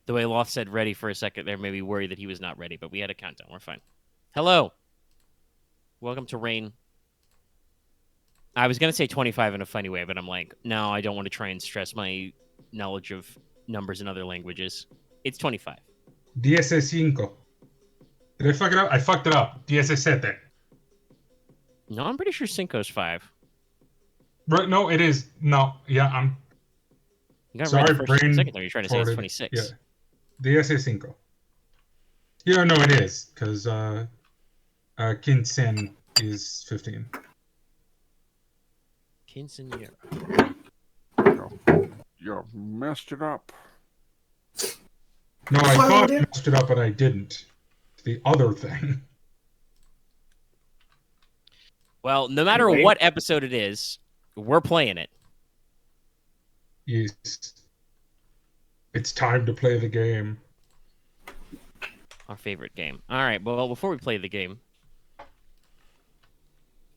The way Loth said ready for a second there made me worry that he was not ready, but we had a countdown. We're fine. Hello. Welcome to Rain. I was going to say 25 in a funny way, but I'm like, no, I don't want to try and stress my knowledge of numbers in other languages. It's 25. 15. Did I fuck it up? I fucked it up. 17. No, I'm pretty sure Cinco's 5. Right? No, it is. No. Yeah, I'm You got sorry. right the first Brain second there. You're trying to say it's farted. 26. Yeah. 15. Yeah, no, it is. Because Kinsen is 15. Quinceañera. You messed it up. No, I thought I messed it up, but I didn't. It's the other thing. Well, no matter what episode it is, we're playing it. Yes. It's time to play the game. Our favorite game. All right. Well, before we play the game,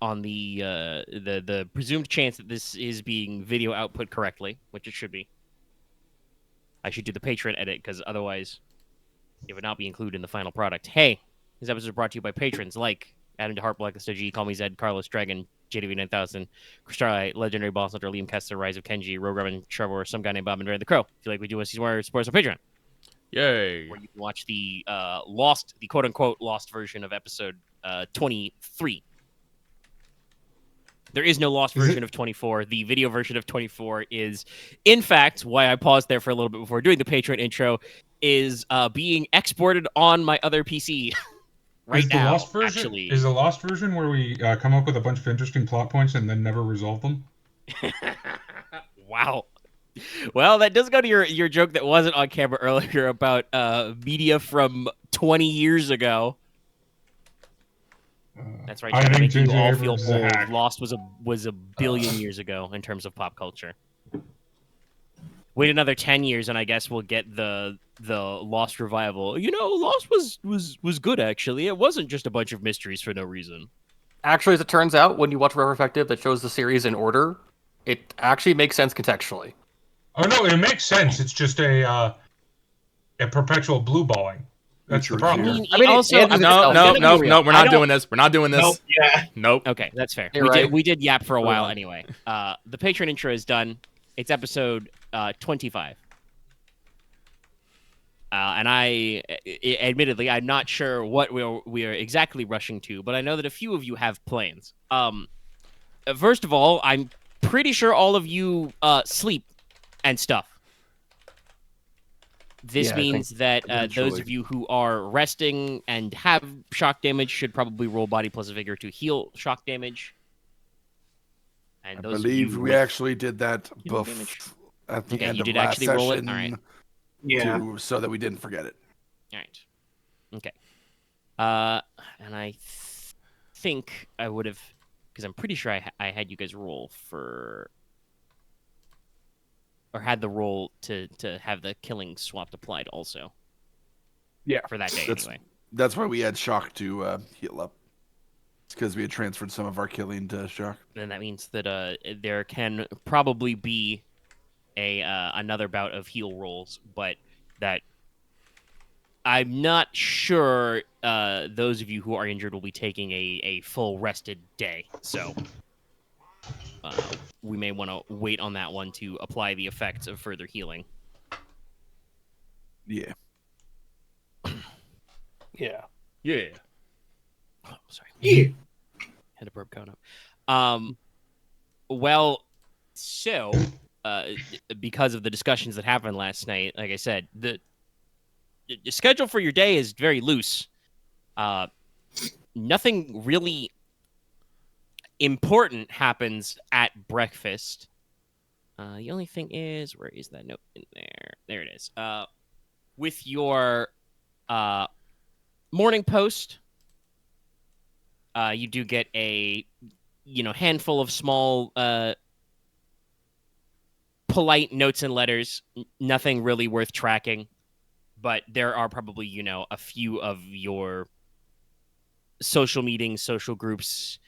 on the presumed chance that this is being video output correctly, which it should be, I should do the Patreon edit because otherwise it would not be included in the final product. Hey, this episode is brought to you by patrons like Adam DeHart, Black G, Call Me Zed, Carlos Dragon, JDV9000, Starlight, Legendary Boss Hunter, Liam Kessler, Rise of Kenji, Rogue Raven, Trevor, some guy named Bob, and Ray the Crow. If you like what we do, see more sports on Patreon. Yay! Where you can watch the lost, the quote unquote lost version of episode 23. There is no lost version of 24. The video version of 24 is, in fact, why I paused there for a little bit before doing the Patreon intro, is being exported on my other PC right now. Lost version, actually. Is the lost version where we come up with a bunch of interesting plot points and then never resolve them? Wow. Well, that does go to your joke that wasn't on camera earlier about media from 20 years ago. That's right. I think you all feel Abrams is a old. hack. Lost was a billion years ago in terms of pop culture. Wait another 10 years, and I guess we'll get the Lost revival. You know, Lost was good actually. It wasn't just a bunch of mysteries for no reason. Actually, as it turns out, when you watch a retrospective that shows the series in order, it actually makes sense contextually. Oh no, it makes sense. It's just a perpetual blue balling. That's the problem. I mean also, no, we're not doing this. We're not doing this. Nope, yeah. Nope. Okay, that's fair. You're We did yap for a while anyway. The Patreon intro is done. It's episode 25. And admittedly, I'm not sure what we are exactly rushing to, but I know that a few of you have plans. First of all, I'm pretty sure all of you sleep and stuff. This means that those of you who are resting and have shock damage should probably roll body plus a vigor to heal shock damage. And I those believe we actually did that at the end you of did last actually session. roll it? All right. Yeah. So that we didn't forget it. All right. Okay. And I think I would have, because I'm pretty sure I had you guys roll for, or had the roll to have the killing swapped applied also. Yeah. For that day anyway. That's why we had shock to heal up. It's because we had transferred some of our killing to shock. Then that means that there can probably be another bout of heal rolls, but that I'm not sure those of you who are injured will be taking a full rested day. So we may want to wait on that one to apply the effects of further healing. Yeah. Yeah. Yeah. Oh, sorry. Yeah. Had a burp coming up. Well, so because of the discussions that happened last night, like I said, the schedule for your day is very loose. Nothing really important happens at breakfast. The only thing is, where is that note in there? There it is. With your morning post, you do get a handful of small polite notes and letters. Nothing really worth tracking, but there are probably a few of your social meetings, social groups,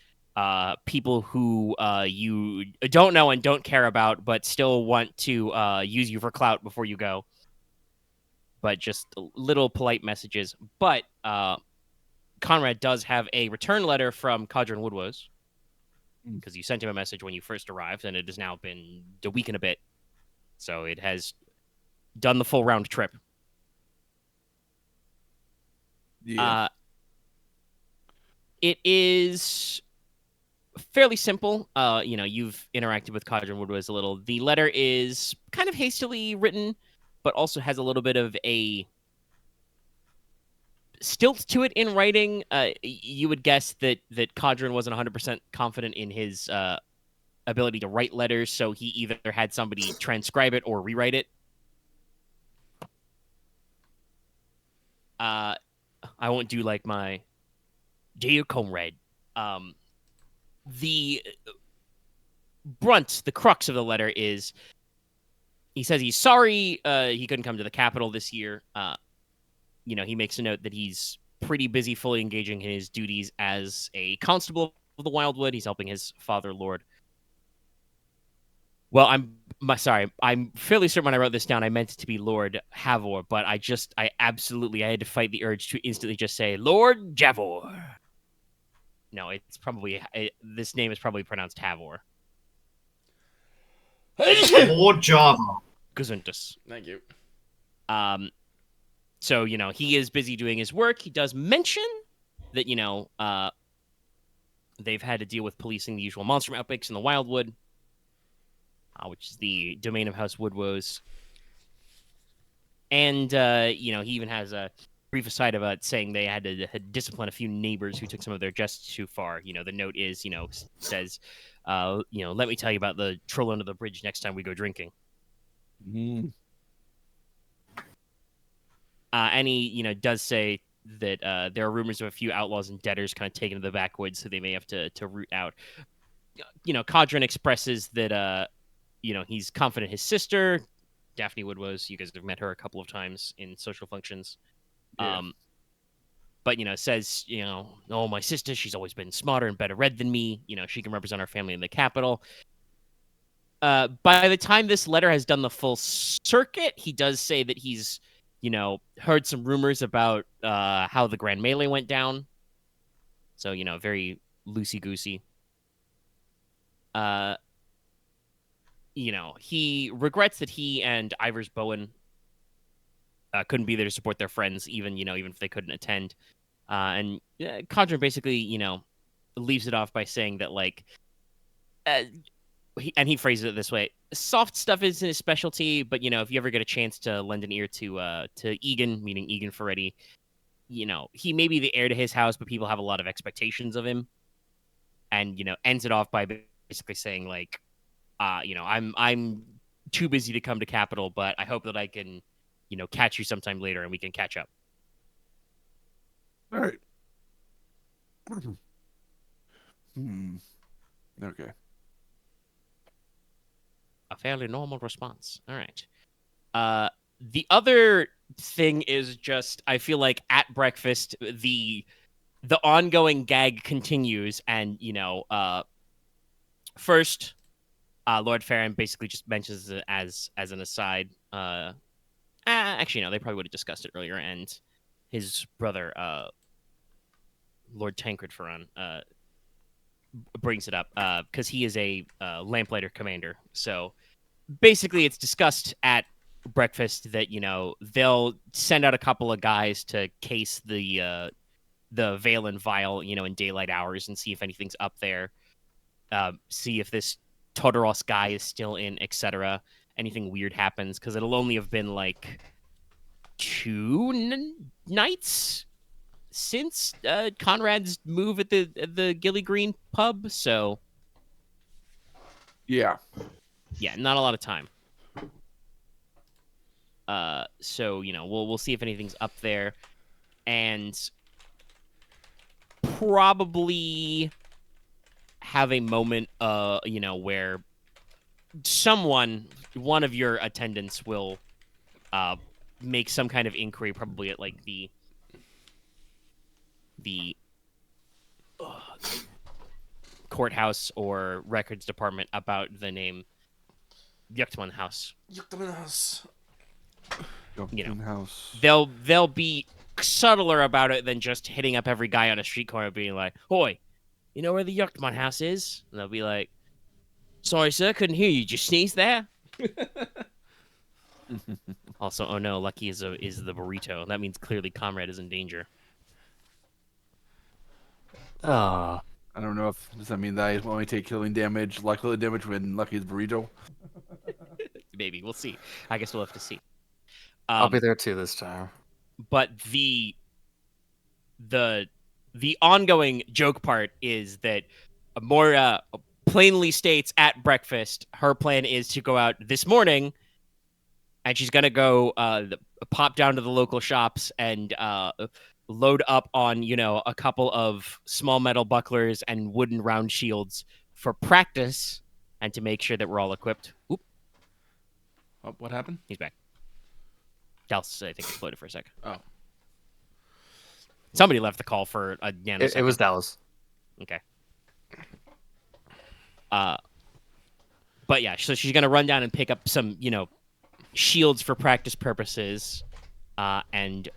people who you don't know and don't care about, but still want to use you for clout before you go. but just little polite messages. But Konrad does have a return letter from Cadron Woodwose, because you sent him a message when you first arrived, and it has now been a week and a bit. So it has done the full round trip. Yeah. It is fairly simple. You've interacted with Cadron Woodwose a little. The letter is kind of hastily written, but also has a little bit of a stilt to it in writing. You would guess that Cadron wasn't 100% confident in his ability to write letters, so he either had somebody transcribe it or rewrite it. I won't do like my dear comrade. The crux of the letter is he says he's sorry he couldn't come to the capital this year. He makes a note that he's pretty busy fully engaging in his duties as a constable of the Wildwood. He's helping his father, Lord. Well, I'm fairly certain when I wrote this down, I meant it to be Lord Havor, but I had to fight the urge to instantly just say Lord Javor. No, this name is probably pronounced Havor. Lord Java. Gazuntus. Thank you. So, he is busy doing his work. He does mention that, they've had to deal with policing the usual monster outbreaks in the Wildwood, which is the domain of House Woodwose. And, he even has a brief aside about saying they had to discipline a few neighbors who took some of their jests too far. The note is, says, let me tell you about the troll under the bridge next time we go drinking. Mm. And he, does say that there are rumors of a few outlaws and debtors kind of taken to the backwoods, so they may have to root out. Cadron expresses that, he's confident his sister, Daphne Woodwose, you guys have met her a couple of times in social functions. Yeah. But, says, oh, my sister, she's always been smarter and better read than me. She can represent our family in the capital. By the time this letter has done the full circuit, he does say that he's, heard some rumors about how the Grand Melee went down. So, very loosey-goosey. He regrets that he and Ivers Bowen couldn't be there to support their friends, even if they couldn't attend. And Cadron basically, leaves it off by saying that, like, he phrases it this way: soft stuff isn't his specialty, but if you ever get a chance to lend an ear to Egan, meaning Egan Ferretti, he may be the heir to his house, but people have a lot of expectations of him. And ends it off by basically saying, like, I'm too busy to come to Capital, but I hope that I can, catch you sometime later and we can catch up. All right. Okay. A fairly normal response. All right. The other thing is just, I feel like at breakfast, the ongoing gag continues, and first, Lord Farron basically just mentions it as an aside. Actually, no, they probably would have discussed it earlier, and his brother, Lord Tancred Farron, brings it up because he is a lamplighter commander. So basically, it's discussed at breakfast that they'll send out a couple of guys to case the Veil and Vial, in daylight hours and see if anything's up there. See if this Todoros guy is still in, etc. Anything weird happens, because it'll only have been like 2 nights since Konrad's move at the Gilly Green pub. So Yeah. not a lot of time. So we'll see if anything's up there, and probably have a moment where one of your attendants will make some kind of inquiry, probably at like the courthouse or records department, about the name Yuktman House. House. they'll be subtler about it than just hitting up every guy on a street corner being like, "Hoy, you know where the Yuchtman house is?" And they'll be like, "Sorry, sir, couldn't hear you. Did you sneeze there?" Also, oh no, Lucky is the burrito. That means clearly Konrad is in danger. Ah. I don't know if does that mean that I only take killing damage, luckily damage when Lucky's burrito. Maybe we'll see. I guess we'll have to see. I'll be there too this time. But the ongoing joke part is that Moira plainly states at breakfast her plan is to go out this morning, and she's gonna go pop down to the local shops and load up on a couple of small metal bucklers and wooden round shields for practice and to make sure that we're all equipped. Oop, Oh, what happened? he's back. Dallas, I think, exploded for a second. Oh. Somebody left the call for a nanosecond. It was Dallas. Okay. But yeah, so she's gonna run down and pick up some, shields for practice purposes, and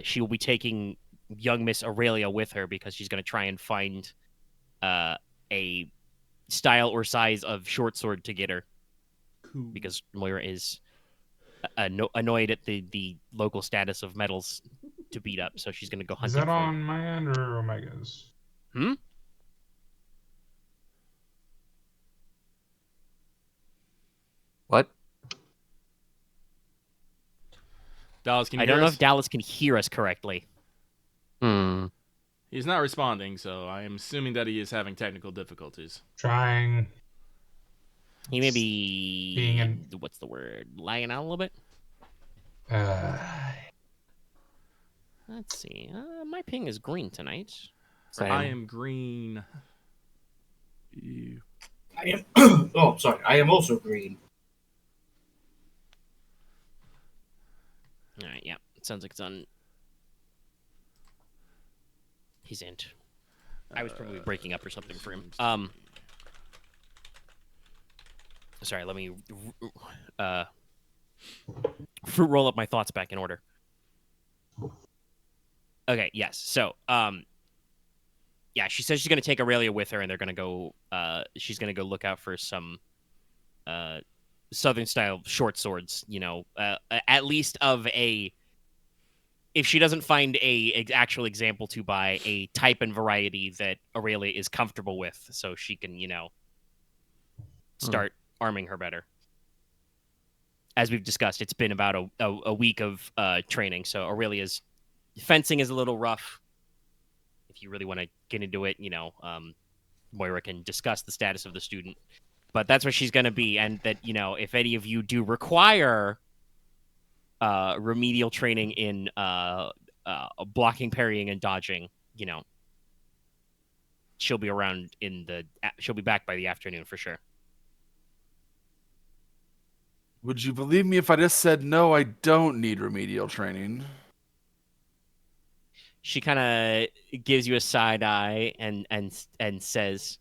she will be taking young Miss Aurelia with her because she's gonna try and find a style or size of short sword to get her. Cool. Because Moira is annoyed at the local status of metals to beat up, so she's gonna go hunting. Is that for on my end or Omega's? What? Dallas, can you I don't hear know us? if Dallas can hear us correctly. He's not responding, so I am assuming that he is having technical difficulties. Trying. He may be Being in- what's the word? Lying out a little bit. Let's see. My ping is green tonight. Same. I am green. I am. Oh, sorry. I am also green. All right. Yeah. It sounds like it's on. He's in. I was probably breaking up or something for him. Sorry. Let me roll up my thoughts back in order. Okay. Yes. So, yeah, she says she's gonna take Aurelia with her, and they're gonna go. She's gonna go look out for some, southern style short swords. At least of a. If she doesn't find a actual example to buy, a type and variety that Aurelia is comfortable with, so she can start arming her better. As we've discussed, it's been about a week of training, so Aurelia's fencing is a little rough. If you really want to get into it, Moira can discuss the status of the student. But that's where she's going to be, and that, if any of you do require remedial training in blocking, parrying, and dodging, she'll be around she'll be back by the afternoon for sure. Would you believe me if I just said no, I don't need remedial training? She kind of gives you a side eye and says,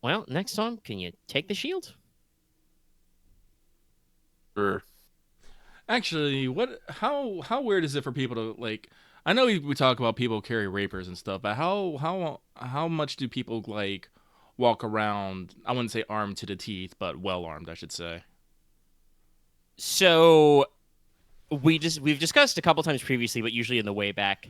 well, next time, can you take the shield? Sure. Actually, how weird is it for people to I know we talk about people carry rapers and stuff, but how much do people walk around? I wouldn't say armed to the teeth, but well armed, I should say. So we've discussed a couple times previously, but usually in the way back.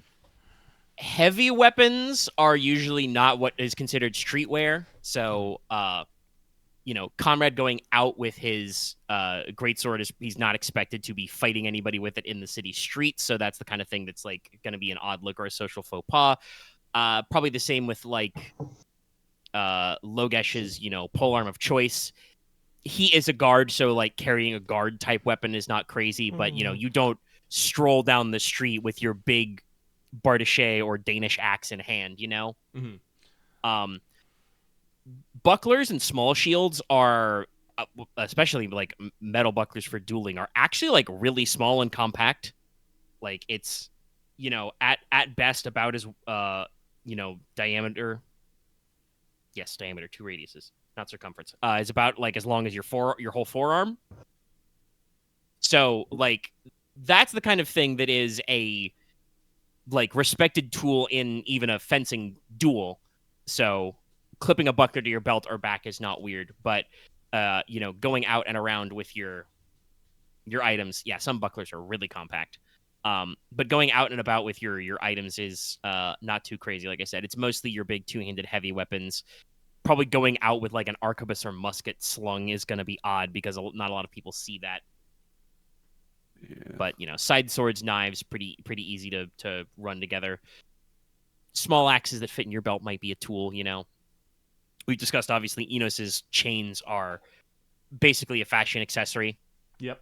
Heavy weapons are usually not what is considered streetwear. So, Konrad going out with his greatsword he's not expected to be fighting anybody with it in the city streets. So that's the kind of thing that's going to be an odd look or a social faux pas. Probably the same with Logesh's, polearm of choice. He is a guard, so carrying a guard type weapon is not crazy, but you don't stroll down the street with your big Bartichet or Danish axe in hand, Mm-hmm. Bucklers and small shields are, especially metal bucklers for dueling, are actually really small and compact. It's, at best about as diameter. Yes, diameter, 2 radiuses, not circumference. Is about as long as your whole forearm. So, like, that's the kind of thing that is a, like, respected tool in even a fencing duel. So, clipping a buckler to your belt or back is not weird, but, you know, going out and around with your items, yeah, some bucklers are really compact. But going out and about with your items is not too crazy. Like I said, it's mostly your big two-handed heavy weapons. Probably going out with like an arquebus or musket slung is going to be odd because not a lot of people see that. Yeah. But you know, side swords, knives, pretty easy to run together. Small axes that fit in your belt might be a tool. You know, we've discussed obviously Enos's chains are basically a fashion accessory. Yep.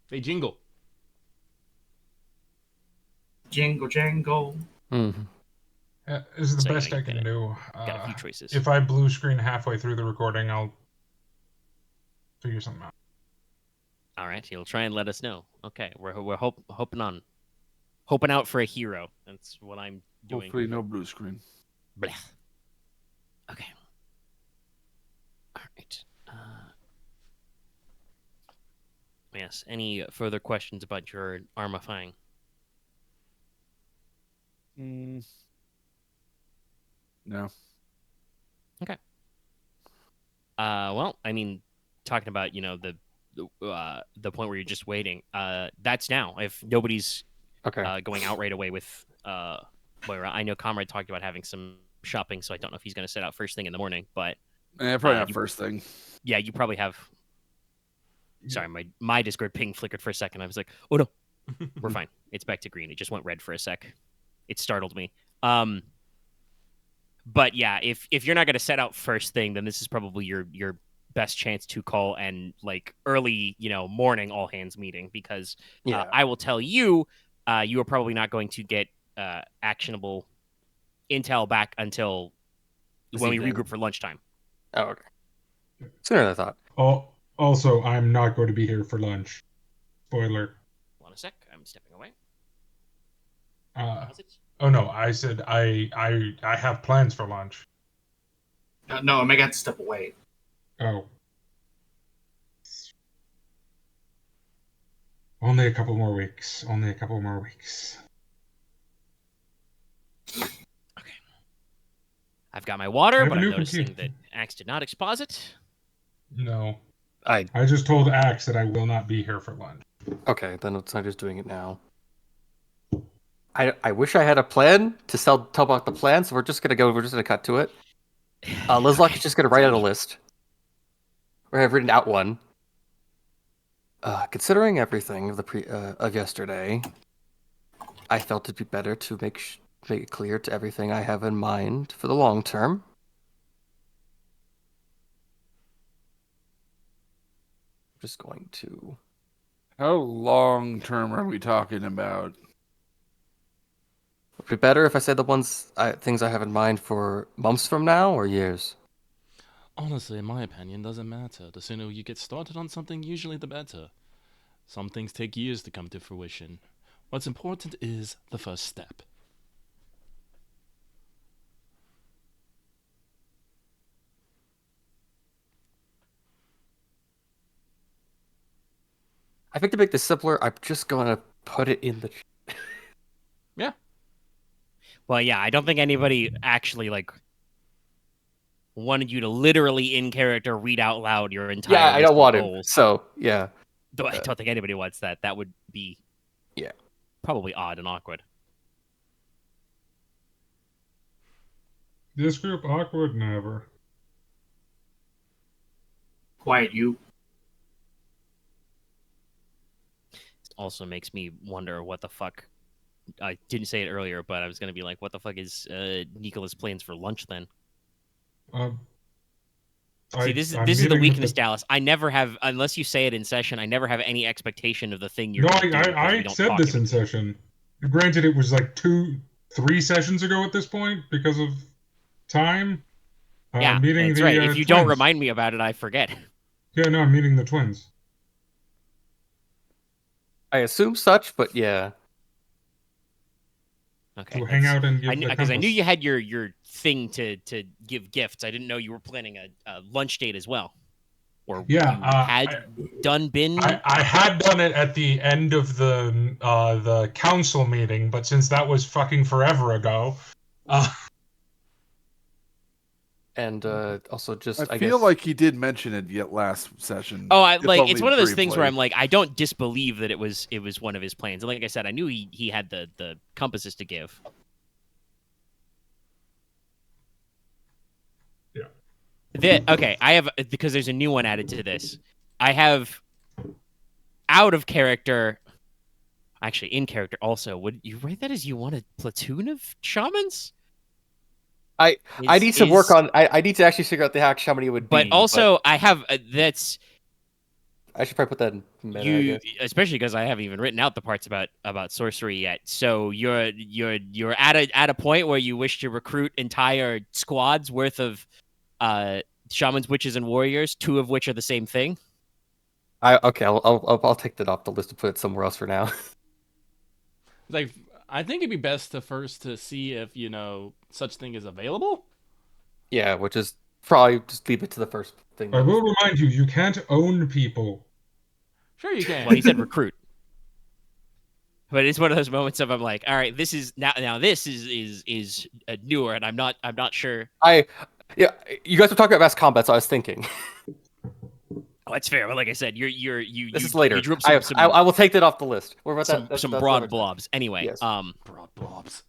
They jingle. Jingle jangle. Mm-hmm. This is the So, best yeah, I can do. Got a few choices. If I blue screen halfway through the recording, I'll figure something out. All right, he'll try and let us know. Okay, we're hoping out for a hero. That's what I'm doing. Hopefully no blue screen. Blech. Okay. All right. Yes. Any further questions about your armifying? No. Well, I mean, talking about the point where you're just waiting. That's now. If nobody's Okay. going out right away with Moira, I know Konrad talked about having some shopping, so I don't know if he's going to set out first thing in the morning. But Probably not you- first thing. yeah, you probably have. Sorry, my Discord ping flickered for a second. I was like, oh no, we're fine. It's back to green. It just went red for a sec. It startled me. But yeah, if you're not going to set out first thing, then this is probably your best chance to call and like early, morning all hands meeting, because Yeah. I will tell you, you are probably not going to get actionable intel back until This when we evening. regroup for lunchtime. Oh, okay. Sooner than I thought. Also, I'm not going to be here for lunch. Spoiler. Hold on a sec. I'm stepping away. Uh, Was it? oh no, I said I have plans for lunch. No, Omega had to step away. Oh. Only a couple more weeks. Only a couple more weeks. I've got my I water, have but a I'm new noticing computer. that Axe did not exposit. No. I just told Axe that I will not be here for lunch. Okay, then it's not just doing it now. I wish I had a plan to tell about the plan, so we're just gonna cut to it. Leslok is just gonna write out a list. Or have written out one. Considering everything of yesterday, I felt it'd be better to make it clear to everything I have in mind for the long term. Just going to. How long term are we talking about? Would it be better if I said things I have in mind for months from now or years? Honestly, in my opinion, doesn't matter. The sooner you get started on something, usually the better. Some things take years to come to fruition. What's important is the first step. I think to make this simpler, I'm just gonna put it in the. Yeah. Well, yeah, I don't think anybody actually wanted you to literally in character read out loud your entire Yeah, I list don't of want it. goals. So yeah. Though I don't think anybody wants that. That would be Yeah. probably odd and awkward. This group awkward? Never. Quiet you. Also makes me wonder what the fuck. I didn't say it earlier, but I was gonna be like, what the fuck is Nicola's plans for lunch then? See, this is the weakness, Dallas. I never have, unless you say it in session, I never have any expectation of the thing you're No, gonna do because we I don't said talk this in between. session. Granted, it was like 3 sessions ago at this point because of time. Yeah, meeting that's the, right. If you don't twins. remind me about it, I forget. Yeah, no, I'm meeting the twins. I assume such, but yeah. Okay. To hang out and give Because I knew compass. you had your thing to give gifts. I didn't know you were planning a lunch date as well. or Yeah, you had been. I had done it at the end of the council meeting, but since that was fucking forever ago, And also just I I feel guess like he did mention it yet last session. Oh, if like only it's one of those things where briefly. I'm like, I don't disbelieve that it was one of his plans. And like I said, I knew he had the compasses to give. yeah. Okay, I have, because there's a new one added to this. I have out of character, actually in character also. Would you write that as you want a platoon of shamans? I need to work on. I need to actually figure out how many it would be. But also, I have that's. I should probably put that in meta, I guess. Especially because I haven't even written out the parts about sorcery yet. So you're at a point where you wish to recruit entire squads worth of shamans, witches, and warriors, 2 of which are the same thing. Okay, I'll take that off the list and put it somewhere else for now. Like, I think it'd be best to see if such thing is available. Yeah, which is probably just leave it to the first thing. I will remind you, you can't own people. Sure, you can. Well, he said recruit. But it's one of those moments of I'm like, all right, this is now this is newer, and I'm not sure. Yeah, you guys were talking about mass combat, so I was thinking. Oh, that's fair. But like I said, you This is later. You drew up I will take that off the list. What about some, that? some That's broad another- blobs. Anyway, Yes. Broad blobs.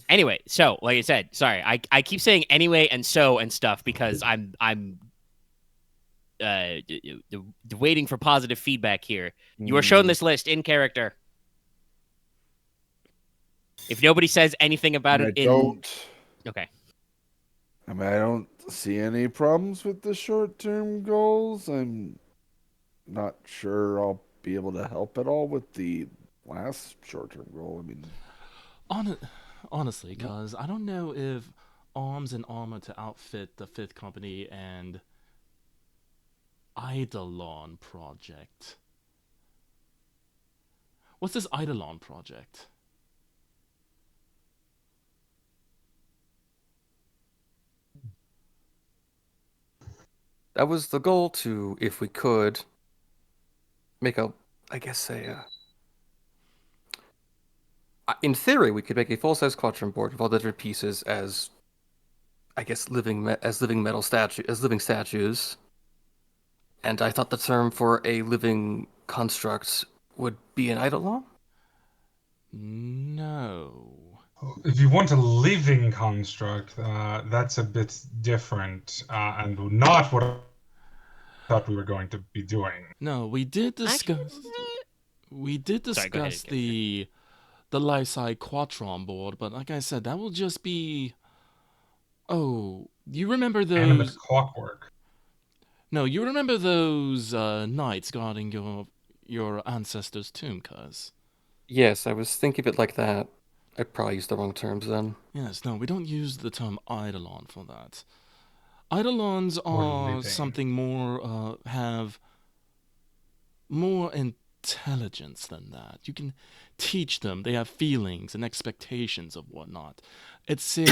Anyway, so like I said, sorry, I keep saying anyway and so and stuff because I'm waiting for positive feedback here. You are shown this list in character. If nobody says anything about it, okay. I mean, I don't see any problems with the short-term goals. I'm not sure I'll be able to help at all with the last short-term goal. I mean, Honestly, cause I don't know if arms and armor to outfit the 5th Company and Eidolon project. What's this Eidolon project? That was the goal to, if we could, make in theory, we could make a full-size quadrant board with all the different pieces as, I guess, living statues. And I thought the term for a living construct would be an eidolon? No. If you want a living construct, that's a bit different, and not what I thought we were going to be doing. No, we did discuss. We did Sorry, go ahead, discuss the life side Quatron board, but like I said, that will just be. Oh, you remember Animate those? clockwork. No, you remember those knights guarding your ancestors' tomb, cuz? Yes, I was thinking of it like that. I probably used the wrong terms then. Yes, no, we don't use the term eidolon for that. Eidolons Or are living. something more have more intelligence than that. You can teach them. They have feelings and expectations of whatnot. It's a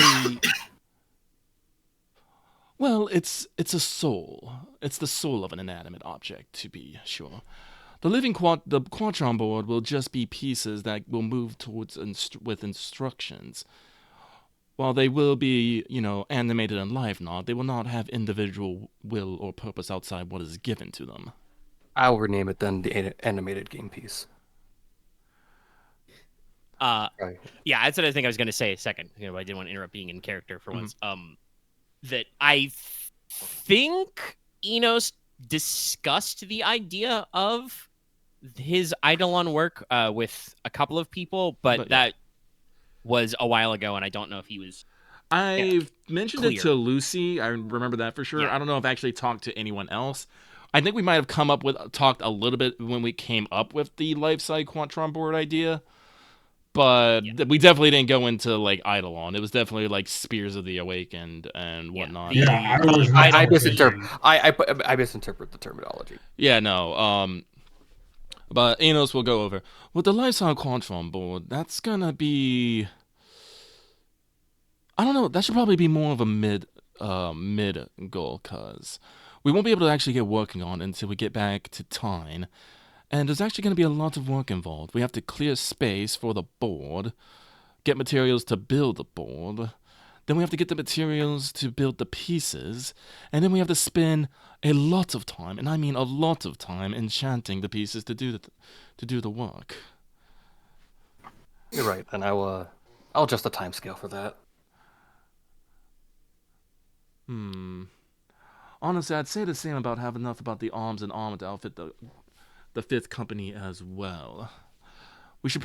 well, it's a soul. It's the soul of an inanimate object, to be sure. The the Quatron board will just be pieces that will move towards with instructions. While they will be, animated and live, they will not have individual will or purpose outside what is given to them. I'll rename it then the animated game piece. Right. Yeah, that's what I think I was going to say a second. I didn't want to interrupt being in character for once. That I think Inos discussed the idea of his Eidolon work with a couple of people, but that was a while ago, and I don't know if he was. I've mentioned clear. it to Lucy. I remember that for sure. Yeah. I don't know if I actually talked to anyone else. I think we might have talked a little bit when we came up with the life side Quatron board idea, but we definitely didn't go into like Eidolon. It was definitely like Spears of the Awakened and whatnot. Yeah, I was I misinterpreting. I misinterpret the terminology. Yeah, no. But Inos will go over with the lifestyle Quatron board. That's gonna be. I don't know. That should probably be more of a mid goal, cause we won't be able to actually get working on it until we get back to Teine. And there's actually going to be a lot of work involved. We have to clear space for the board, get materials to build the board, then we have to get the materials to build the pieces, and then we have to spend a lot of time, and I mean a lot of time, enchanting the pieces to do the work. You're right, and I'll adjust the timescale for that. Honestly, I'd say the same about have enough about the arms and armor to outfit the fifth company as well. We can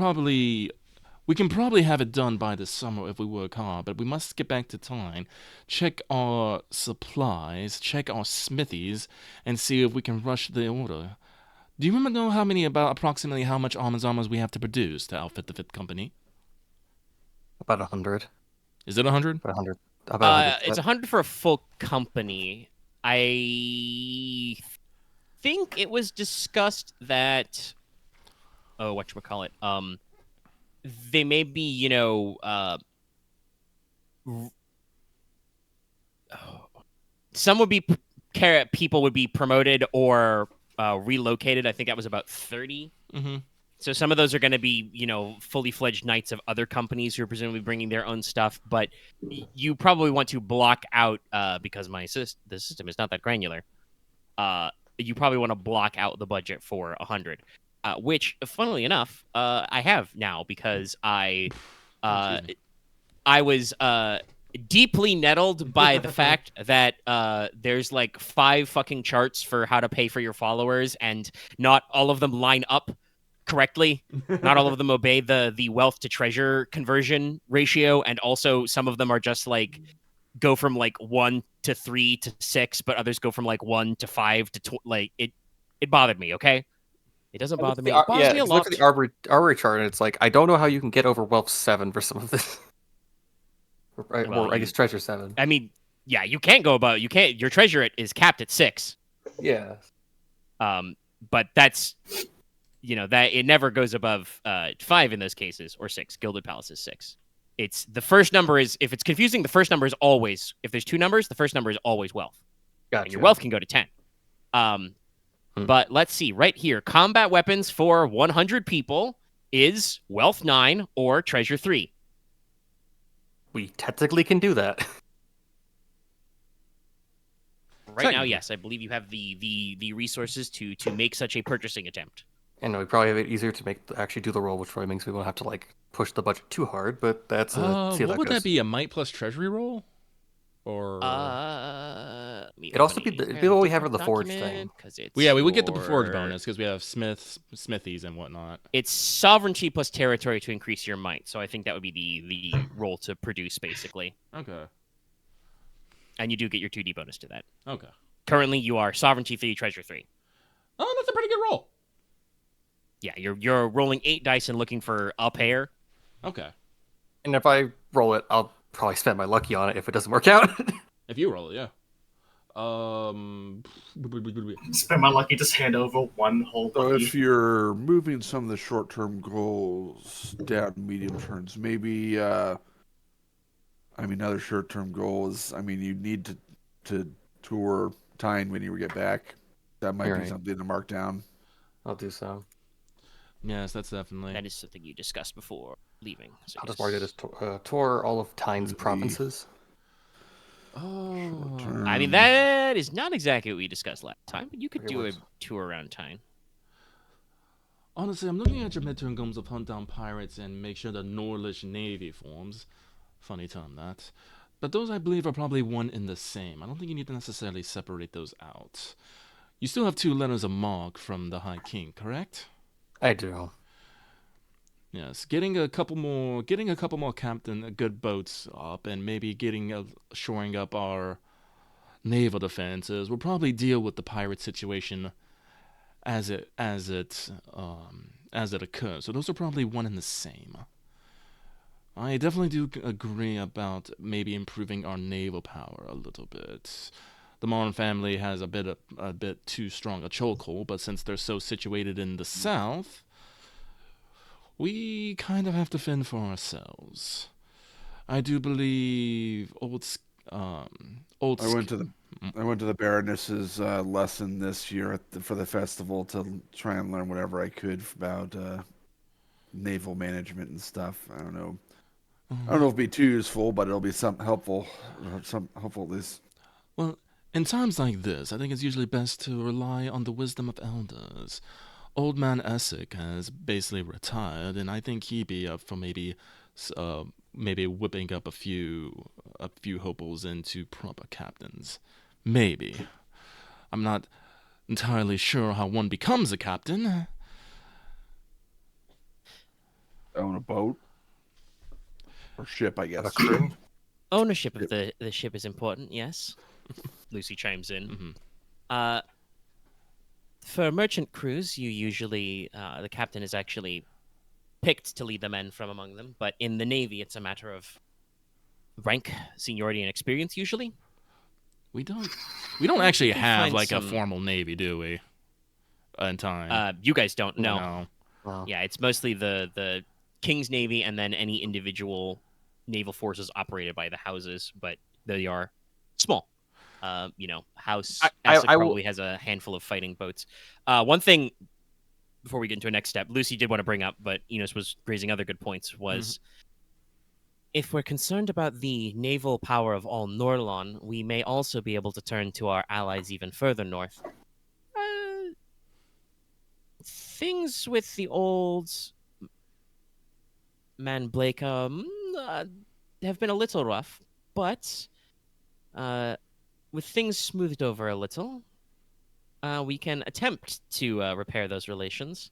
probably have it done by this summer if we work hard, but we must get back to Teine, check our supplies, check our smithies, and see if we can rush the order. Do you remember approximately how much armors we have to produce to outfit the fifth company? About 100. Is it 100? About 100. About 100. It's 100 for a full company. I think it was discussed that whatchamacallit, they may be, some would be people would be promoted or relocated. I think that was about 30. Mm-hmm. So some of those are going to be, fully fledged knights of other companies who are presumably bringing their own stuff. But you probably want to block out, because the system is not that granular. You probably want to block out the budget for 100, which, funnily enough, I have now because I was deeply nettled by the fact that there's like 5 fucking charts for how to pay for your followers, and not all of them line up correctly. Not all of them obey the wealth to treasure conversion ratio, and also some of them are just like go from like 1 to 3 to 6, but others go from like 1 to 5 to like it bothered me. Okay, it doesn't bother me. It bothers me a lot. Look at the armory chart, and it's like I don't know how you can get over wealth 7 for some of this. Or I guess treasure 7. I mean, yeah, you can't go above. You can't. Your treasure is capped at 6. Yeah. But that's, that it never goes above 5 in those cases, or 6. Gilded Palace is 6. It's the first number is, if it's confusing, the first number is always, if there's 2 numbers, the first number is always wealth. Gotcha. And your wealth can go to 10. But let's see, right here, combat weapons for 100 people is wealth 9 or treasure 3. We technically can do that. Right now, yes, I believe you have the resources to make such a purchasing attempt. And we probably have it easier to actually do the roll, which probably means we won't have to push the budget too hard. But that's what would that be? A might plus treasury roll, or it'd also be what we have for the forge thing. We would get the forge bonus because we have smithies and whatnot. It's sovereignty plus territory to increase your might. So I think that would be the roll to produce, basically. Okay. And you do get your 2D bonus to that. Okay. Currently, you are sovereignty 3, treasure 3. Oh, that's a pretty good roll. Yeah, you're rolling 8 dice and looking for a pair. Okay. And if I roll it, I'll probably spend my lucky on it if it doesn't work out. If you roll it, yeah. Spend my lucky, just hand over one whole So lucky. if you're moving some of the short-term goals down to medium terms, maybe, other short-term goals, you need to tour Teine when you get back. That might be something to mark down. I'll do so. Yes, that's definitely. That is something you discussed before leaving. So I'll just mark it as tour all of Teine's provinces. Oh. That is not exactly what we discussed last time, but you could do a tour around Teine. Honestly, I'm looking at your midterm goals of hunt down pirates and make sure the Norlish Navy forms. Funny term, that. But those, I believe, are probably one and the same. I don't think you need to necessarily separate those out. You still have 2 letters of marque from the High King, correct? I do. Yes, getting a couple more captain good boats up, and maybe shoring up our naval defenses will probably deal with the pirate situation as it occurs. So those are probably one and the same. I definitely do agree about maybe improving our naval power a little bit. The Marn family has a bit too strong a chokehold, but since they're so situated in the south, we kind of have to fend for ourselves. I do believe I went to the I went to the Baroness's lesson this year for the festival to try and learn whatever I could about naval management and stuff. I don't know. I don't know if it'll be too useful, but it'll be some helpful. Some helpful at least. Well, in times like this, I think it's usually best to rely on the wisdom of elders. Old man Essex has basically retired, and I think he'd be up for maybe whipping up a few hopefuls into proper captains. Maybe. I'm not entirely sure how one becomes a captain. Own a boat or ship, I guess. A crew. Ownership of the ship is important, yes. Lucy chimes in. For merchant crews, you usually the captain is actually picked to lead the men from among them, but in the Navy, it's a matter of rank, seniority, and experience usually. We don't actually can have find like a some- formal navy, do we? In time. You guys don't know. No. Wow. Yeah, it's mostly the King's Navy and then any individual naval forces operated by the houses, but they are small. House I Essex will- probably has a handful of fighting boats. One thing before we get into our next step, Lucy did want to bring up, but Inos was raising other good points, was if we're concerned about the naval power of all Norlon, we may also be able to turn to our allies even further north. Things with the old man Blake have been a little rough, but with things smoothed over a little, we can attempt to repair those relations.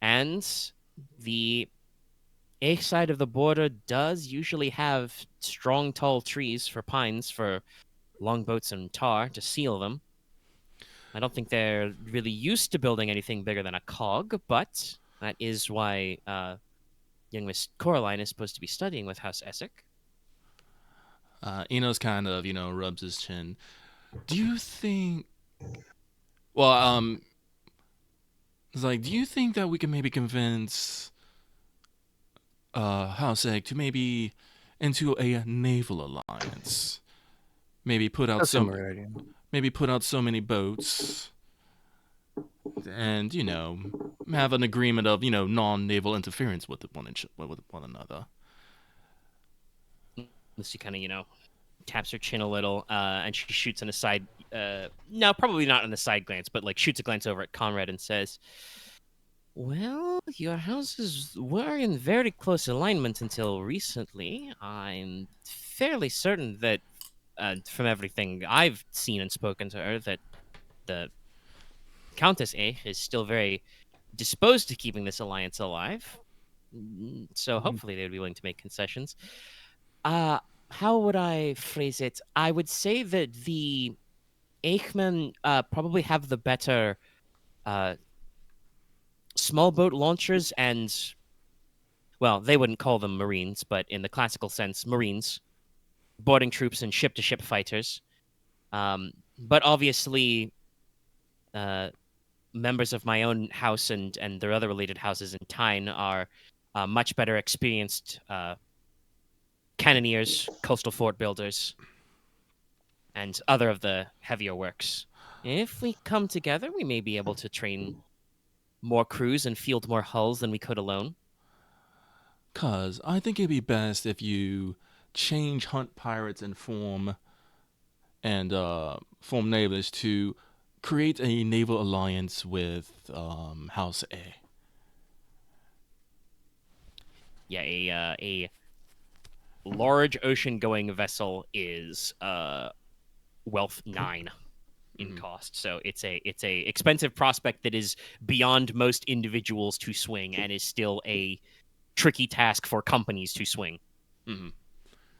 And the east side of the border does usually have strong, tall trees for pines for longboats and tar to seal them. I don't think they're really used to building anything bigger than a cog, but that is why young Miss Coraline is supposed to be studying with House Essex. Enos kind of, rubs his chin. Do you think? Well, it's like, do you think that we can maybe convince House Egg to maybe into a naval alliance? Maybe put out That's a some, great idea. maybe put out so many boats, and have an agreement of non-naval interference with one another. Lucy kind of, taps her chin a little, and she shoots an aside. No, probably not an aside glance, but like shoots a glance over at Konrad and says, "Well, your houses were in very close alignment until recently. I'm fairly certain that, from everything I've seen and spoken to her, that the Countess A is still very disposed to keeping this alliance alive. So hopefully they would be willing to make concessions. How would I phrase it? I would say that the Eichmen probably have the better small boat launchers and, well, they wouldn't call them Marines, but in the classical sense, Marines, boarding troops and ship-to-ship fighters. But obviously, members of my own house and their other related houses in Teine are much better experienced cannoneers, coastal fort builders, and other of the heavier works. If we come together, we may be able to train more crews and field more hulls than we could alone. 'Cause I think it'd be best if you change hunt pirates and form navals to create a naval alliance with House A. Yeah, a large ocean-going vessel is wealth 9 in cost. So it's a expensive prospect that is beyond most individuals to swing and is still a tricky task for companies to swing.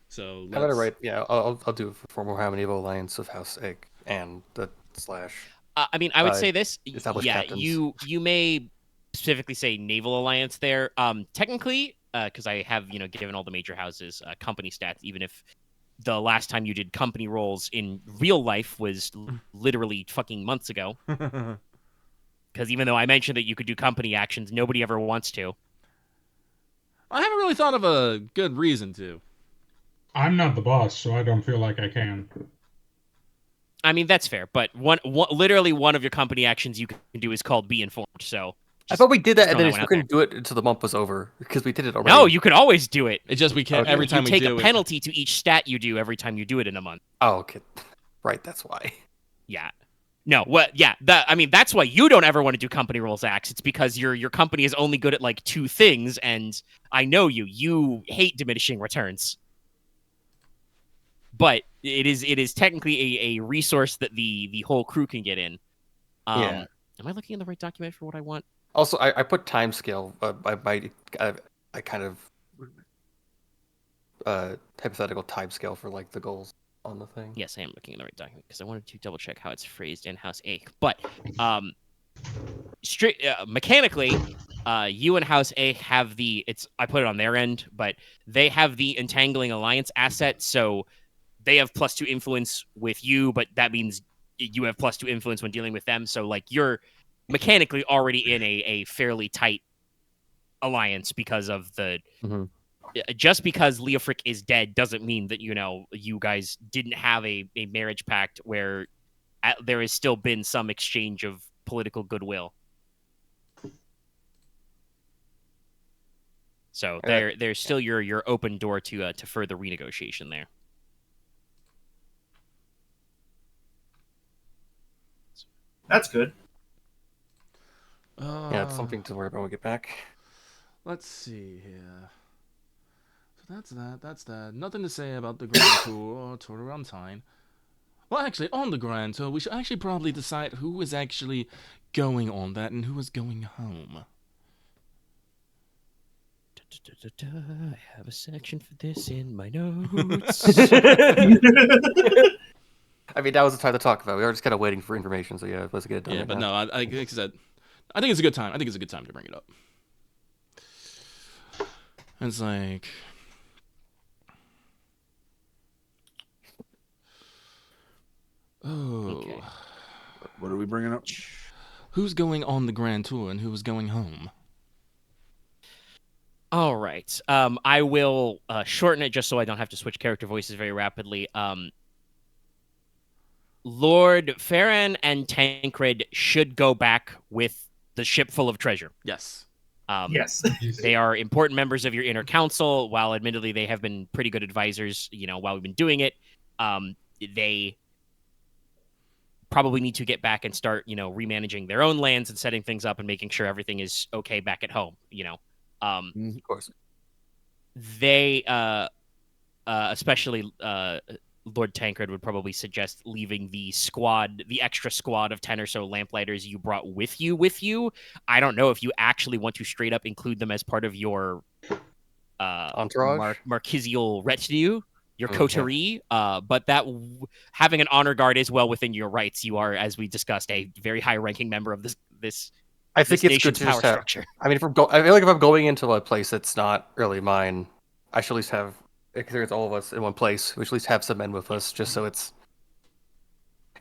So I got it right. Yeah, I'll do for more have a naval alliance of House Egg and the slash. I mean, I would Uh, say this. established Yeah, captains. you may specifically say naval alliance there. Technically, because I have given all the major houses company stats, even if the last time you did company rolls in real life was literally fucking months ago. Because even though I mentioned that you could do company actions, nobody ever wants to. I haven't really thought of a good reason to. I'm not the boss, so I don't feel like I can. I mean, that's fair, but literally one of your company actions you can do is called be informed. So I thought we did that, and then throwing we that one out couldn't do it until the month was over because we did it already. no, you could always do it. It's just we can't Okay. every time you we take do a it. penalty to each stat you do every time you do it in a month. Oh, okay. Right, that's why. Yeah. No, what? Yeah, I mean, that's why you don't ever want to do company rules acts. It's because your company is only good at like 2 things, and I know you. You hate diminishing returns. But it is technically a resource that the whole crew can get in. Yeah. Am I looking in the right document for what I want? Also, I put time scale. I kind of hypothetical time scale for like the goals on the thing. Yes, I am looking in the right document because I wanted to double check how it's phrased in House A. But mechanically, you and House A have I put it on their end, but they have the Entangling Alliance asset, so they have +2 influence with you, but that means you have +2 influence when dealing with them. So like you're mechanically already in a fairly tight alliance because of the. Mm-hmm. Just because Leofric is dead doesn't mean that you guys didn't have a marriage pact where there has still been some exchange of political goodwill. So there's still your open door to further renegotiation there. That's good. Yeah, it's something to worry about when we get back. Let's see here. So that's that. Nothing to say about the Grand Tour or Tour around Teine. Well, actually, on the Grand Tour, we should actually probably decide who is actually going on that and who is going home. I have a section for this in my notes. I mean, that was the time to talk about. We were just kind of waiting for information, so yeah, let's get it done. Yeah, right but now. no, I think it's a good time. I think it's a good time to bring it up. It's like, Okay. What are we bringing up? who's going on the Grand Tour and who is going home? All right. I will shorten it just so I don't have to switch character voices very rapidly. Lord Farron and Tancred should go back with the ship full of treasure. Yes. Yes. They are important members of your inner council. While admittedly they have been pretty good advisors, while we've been doing it, they probably need to get back and start, remanaging their own lands and setting things up and making sure everything is okay back at home. Of course. They, especially Lord Tancred, would probably suggest leaving the extra squad of 10 or so lamplighters you brought with you. I don't know if you actually want to straight up include them as part of your Entourage? Marquisial retinue, your Okay. coterie, but having an honor guard is well within your rights. You are, as we discussed, a very high-ranking member of this I think it's good nation's to power just have. structure. I mean, I feel like if I'm going into a place that's not really mine, I should at least have. Considering it's all of us in one place, we should at least have some men with us, just so it's.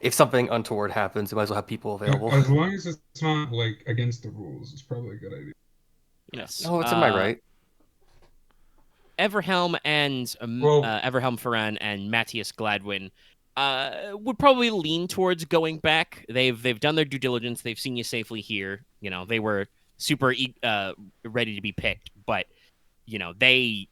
If something untoward happens, we might as well have people available. As long as it's not like against the rules, it's probably a good idea. Yes. No, it's in my right. Everhelm and Everhelm Ferran and Matthias Gladwin would probably lean towards going back. They've done their due diligence. They've seen you safely here. They were super ready to be picked, but they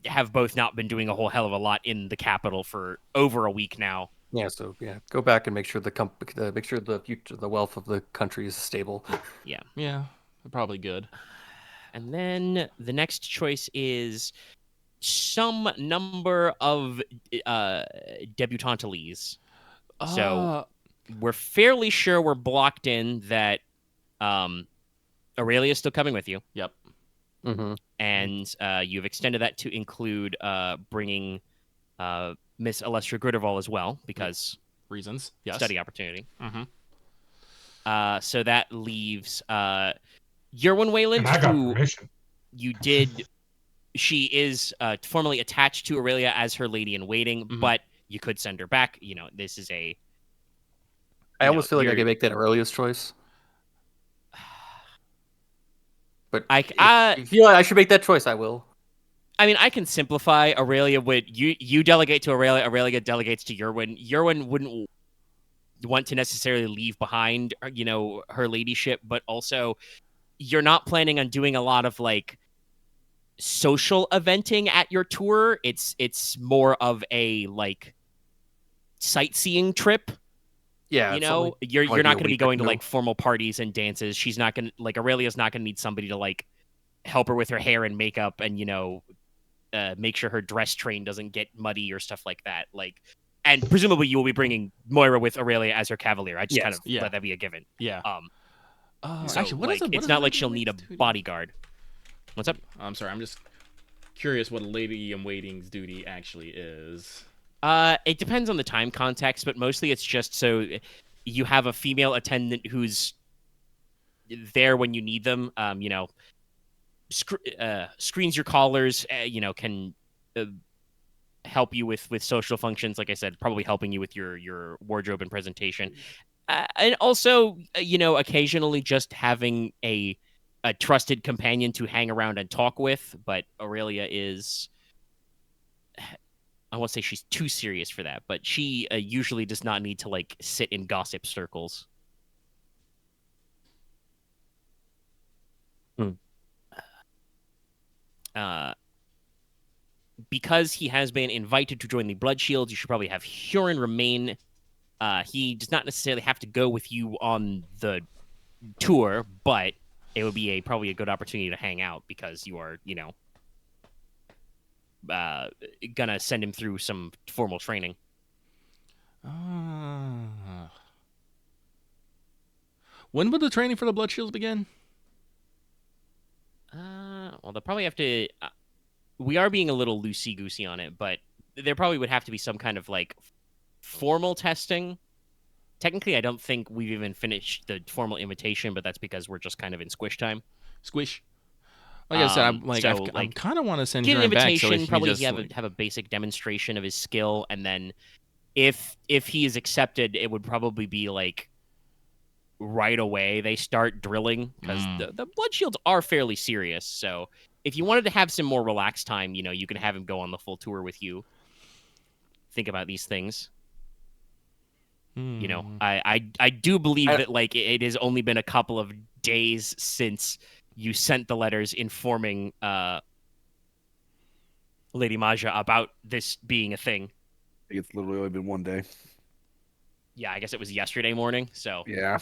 have both not been doing a whole hell of a lot in the capital for over a week now. Yeah, so go back and make sure the wealth of the country is stable. Yeah, probably good. And then the next choice is some number of debutantes. So we're fairly sure we're blocked in that Aurelia is still coming with you. Yep. Mm-hmm. And you've extended that to include bringing Miss Alestra Gridarvol as well, because Reasons. Yes. study opportunity. Mm-hmm. So that leaves Yerwin Wayland, And I got who permission. you did. She is formally attached to Aurelia as her lady in waiting, but you could send her back. This is a. I almost feel like I can make that earliest choice. But if you feel like I should make that choice, I will. I mean, I can simplify. Aurelia would you delegate to Aurelia. Aurelia delegates to Yerwin. Yerwin wouldn't want to necessarily leave behind, her ladyship, but also you're not planning on doing a lot of like social eventing at your tour. It's more of a like sightseeing trip. Yeah, You it's know, only you're might be not a going to be week or going to two. like formal parties and dances. She's not going to like Aurelia's not going to need somebody to like help her with her hair and makeup and make sure her dress train doesn't get muddy or stuff like that. Like, and presumably you will be bringing Moira with Aurelia as her Cavalier. I just kind of Yeah. let that be a given. Yeah. So Actually, what like is it? it's not like she'll need a bodyguard. What's up? I'm sorry. I'm just curious what a lady in waiting's duty actually is. It depends on the time context, but mostly it's just so you have a female attendant who's there when you need them. Screens your callers. Can help you with social functions. Like I said, probably helping you with your wardrobe and presentation, and also occasionally just having a trusted companion to hang around and talk with. But Aurelia is. I won't say she's too serious for that, but she usually does not need to like sit in gossip circles. Because he has been invited to join the Blood Shields, you should probably have Huron remain. He does not necessarily have to go with you on the tour, but it would be probably a good opportunity to hang out because you are, gonna send him through some formal training. When will the training for the Blood Shields begin? Well, they'll probably have to. We are being a little loosey-goosey on it, but there probably would have to be some kind of like formal testing. Technically, I don't think we've even finished the formal invitation, but that's because we're just kind of in squish time. Squish. Like I said, I kind of want to send Get an Huron back so invitation. he Probably just have a basic demonstration of his skill, and then if he is accepted, it would probably be like right away they start drilling because the Blood Shields are fairly serious. So if you wanted to have some more relaxed time, you can have him go on the full tour with you. Think about these things. I do believe that like it has only been a couple of days since you sent the letters informing Lady Maja about this being a thing. I think it's literally only been one day. Yeah, I guess it was yesterday morning. So Yeah.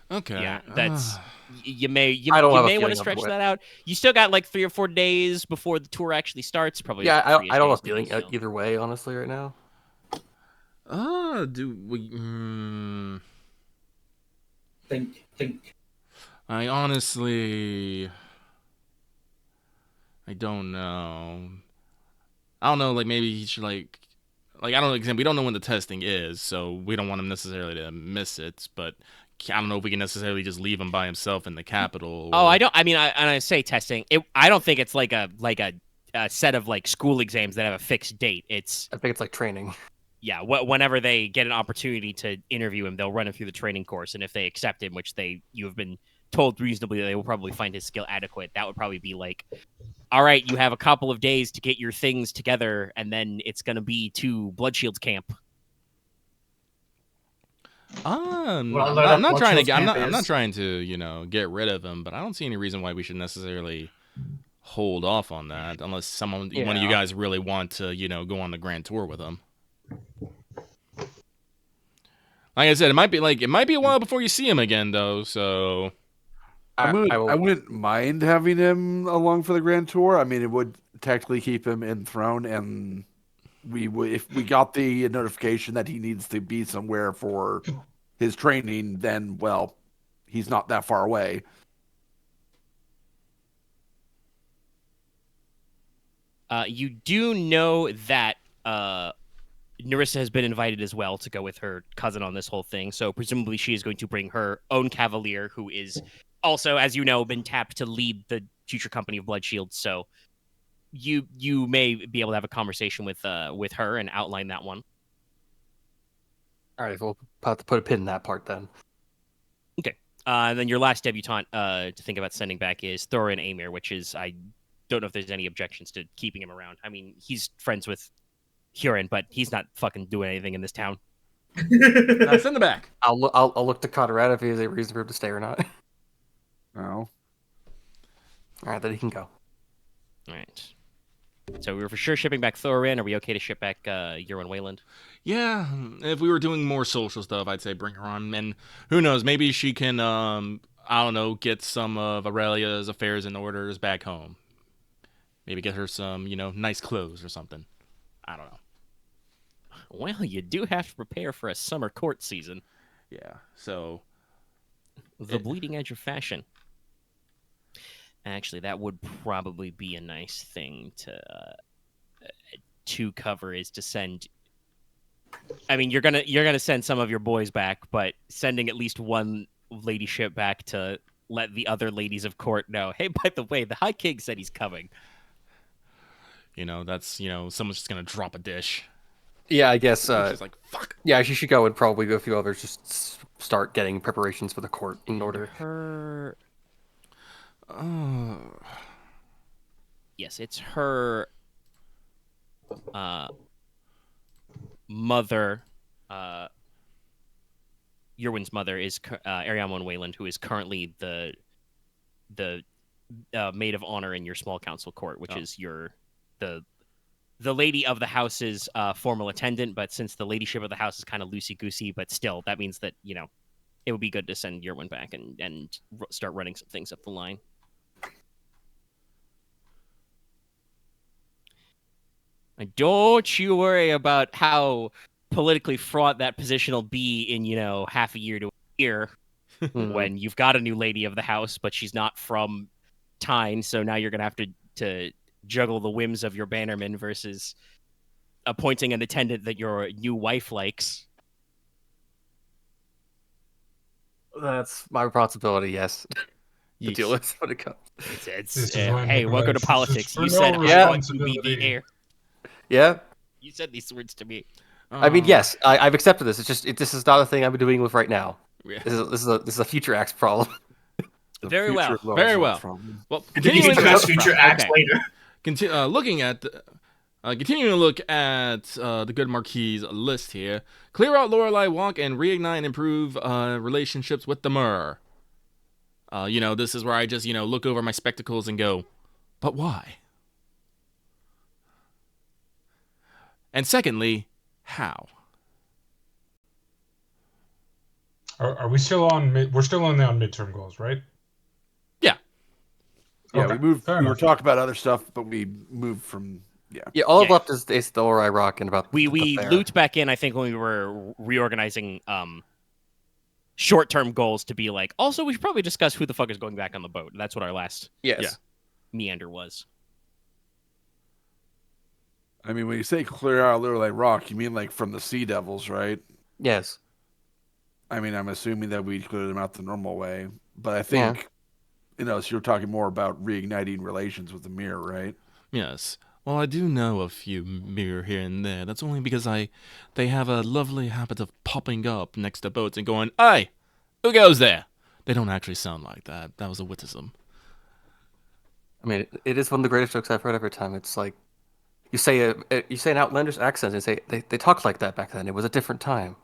Okay. yeah, that's you may I don't have a may want feeling to stretch of it. that out. You still got like 3 or 4 days before the tour actually starts. Probably Yeah, the I don't have a freest days feeling to be, so. either way, honestly, right now. Do we? Think. I honestly, I don't know. I don't know. Like maybe he should like I don't know. Example, we don't know when the testing is, so we don't want him necessarily to miss it. But I don't know if we can necessarily just leave him by himself in the capital. Oh, I don't. I mean, I say testing. I don't think it's like a set of like school exams that have a fixed date. It's I think it's like training. yeah. Whenever they get an opportunity to interview him, they'll run him through the training course, and if they accept him, which you have been told reasonably, they will probably find his skill adequate. That would probably be like, all right, you have a couple of days to get your things together, and then it's gonna be to Blood Shields camp. I'm Well, not trying to. I'm Camp not is- trying to get rid of him, but I don't see any reason why we should necessarily hold off on that unless one of you Yeah. guys really want to go on the grand tour with him. Like I said, it might be a while before you see him again, though. So I will- wouldn't mind having him along for the grand tour. I mean, it would technically keep him enthroned, and we would if we got the notification that he needs to be somewhere for his training, then well, he's not that far away. You do know that Nerissa has been invited as well to go with her cousin on this whole thing, so presumably she is going to bring her own Cavalier, who is also, as you know, been tapped to lead the future company of Blood Shields. So you may be able to have a conversation with her and outline that one. All right, we'll have to put a pin in that part then. Okay. And then your last debutante to think about sending back is Thorin Amir, which is, I don't know if there's any objections to keeping him around. I mean, he's friends with Huron, but he's not fucking doing anything in this town. Send him back. I'll look to Konrad if he has a reason for him to stay or not. No. All right, then he can go. All right. So we're for sure shipping back Thorin. Are we okay to ship back Yerwin Wayland? Yeah, if we were doing more social stuff, I'd say bring her on. And who knows, maybe she can, I don't know, get some of Aurelia's affairs and orders back home. Maybe get her some, nice clothes or something. I don't know. Well, you do have to prepare for a summer court season. Yeah, so... The bleeding edge of fashion. Actually, that would probably be a nice thing to cover, is to send... I mean, you're gonna send some of your boys back, but sending at least one ladyship back to let the other ladies of court know, hey, by the way, the High King said he's coming. That's, someone's just gonna drop a dish. Yeah, I guess. She's like, fuck. Yeah, she should go and probably a few others just start getting preparations for the court in order. Her... Yes, it's her mother, Yerwin's mother is Ariamon Wayland, who is currently the maid of honor in your small council court, which is the lady of the house's formal attendant. But since the ladyship of the house is kind of loosey-goosey, but still, that means that, it would be good to send Yerwin back and start running some things up the line. And don't you worry about how politically fraught that position will be in, half a year to a year when you've got a new lady of the house, but she's not from Teine, so now you're going to have to juggle the whims of your bannerman versus appointing an attendant that your new wife likes. That's my responsibility, yes. To deal with when it comes. Hey, welcome to politics. You said I want to be the heir. Yeah. You said these words to me. I mean, yes, I've accepted this. It's just this is not a thing I'm doing with right now. Yeah. This is a future acts problem. Very well. Very well. Well, Continuing to address future acts later. Continuing to look at the good Marquis list here. Clear out Lorelei Walk and reignite and improve relationships with the Myrrh. This is where I just, look over my spectacles and go, but why? And secondly, how? Are we still on we're still only on midterm goals, right? Yeah. Yeah, Okay, we moved. fair We were enough. talking about other stuff, but we moved from. Yeah. Yeah, all Yeah. left is the Lorelei Rock and about We the fair. looped back in, I think, when we were reorganizing short-term goals to be like, also, we should probably discuss who the fuck is going back on the boat. That's what our last Yes. meander was. I mean, when you say clear out Lorelei Rock, you mean like from the Sea Devils, right? Yes. I mean, I'm assuming that we cleared them out the normal way, but I think, so you're talking more about reigniting relations with the Mirror, right? Yes. Well, I do know a few Mirror here and there. That's only because they have a lovely habit of popping up next to boats and going, "Hey, who goes there?" They don't actually sound like that. That was a witticism. I mean, it is one of the greatest jokes I've heard every time. It's like you say an outlandish accent and say they talked like that back then. It was a different time.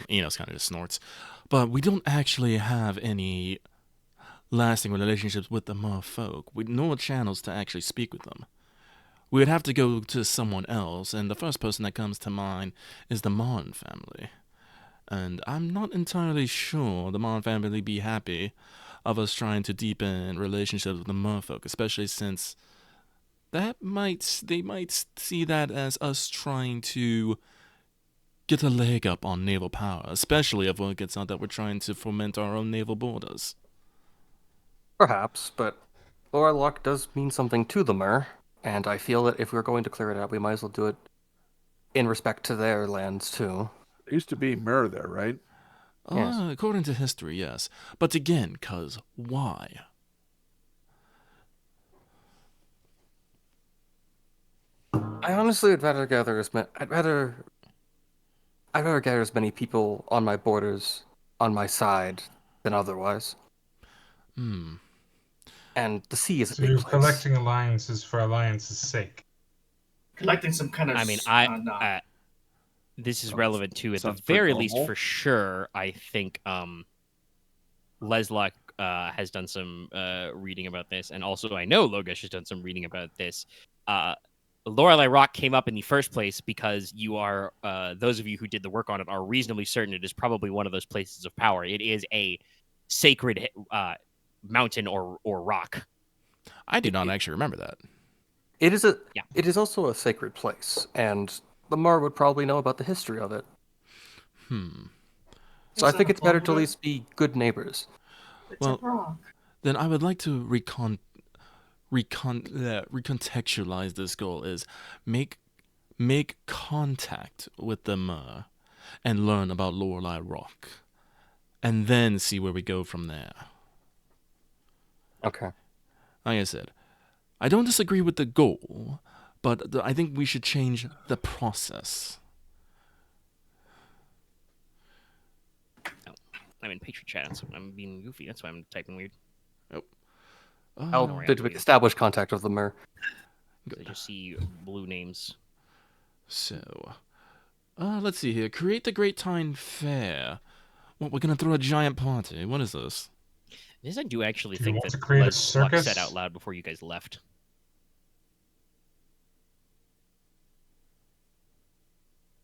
Inos kind of just snorts. But we don't actually have any lasting relationships with the merfolk. We no channels to actually speak with them. We would have to go to someone else, and the first person that comes to mind is the Marn family. And I'm not entirely sure the Marn family would be happy of us trying to deepen relationships with the merfolk, especially since they might see that as us trying to get a leg up on naval power, especially if it gets out that we're trying to foment our own naval borders. Perhaps, but Lorelei Rock does mean something to the Mer, and I feel that if we're going to clear it out, we might as well do it in respect to their lands too. There used to be Mirror there, right? Yes. According to history, yes. But again, cuz why? I honestly would rather gather I'd rather gather as many people on my borders on my side than otherwise. And the sea is a So big you're place. collecting alliances for alliance's sake. Collecting some kind of. I mean, this is Sounds- relevant too. At the sounds pretty very least, normal. for sure, I think Leslok has done some reading about this, and also I know Logesh has done some reading about this. Lorelei Rock came up in the first place because you are, those of you who did the work on it are reasonably certain it is probably one of those places of power. It is a sacred mountain or rock. I do not actually remember that. It is Yeah. It is also a sacred place, and the Mar would probably know about the history of it. So I Is think that it's better to at Konrad? least be good neighbors. It's Well- a rock. Then I would like to recontextualize this goal is make contact with the Mer and learn about Lorelei Rock, and then see where we go from there. Okay. Like I said, I don't disagree with the goal, but I think we should change the process. I'm in Patreon chat, so I'm being goofy. That's why I'm typing weird. How worry, did I'll we do it. establish contact with the Mer? 'Cause I just see blue names. So, let's see here. Create the Great Teine Fair. What, we're gonna throw a giant party? What is this? This I do actually Do you think want that to create a Leslok said circus? out loud before you guys left.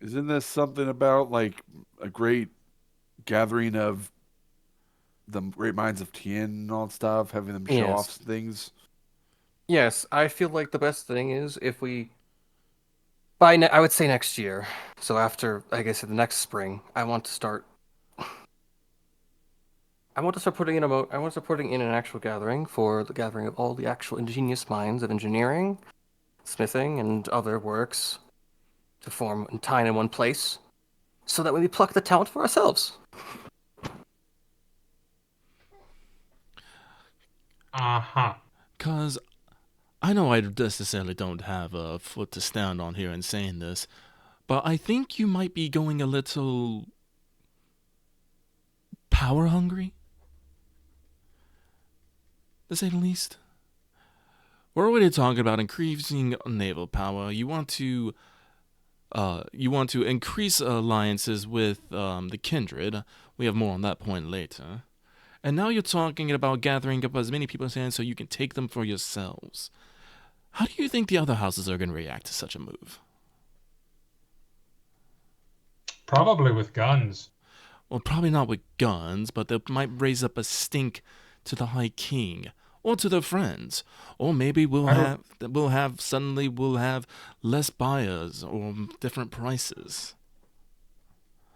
Isn't this something about like a great gathering of the great minds of Teine and all that stuff, having them show Yes. off things? Yes, I feel like the best thing is if we, I would say next year. So after, I guess, the next spring, I want to start putting in an actual gathering for the gathering of all the actual ingenious minds of engineering, smithing, and other works to form and tie in one place, so that we pluck the talent for ourselves. Uh-huh. Cause I know I necessarily don't have a foot to stand on here in saying this, but I think you might be going a little power hungry, to say the least. We're already talking about increasing naval power. You want to increase alliances with the kindred. We have more on that point later. And now you're talking about gathering up as many people as you can so you can take them for yourselves. How do you think the other houses are going to react to such a move? Probably with guns. Well, probably not with guns, but they might raise up a stink to the High King or to their friends, or maybe we'll have less buyers or different prices.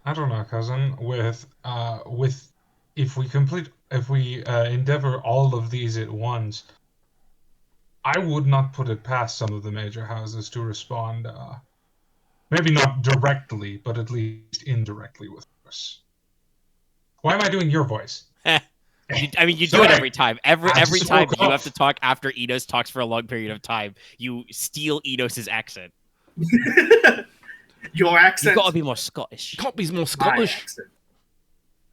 I don't know, cousin. If we endeavor all of these at once, I would not put it past some of the major houses to respond. Maybe not directly, but at least indirectly with us. Why am I doing your voice? You do it Sorry. every time. Every I just time woke you up. have to talk after Inos talks for a long period of time, you steal Enos's accent. Your You've accent. got to be more Scottish. Can't be more my Scottish. accent.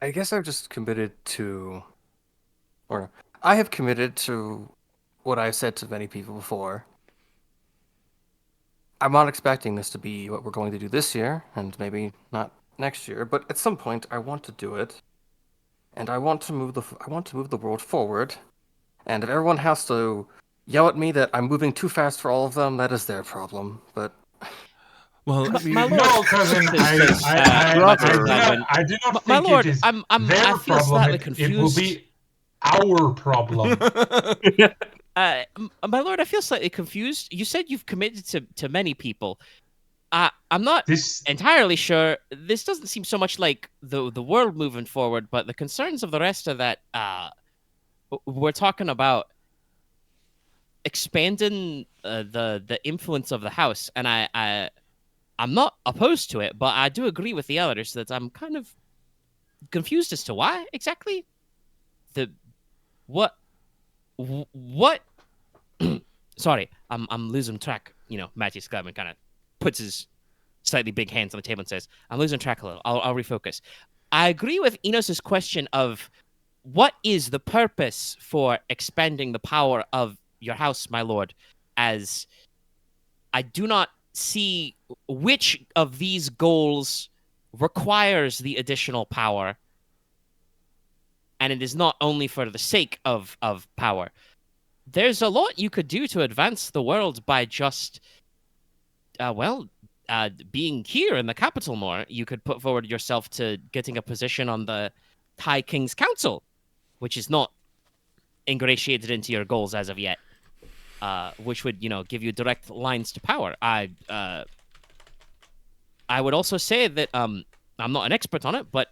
I guess I've just committed to, or I have committed to what I've said to many people before. I'm not expecting this to be what we're going to do this year, and maybe not next year, but at some point I want to do it, and I want to move the world forward. And if everyone has to yell at me that I'm moving too fast for all of them, that is their problem. But Well, My lord, No, cousin. Says, I do not my think lord, it is I'm their I feel problem. slightly It will confused. be our problem. My lord, I feel slightly confused. You said you've committed to many people. I'm not This entirely sure. This doesn't seem so much like the world moving forward, but the concerns of the rest of that. We're talking about expanding the influence of the house, and I'm not opposed to it, but I do agree with the others that I'm kind of confused as to why exactly. What? Sorry, I'm losing track. You know, Matthew Scudman kind of puts his slightly big hands on the table and says, "I'm losing track a little. I'll refocus." I agree with Enos's question of what is the purpose for expanding the power of your house, my lord, as I do not see which of these goals requires the additional power, and it is not only for the sake of power. There's a lot you could do to advance the world by just, being here in the capital more. You could put forward yourself to getting a position on the High King's Council, which is not ingratiated into your goals as of yet, which would, give you direct lines to power. I would also say that I'm not an expert on it, but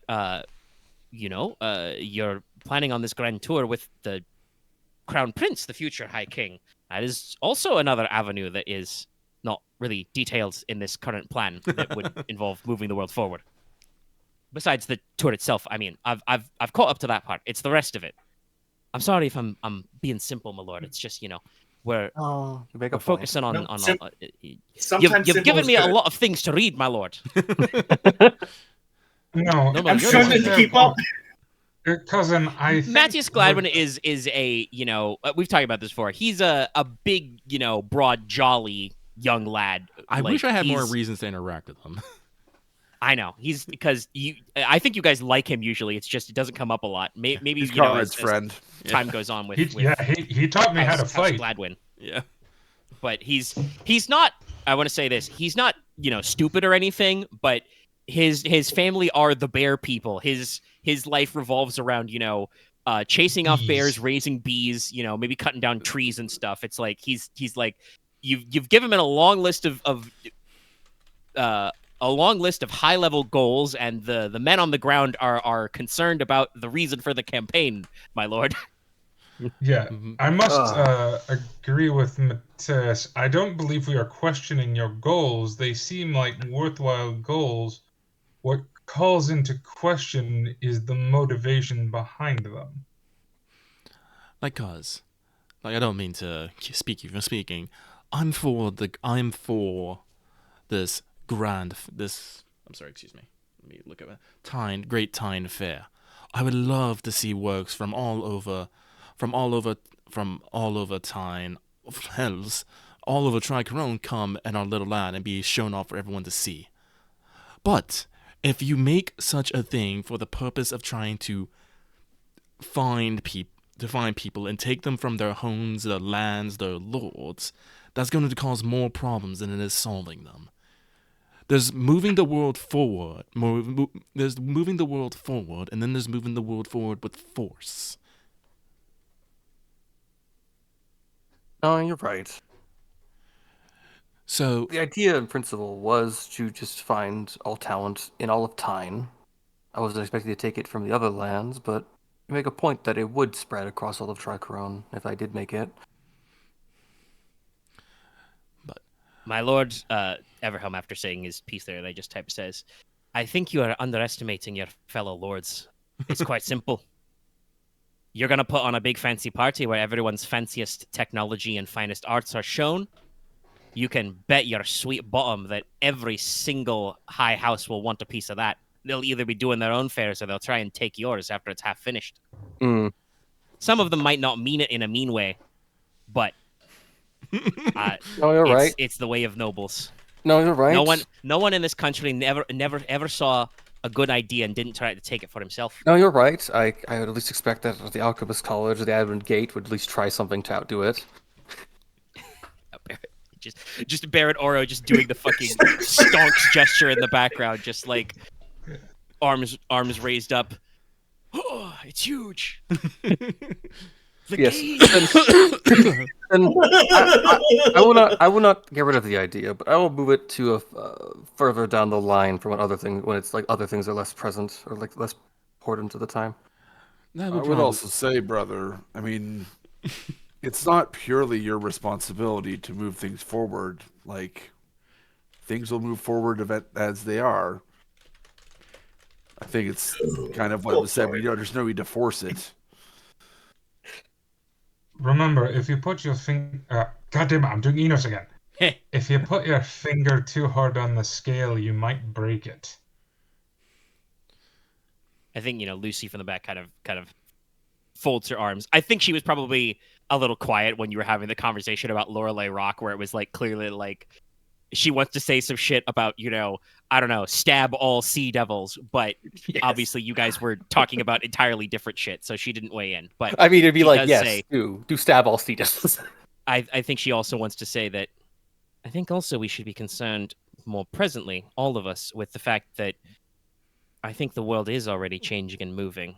you're planning on this grand tour with the Crown Prince, the future High King. That is also another avenue that is not really detailed in this current plan that would involve moving the world forward. Besides the tour itself, I mean, I've caught up to that part. It's the rest of it. I'm sorry if I'm being simple, my lord. It's just, we're focusing on. You've given me a lot of things to read, my lord. No, I'm struggling to keep up. Cousin, I think Matthias Gladwin is a we've talked about this before. He's a big, broad, jolly young lad. I wish I had more reasons to interact with him. I know because I think you guys like him usually. It's just it doesn't come up a lot. Maybe He's Conrad's friend. As time goes on with he taught me how to fight. Gladwin. Yeah, but he's not. I want to say this. He's not stupid or anything. But his family are the bear people. His life revolves around chasing off bears, raising bees. Maybe cutting down trees and stuff. It's like he's like you've given him a long list of high-level goals, and the men on the ground are concerned about the reason for the campaign, my lord. Yeah, I must agree with Matthias. I don't believe we are questioning your goals. They seem like worthwhile goals. What calls into question is the motivation behind them. I don't mean to speak even speaking. I'm for this grand. I'm sorry, excuse me. Let me look at it. Great Teine Fair. I would love to see works from all over Teine, hells, all over Tricorone come in our little land and be shown off for everyone to see. But if you make such a thing for the purpose of trying to find people and take them from their homes, their lands, their lords, that's going to cause more problems than it is solving them. There's moving the world forward. There's moving the world forward, and then there's moving the world forward with force. Oh, you're right. So the idea in principle was to just find all talent in all of Teine. I wasn't expecting to take it from the other lands, but you make a point that it would spread across all of Tricorone if I did make it. But my lord, Everhelm, after saying his piece there, they just type says, "I think you are underestimating your fellow lords. It's quite simple. You're gonna put on a big fancy party where everyone's fanciest technology and finest arts are shown. You can bet your sweet bottom that every single high house will want a piece of that. They'll either be doing their own fairs or they'll try and take yours after it's half finished. Some of them might not mean it in a mean way, but you're right. It's the way of nobles. No, you're right. No one in this country never ever saw a good idea and didn't try to take it for himself. No, you're right. I would at least expect that the Alchemist College or the Advent Gate would at least try something to outdo it. Just Barrett Oro just doing the fucking stonks gesture in the background, just like arms raised up. Oh, it's huge. Yes. I will not get rid of the idea, but I will move it to a further down the line for when it's like other things are less present or like less important at the time. I would also say, brother, I mean, it's not purely your responsibility to move things forward. Like, things will move forward as they are. I think it's kind of what was said. There's no need to force it. Remember, if you put your finger... goddamn it, I'm doing Inos again. If you put your finger too hard on the scale, you might break it. I think, Lucy from the back kind of folds her arms. I think she was probably a little quiet when you were having the conversation about Lorelei Rock, where it was like clearly like she wants to say some shit about, I don't know, stab all sea devils, but Yes. obviously you guys were talking about entirely different shit, so she didn't weigh in. But I mean, it'd be she like, does yes, say- do stab all sea devils. I think she also wants to say that I think also we should be concerned more presently, all of us, with the fact that I think the world is already changing and moving.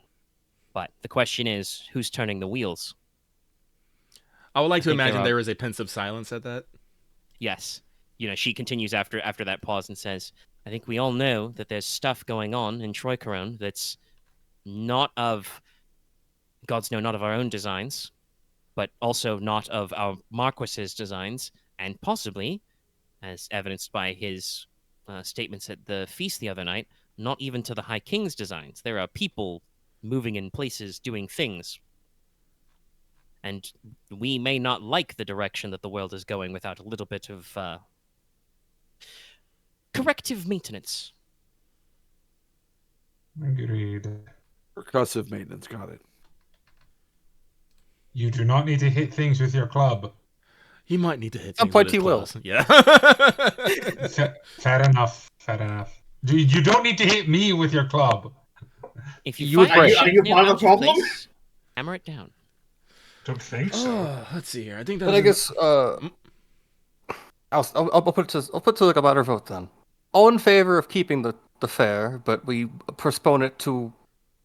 But the question is, who's turning the wheels? I would like to think there imagine are- there is a pensive silence at that. Yes. She continues after that pause and says, I think we all know that there's stuff going on in Troikaron that's not of, gods know, not of our own designs, but also not of our Marquess's designs, and possibly, as evidenced by his statements at the feast the other night, not even to the High King's designs. There are people moving in places, doing things. And we may not like the direction that the world is going without a little bit of corrective maintenance. Agreed. Percussive maintenance, got it. You do not need to hit things with your club. He might need to hit Some things point with his he will. claws. Yeah. Fair enough. Fair enough. You don't need to hit me with your club. If you You would find break. shit Are you nailed part of out the of problem? place, hammer it down. Don't think so. Oh, let's see here. I think that's. But I guess I'll put to like a matter of vote then. All in favor of keeping the fair, but we postpone it to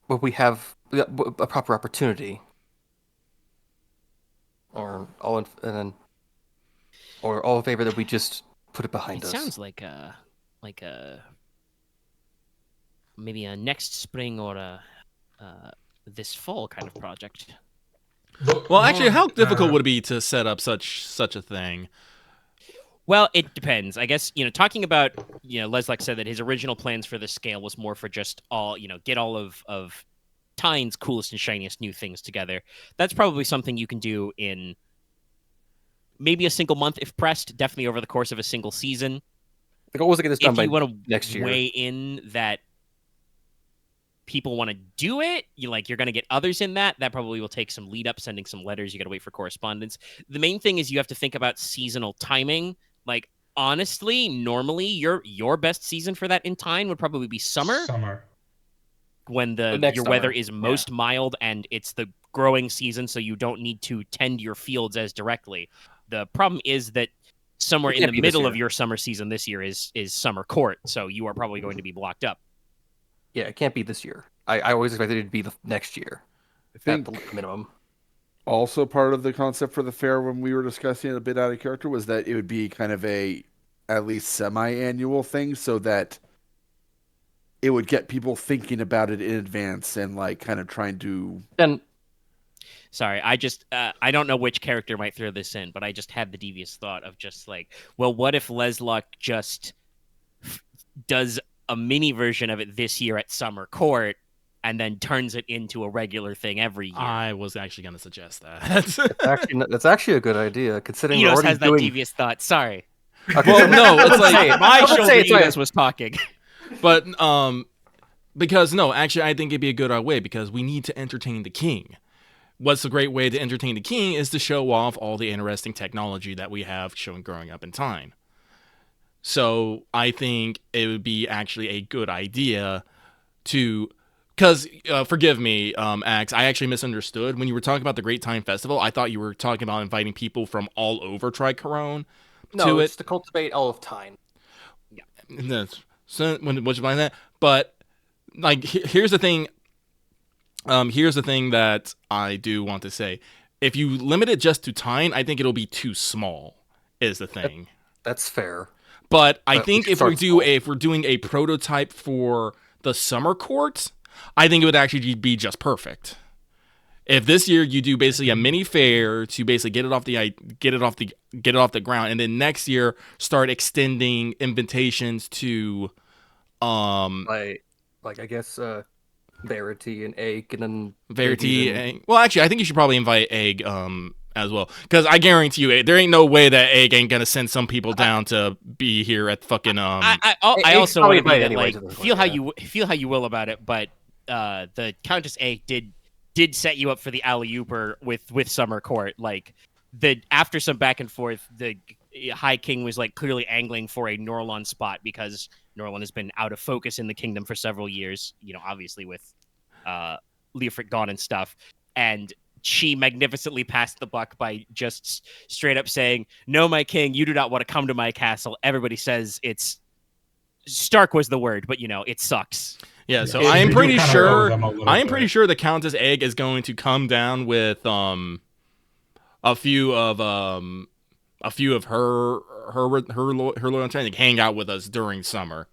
when we have a proper opportunity. Or all in favor that we just put it behind It us. sounds like maybe a next spring or a this fall kind of project. Well, actually, how difficult would it be to set up such a thing? Well, it depends. I guess, talking about, Leslok said that his original plans for the scale was more for just all, get all of Teine's coolest and shiniest new things together. That's probably something you can do in maybe a single month if pressed, definitely over the course of a single season. The goal was to get this done If by you want next to year. weigh in that people want to do it, you're going to get others in that probably will take some lead up, sending some letters. You got to wait for correspondence. The main thing is you have to think about seasonal timing. Like, honestly, normally your best season for that in Teine would probably be summer. When next your summer. weather is most mild and it's the growing season, so you don't need to tend your fields as directly. The problem is that somewhere It in can't the be this middle year. of your summer season this year is summer court, so you are probably going to be blocked up. Yeah, it can't be this year. I always expected it to be the next year I at think the minimum. also part of the concept for the fair when we were discussing it a bit out of character was that it would be kind of a at least semi-annual thing so that it would get people thinking about it in advance and like kind of trying to Then Sorry, I just I don't know which character might throw this in, but I just had the devious thought of just like, well, what if Leslok just does a mini version of it this year at Summer Court and then turns it into a regular thing every year? I was actually going to suggest that. that's actually a good idea considering we're Enos already has that doing. devious thought. Sorry. Okay, Well, no, it's like say it. My I would shoulder say it's Enos right. was talking. But because no, actually, I think it'd be a good way because we need to entertain the king. What's a great way to entertain the king is to show off all the interesting technology that we have shown growing up in Teine. So I think it would be actually a good idea to, because forgive me, Axe, I actually misunderstood when you were talking about the Great Teine Festival. I thought you were talking about inviting people from all over Tricaron No, to it's it. to cultivate all of Teine. And that's so when what you find that, but like here's the thing. Here's the thing that I do want to say. If you limit it just to Teine, I think it'll be too small. Is the thing. That's fair. But I But think we if start small. if we're doing a prototype for the summer court, I think it would actually be just perfect. If this year you do basically a mini fair to basically get it off the ground, and then next year start extending invitations to Like I guess Verity and Egg and then Verity. even- And, well, actually, I think you should probably invite Egg as well, because I guarantee you, there ain't no way that Egg ain't gonna send some people down to be here at fucking I It's also probably want to be right that, anyways like, at this feel point, how you will about it, but the Countess A did set you up for the alley-ooper with Summer Court. Like, after some back and forth, High King was like clearly angling for a Norlon spot because Norlon has been out of focus in the kingdom for several years. Obviously with Leofric gone and stuff, and she magnificently passed the buck by just straight up saying, "No, my king, you do not want to come to my castle." Everybody says it's Stark was the word, but it sucks. Yeah, so Yeah, I am you pretty kinda owe sure them a little bit. the Countess Egg is going to come down with a few of her loyal trying to hang out with us during summer.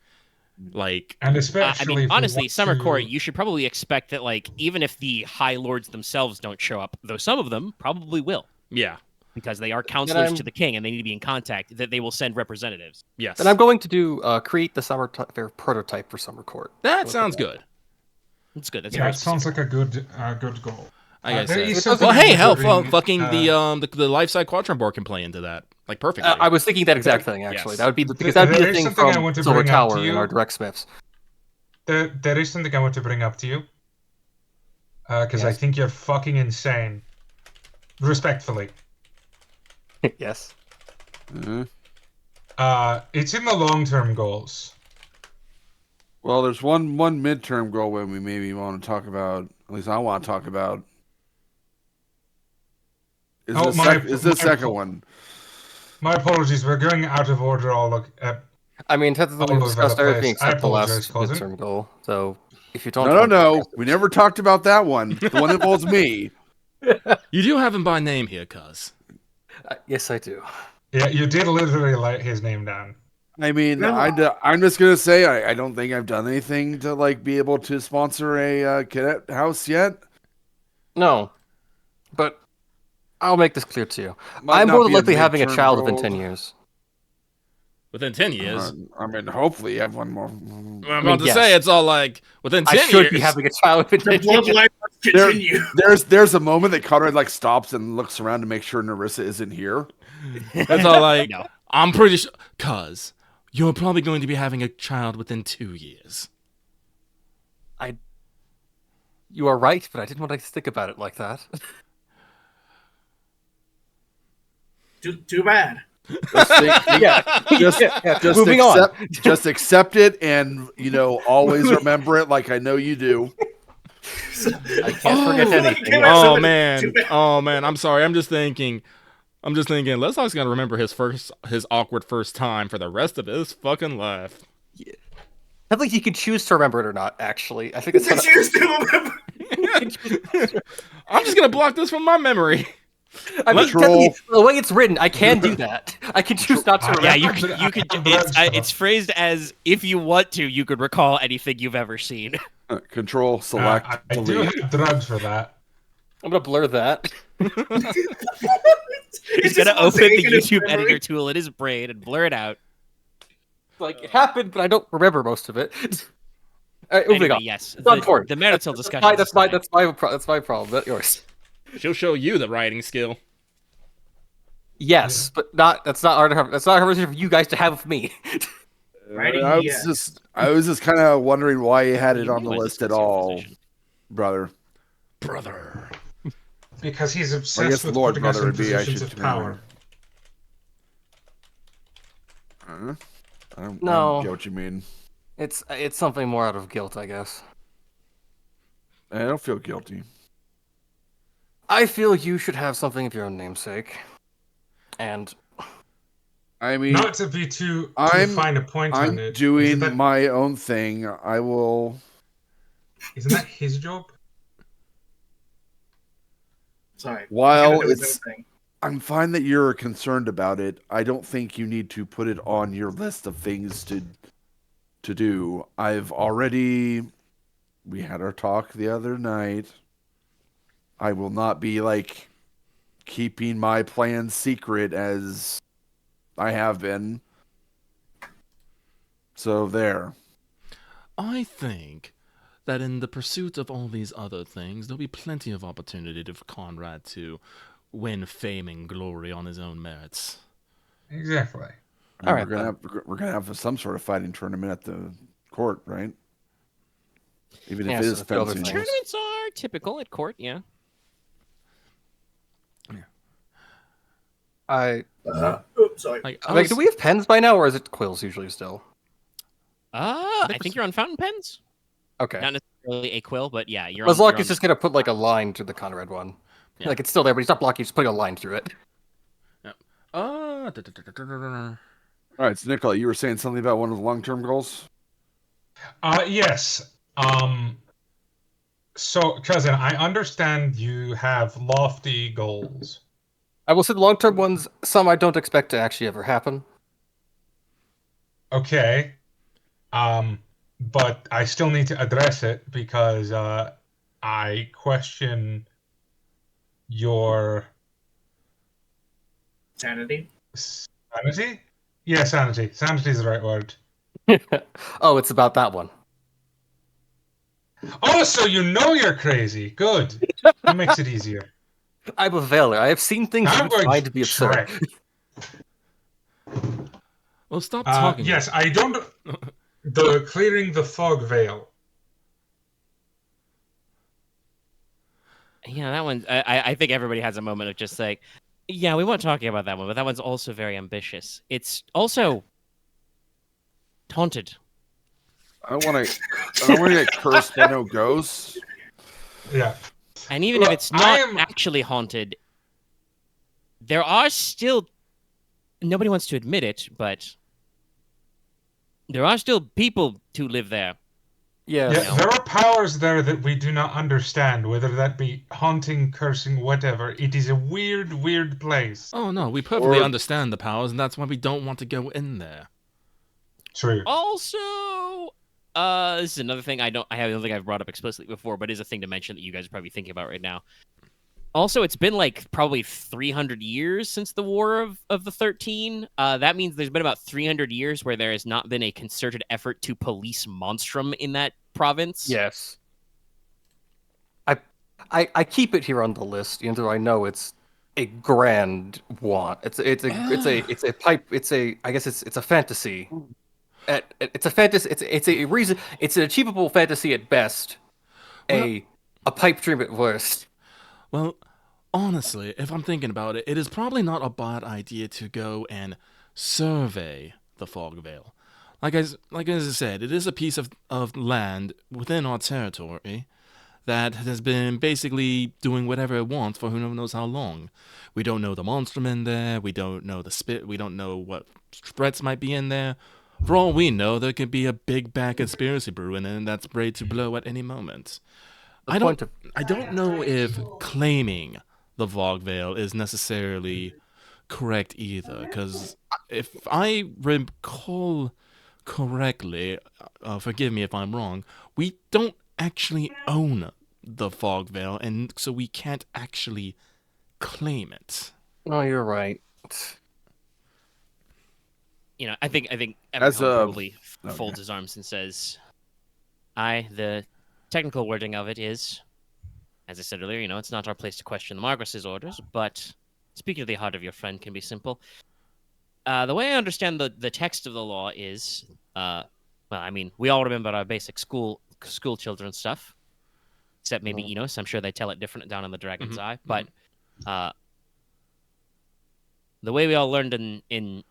Like, And I especially mean, if we honestly, want Summer to- Court, you should probably expect that, like, even if the High Lords themselves don't show up, though some of them probably will, yeah, because they are counselors I'm- to the king and they need to be in contact, that they will send representatives. yes. Then I'm going to do create the Summer Fair prototype for Summer Court. That sounds good. It's good. That's Yeah, very it sounds specific. like a good goal. I guess. there is Well, something hey, hell, regarding, fucking the life side quadrant board can play into that like perfectly. I was thinking that exact thing actually. Yes. That would be because that would be There the is thing something I from want to Silver bring up to Tower in you. our direct smiths. There is something I want to bring up to you. Because I Yes. think you're fucking insane. Respectfully. Yes. Uh, It's in the long-term goals. well, there's one midterm goal when we maybe want to talk about. At least I want to talk about. Is Oh, the my second fault. one? My apologies, we're going out of order all I mean, technically All we've over discussed the everything place. I except the last apologize, cousin. midterm goal. So if you don't, No. We never talked about that one. The one that involves me. You do have him by name here, cuz. Yes, I do. Yeah, you did literally write his name down. I mean, No. I'm just gonna say I don't think I've done anything to like be able to sponsor a cadet house yet. No, but I'll make this clear to you. Might I'm not more than be a likely having a midterm child within goal. 10 years. Within 10 years. I mean, hopefully, I have one more. I'm I about mean, to yes. say it's all like within 10 I should years. be having a child within The 10 years. bloodline must continue. There's a moment that Konrad like stops and looks around to make sure Narissa isn't here. That's all like No. I'm pretty sure cuz you're probably going to be having a child within 2 years. You are right, but I didn't want to think about it like that. Too bad. Just think, just, just Moving on. accept, just accept it, and always remember it, like I know you do. I can't forget anything. Oh Too man. bad. Oh man, I'm sorry. I'm just thinking Leslok's gonna remember his awkward first time for the rest of his fucking life. I think he can choose to remember it or not, actually. I think it's Did you still remember? I'm just gonna block this from my memory. I mean, Control. technically, the way it's written, I can do that. I can choose not to remember. Yeah, I- you could. I- It's phrased as if you want to, you could recall anything you've ever seen. Control, select, I do delete. have drugs for that. I'm gonna blur that. He's It's gonna just open the mosaic in his YouTube memory. editor tool in his brain and blur it out. Like, it happened, but I don't remember most of it. All right, moving Anyway, on. yes, It's not important. the marital discussion. That's my problem. Not yours. She'll show you the writing skill. Yes, but that's not our conversation for you guys to have with me. Writing, I yes. was just kind of wondering why you had it on the You might list at discuss your all, position. brother. Brother. Because he's I obsessed guess with Lord putting us Brother in would be. I positions should of power. I don't No. get what you mean. It's something more out of guilt, I guess. I don't feel guilty. I feel you should have something of your own namesake. And I mean, Not to be too I'm- fine a point on I'm it. doing isn't that, my own thing. I will. isn't that his job? Sorry. While It was it's, no thing. I'm fine that you're concerned about it. I don't think you need to put it on your list of things to do. We had our talk the other night. I will not be like keeping my plans secret as I have been. So there. I think that in the pursuit of all these other things, there'll be plenty of opportunity for Konrad to win fame and glory on his own merits. Exactly. I mean, All right, we're gonna have some sort of fighting tournament at the court, right? Even if Yeah, it so is the other fencing. thing. Tournaments are typical at court, yeah. sorry. Like, Like, do we have pens by now, or is it quills usually still? I think you're on fountain pens. Okay. Not necessarily a quill, but yeah, you're on. Leslok you're is on just gonna put like a line through the Konrad one. Yeah. Like it's still there, but he's not blocking. He's just putting a line through it. All right, so Nicola, you were saying something about one of the long-term goals. Yes. So, cousin, I understand you have lofty goals. I will say the long-term ones. Some I don't expect to actually ever happen. Okay. But I still need to address it because I question your Sanity. sanity. Yeah, sanity. Sanity is the right word. Oh, it's about that one. Oh, so you know you're crazy. Good. That makes it easier. I'm a veiler. I have seen things I'm you going find to be absurd. Well, stop talking. Yes, I don't. The clearing the fog veil. Yeah, that one. I think everybody has a moment of just like, yeah, we weren't talking about that one, but that one's also very ambitious. It's also haunted. I don't want to get cursed by no ghosts. Yeah. And even Look, if it's not I am- actually haunted, there are still. Nobody wants to admit it, but there are still people to live there. Yes. Yeah, there are powers there that we do not understand, whether that be haunting, cursing, whatever. It is a weird, weird place. Oh no, we perfectly Or- understand the powers, and that's why we don't want to go in there. True. Also, this is another thing I don't think I've brought up explicitly before, but is a thing to mention that you guys are probably thinking about right now. Also, it's been like probably 300 years since the War of the 13. That means there's been about 300 years where there has not been a concerted effort to police Monstrum in that province. Yes. I keep it here on the list, even though I know it's a grand want. It's a pipe. I guess it's a fantasy. It's a fantasy. It's a reason. It's an achievable fantasy at best. A pipe dream at worst. Well, honestly, if I'm thinking about it, it is probably not a bad idea to go and survey the fog veil. Like as I said, it is a piece of land within our territory that has been basically doing whatever it wants for who knows how long. We don't know the monstrum in there. We don't know the spit. We don't know what threats might be in there. For all we know, there could be a big bad conspiracy brewing and that's ready to blow at any moment. I don't know if claiming the Fog Veil is necessarily correct either, because if I recall correctly, forgive me if I'm wrong, we don't actually own the Fog Veil, and so we can't actually claim it. Oh, you're right. You know, I think As everyone a- probably folds his arms and says, the technical wording of it is, as I said earlier, you know, it's not our place to question the Marquess's orders, but speaking of the heart of your friend can be simple. The way I understand the text of the law is, well, I mean, we all remember our basic school children stuff, except maybe Inos. I'm sure they tell it different down in the Dragon's Eye, but the way we all learned in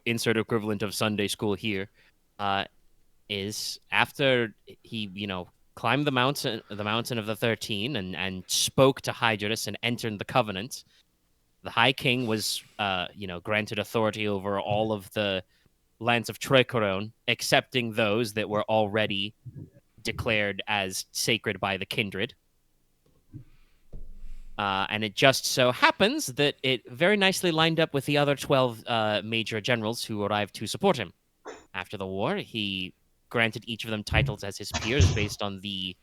insert equivalent of Sunday school here, is after he, you know, climbed the mountain of the 13 and spoke to Hydrus and entered the covenant. The High King was, you know, granted authority over all of the lands of Troicoron, excepting those that were already declared as sacred by the kindred. And it just so happens that it very nicely lined up with the other 12 major generals who arrived to support him. After the war, he granted each of them titles as his peers based on the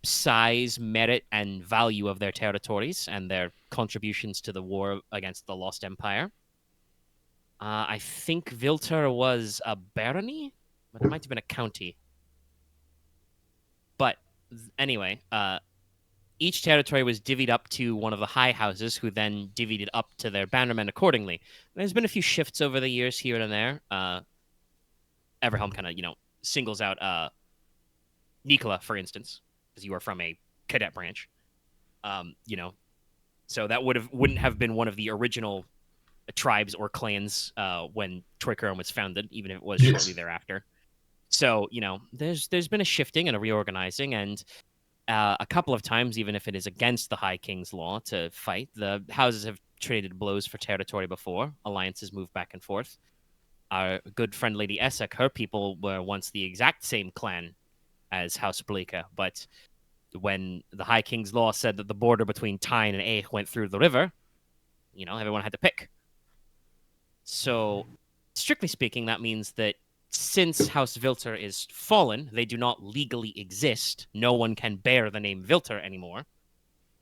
size, merit, and value of their territories and their contributions to the war against the Lost Empire. I think Vilter was a barony, but it might have been a county. But anyway, each territory was divvied up to one of the high houses, who then divvied it up to their bannermen accordingly. There's been a few shifts over the years here and there. Everhelm kind of, you know, singles out Nicola, for instance, because you are from a cadet branch. You know, so that wouldn't have been one of the original tribes or clans when Troikarum was founded, even if it was Yes. shortly thereafter. So, there's been a shifting and a reorganizing, and a couple of times, even if it is against the High King's law to fight, the houses have traded blows for territory before. Alliances move back and forth. Our good friend Lady Essek, her people were once the exact same clan as House Bleka, but when the High King's law said that the border between Teine and Eich went through the river, everyone had to pick. So, strictly speaking, that means that since House Vilter is fallen, they do not legally exist. No one can bear the name Vilter anymore.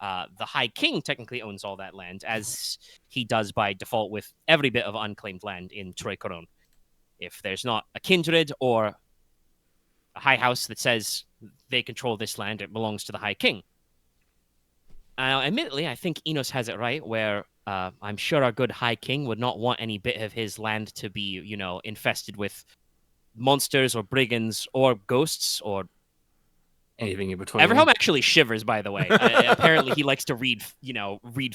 The High King technically owns all that land, as he does by default with every bit of unclaimed land in Troikaron. If there's not a kindred or a high house that says they control this land, it belongs to the High King. Admittedly, I think Inos has it right, where I'm sure our good High King would not want any bit of his land to be, infested with monsters or brigands or ghosts or Anything in between. Everhelm actually shivers, by the way. Apparently, he likes to read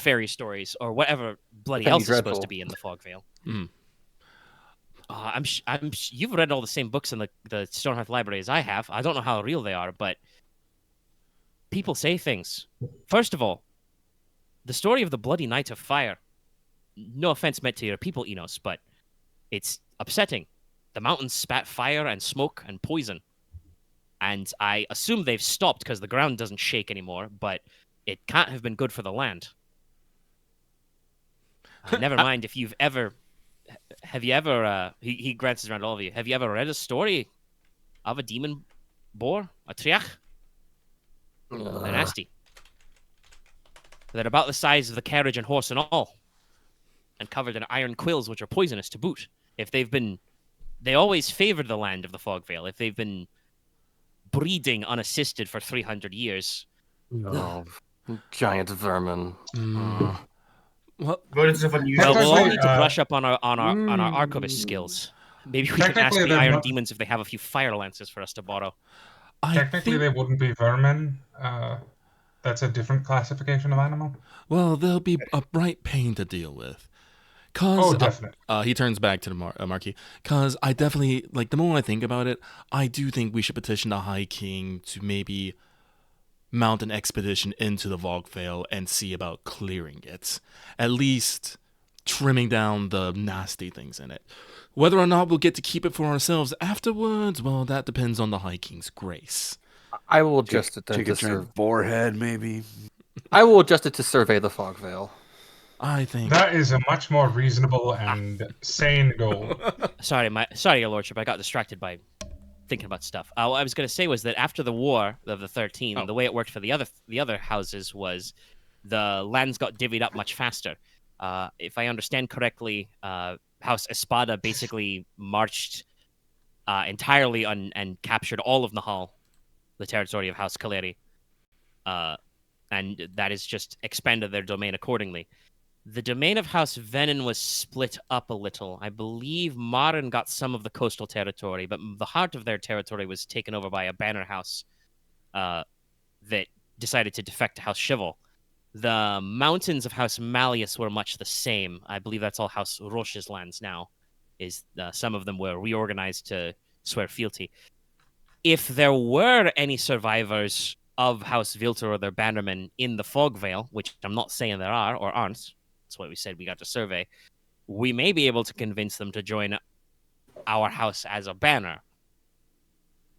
fairy stories or whatever bloody Penny else is supposed Dreadful. to be in the Fog Veil. Hmm. You've read all the same books in the Stonehearth library as I have. I don't know how real they are, but people say things. First of all, the story of the Bloody Night of Fire. No offense meant to your people, Inos, but it's upsetting. The mountains spat fire and smoke and poison. And I assume they've stopped because the ground doesn't shake anymore, but it can't have been good for the land. Never mind if you've ever... Have you ever... he glances around all of you. Have you ever read a story of a demon boar? A triach? They're nasty. They're about the size of the carriage and horse and all. And covered in iron quills, which are poisonous to boot. They always favored the land of the Fog Veil. If they've been breeding unassisted for 300 years. Oh, giant vermin. Well, What is it unusual? Well, we'll all Technically, need to brush up on our archivist skills. Maybe we can ask Technically, the they're Iron not- Demons if they have a few fire lances for us to borrow. I Technically, think, they wouldn't be vermin. That's a different classification of animal. well, they'll be a bright pain to deal with. Cause Oh, definitely. he turns back to the Marquis. Cause I definitely the more I think about it, I do think we should petition the High King to maybe mount an expedition into the Fog Veil and see about clearing it. At least trimming down the nasty things in it. Whether or not we'll get to keep it for ourselves afterwards, well, that depends on the High King's grace. I will adjust it then Chicken to giant forehead, maybe. I will adjust it to survey the Fog Veil. I think That is a much more reasonable and sane goal. Sorry, Your Lordship, I got distracted by thinking about stuff. What I was going to say was that after the War of the 13, the way it worked for the other houses was the lands got divvied up much faster. If I understand correctly, House Espada basically marched entirely and captured all of Nahal, the territory of House Kaleri, and that has just expanded their domain accordingly. The domain of House Venin was split up a little. I believe Marin got some of the coastal territory, but the heart of their territory was taken over by a banner house that decided to defect to House Chival. The mountains of House Malleus were much the same. I believe that's all House Roche's lands now. Some of them were reorganized to swear fealty. If there were any survivors of House Vilter or their bannermen in the Fog Veil, which I'm not saying there are or aren't, that's what we said we got to survey, we may be able to convince them to join our house as a banner.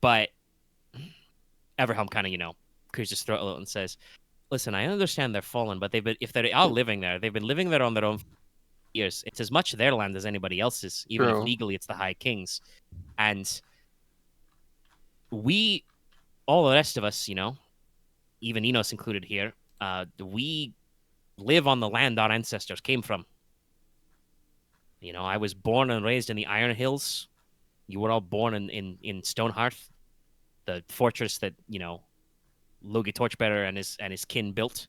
But Everhelm kind of, clears his throat a little and says, listen, I understand they're fallen, but if they're all living there, they've been living there on their own for years. It's as much their land as anybody else's, even if True. legally it's the High King's. And we, all the rest of us, even Inos included here, we live on the land our ancestors came from. I was born and raised in the Iron Hills. You were all born in Stonehearth, the fortress that, Logi Torchbearer and his kin built.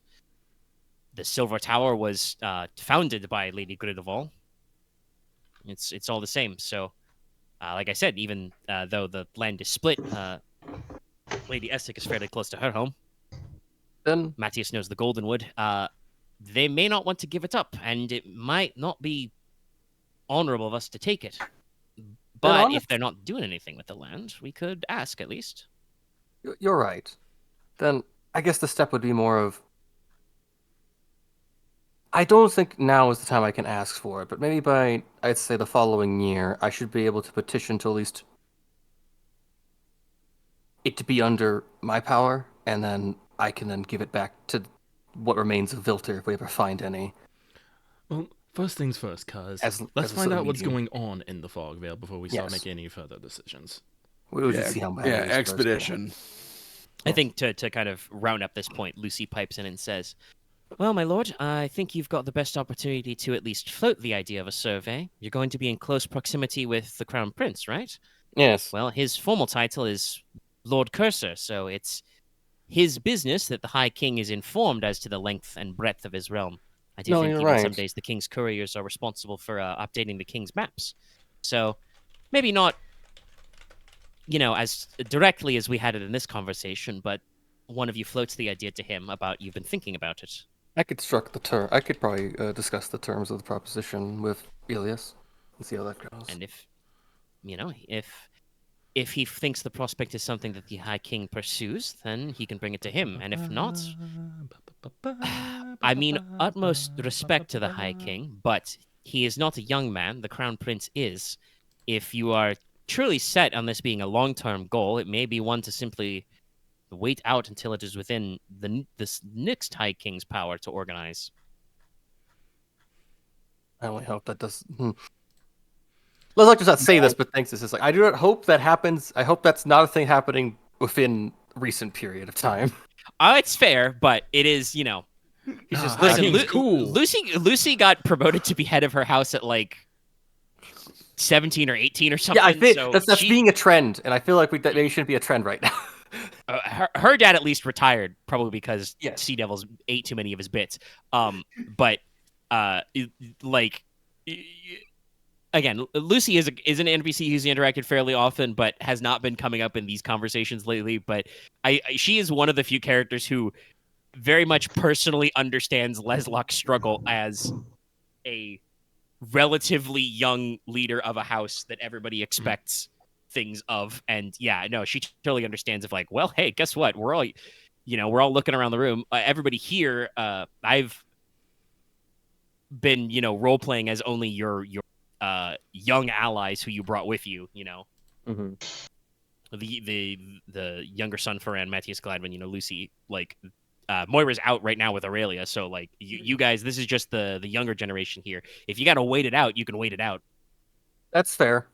The Silver Tower was founded by Lady Gridarvol. It's all the same. So, like I said, even though the land is split, Lady Essek is fairly close to her home. Then Matthias knows the Goldenwood. They may not want to give it up, and it might not be honorable of us to take it. Then But if they're not doing anything with the land, we could ask at least. You're right. Then I guess the step would be more of. I don't think now is the time I can ask for it, but maybe by, I'd say, the following year, I should be able to petition to at least it to be under my power, and then I can then give it back to what remains of Vilter if we ever find any. Well, first things first, cuz. As Let's a find sort of out what's medium. going on in the Fog Veil before we start Yes. making any further decisions. We'll just see how bad it is first. expedition. I think to kind of round up this point, Lucy pipes in and says, "Well, my lord, I think you've got the best opportunity to at least float the idea of a survey. You're going to be in close proximity with the Crown Prince, right? Yes. Well, his formal title is Lord Cursor, so it's his business that the High King is informed as to the length and breadth of his realm. I do No, think you're even some right. days the King's couriers are responsible for updating the King's maps. So maybe not, as directly as we had it in this conversation, but one of you floats the idea to him about you've been thinking about it. I could struck the term. I could probably discuss the terms of the proposition with Elias and see how that goes. And if he thinks the prospect is something that the High King pursues, then he can bring it to him. And if not, I mean, utmost respect to the High King, but he is not a young man. The Crown Prince is. If you are truly set on this being a long-term goal, it may be one to simply wait out until it is within this next High King's power to organize. I only hope that does. Leslok does not say this, but thinks this is like, I do not hope that happens. I hope that's not a thing happening within recent period of time. It's fair, but it is, He's just High listen, King's cool. Lucy got promoted to be head of her house at like 17 or 18 or something. Yeah, I think so that's being a trend, and I feel like that maybe shouldn't be a trend right now. her dad at least retired, probably because Yes. Sea Devils ate too many of his bits. But again, Lucy is an NPC who's interacted fairly often, but has not been coming up in these conversations lately. But she is one of the few characters who very much personally understands Leslok's struggle as a relatively young leader of a house that everybody expects things of. And yeah, no, she totally understands. If like, well, hey, guess what? We're all looking around the room. Everybody here, I've been, role playing as only your young allies who you brought with you. Mm-hmm. The younger son for Aren, Matthias Gladwin. Lucy, like. Moira's out right now with Aurelia, so like you guys, this is just the younger generation here. If you got to wait it out, you can wait it out. That's fair.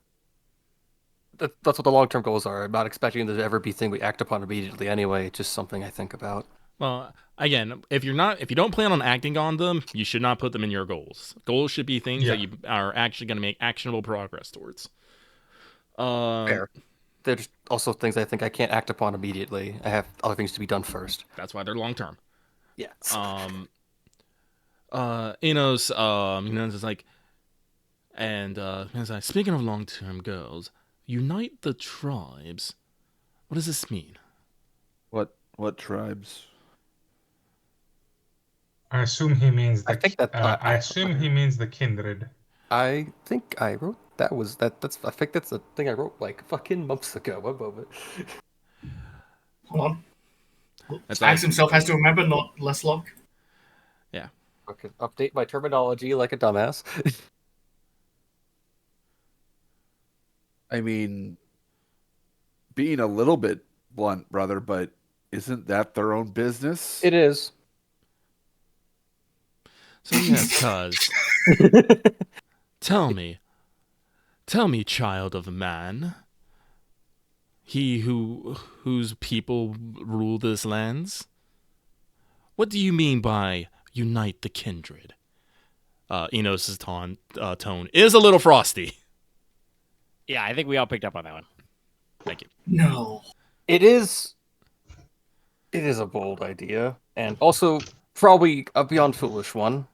That's what the long-term goals are. I'm not expecting there to ever be thing we act upon immediately anyway. It's just something I think about. Well, again, if you don't plan on acting on them, you should not put them in your goals. Goals should be things that you are actually going to make actionable progress towards. Fair. They're just also things I think I can't act upon immediately. I have other things to be done first. That's why they're long term. Yes. Inos is like, and he's like, speaking of long term goals, unite the tribes. What does this mean? What tribes? I assume he means I think that- I assume he means the kindred. I think I wrote that was that. That's I think that's the thing I wrote like fucking months ago. One moment. Hold on. That's Axe like- himself has to remember, not Leslok. Okay, update my terminology like a dumbass. I mean, being a little bit blunt, brother, but isn't that their own business? It is. So yes, cuz. Tell me, child of man, he whose people rule this lands, what do you mean by unite the kindred? Enos's tone is a little frosty. Yeah, I think we all picked up on that one. Thank you. No. It is a bold idea, and also probably a beyond foolish one.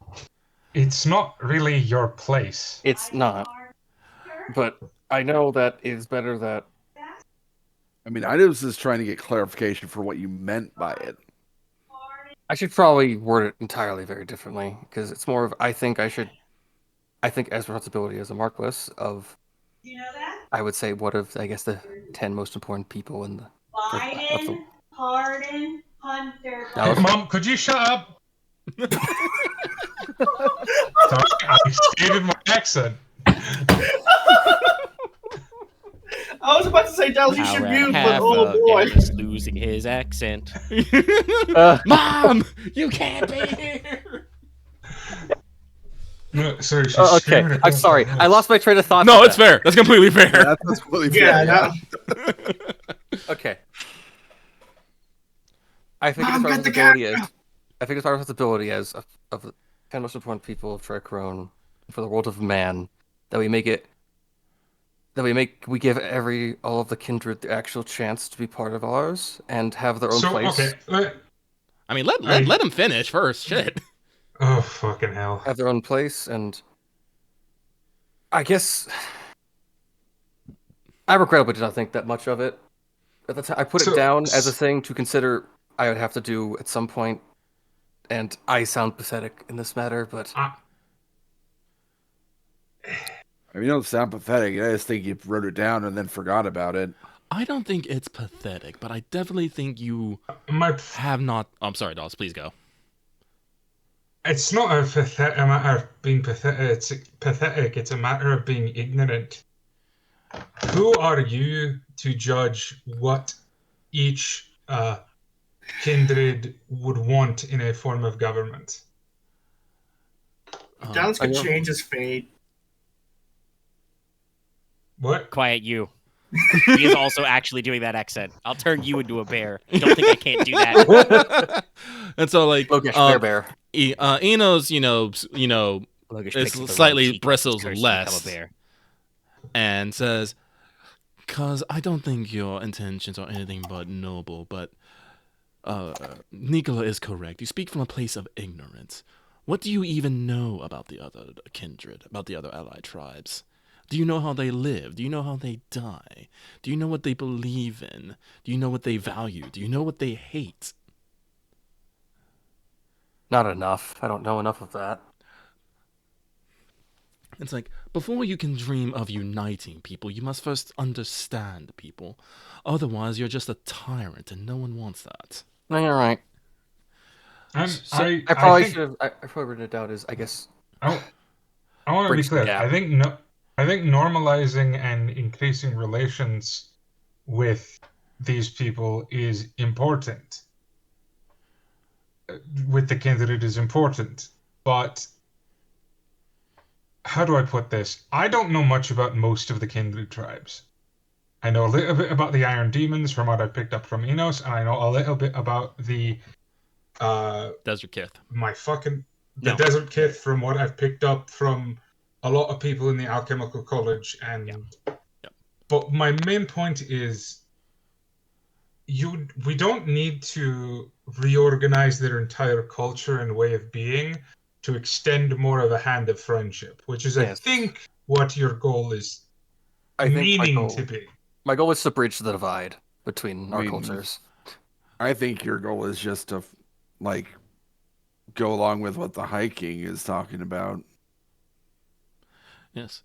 It's not really your place. It's not. But I know that it's better that... I mean, I was just trying to get clarification for what you meant by it. I should probably word it entirely very differently, because it's more of, I think I should I think as responsibility as a Marquess of, I would say one of, I guess, the 10 most important people in the. Biden, Pardon, Hunter. That was- Mom, could you shut up? Sorry, I stated my accent. I was about to say, Dallas, you should Our mute, but half oh boy. is losing his accent. Mom, you can't be here. No, sorry, she's okay, screaming I'm across sorry. the I house. lost my train of thought. No, with it's that. fair. That's completely fair. Yeah, that's completely Yeah, fair. that, Okay. I think Mom, it's our get the responsibility camera! as of the 10 most important people of Tricorone for the world of man that we give all of the kindred the actual chance to be part of ours and have their own So, place. okay. I mean, let him finish first. Shit. Oh, fucking hell. Have their own place, and I guess I regrettably did not think that much of it at the time. I put it down as a thing to consider I would have to do at some point, and I sound pathetic in this matter, but I mean, you don't sound pathetic. I just think you wrote it down and then forgot about it. I don't think it's pathetic, but I definitely think you My, have not. I'm sorry, Dawes. Please go. it's not a matter of being pathetic. It's pathetic. It's a matter of being ignorant. Who are you to judge what each kindred would want in a form of government? Dallas could I know. change his fate. What? Quiet you. He is also actually doing that accent. I'll turn you into a bear. You don't think I can't do that? And so, like, Logesh, bear. Enos, Logesh It's picks up the slightly wrong cheek, bristles cursed to less. become a bear. and says, "Cause I don't think your intentions are anything but noble, but Nicola is correct. You speak from a place of ignorance. What do you even know about the other kindred, about the other allied tribes? Do you know how they live? Do you know how they die? Do you know what they believe in? Do you know what they value? Do you know what they hate?" Not enough. I don't know enough of that. It's like, before you can dream of uniting people, you must first understand people. Otherwise, you're just a tyrant, and no one wants that. No, you're right. And So- I probably think, should have. I probably written it down as, I guess. I want to be Bridge the clear. gap. I think normalizing and increasing relations with these people is important. With the kindred is important, but how do I put this? I don't know much about most of the kindred tribes. I know a little bit about the Iron Demons from what I picked up from Inos, and I know a little bit about the Desert Kith. the Desert Kith from what I've picked up from a lot of people in the Alchemical College, and but my main point is we don't need to reorganize their entire culture and way of being to extend more of a hand of friendship, which is Yes. I think what your goal is I think meaning to be. my goal is to bridge the divide between our mean, cultures. I think your goal is just to, like, go along with what the High King is talking about. Yes.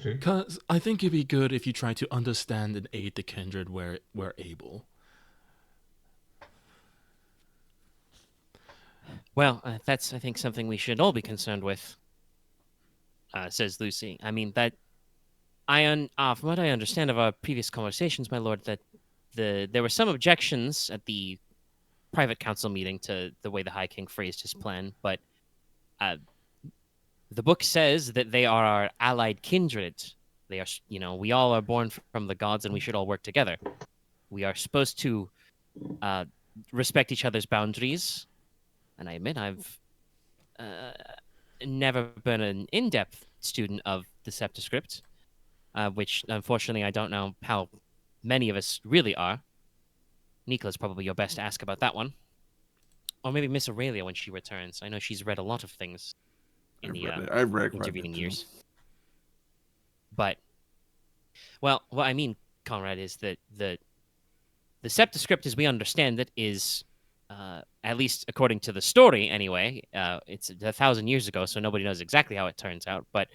Because I think it'd be good if you try to understand and aid the kindred where able. Well, that's, I think, something we should all be concerned with, says Lucy. I mean, that from what I understand of our previous conversations, my lord, that there were some objections at the private council meeting to the way the High King phrased his plan, but the book says that they are our allied kindred. They are, we all are born from the gods, and we should all work together. We are supposed to respect each other's boundaries. And I admit I've never been an in-depth student of the Septascript, which unfortunately I don't know how many of us really are. Nicola's probably your best to ask about that one. Or maybe Miss Aurelia when she returns. I know she's read a lot of things in I've read intervening it, years. But, well, what I mean, Konrad, is that the Septascript, as we understand it, is... at least according to the story, anyway, it's 1,000 years ago, so nobody knows exactly how it turns out. But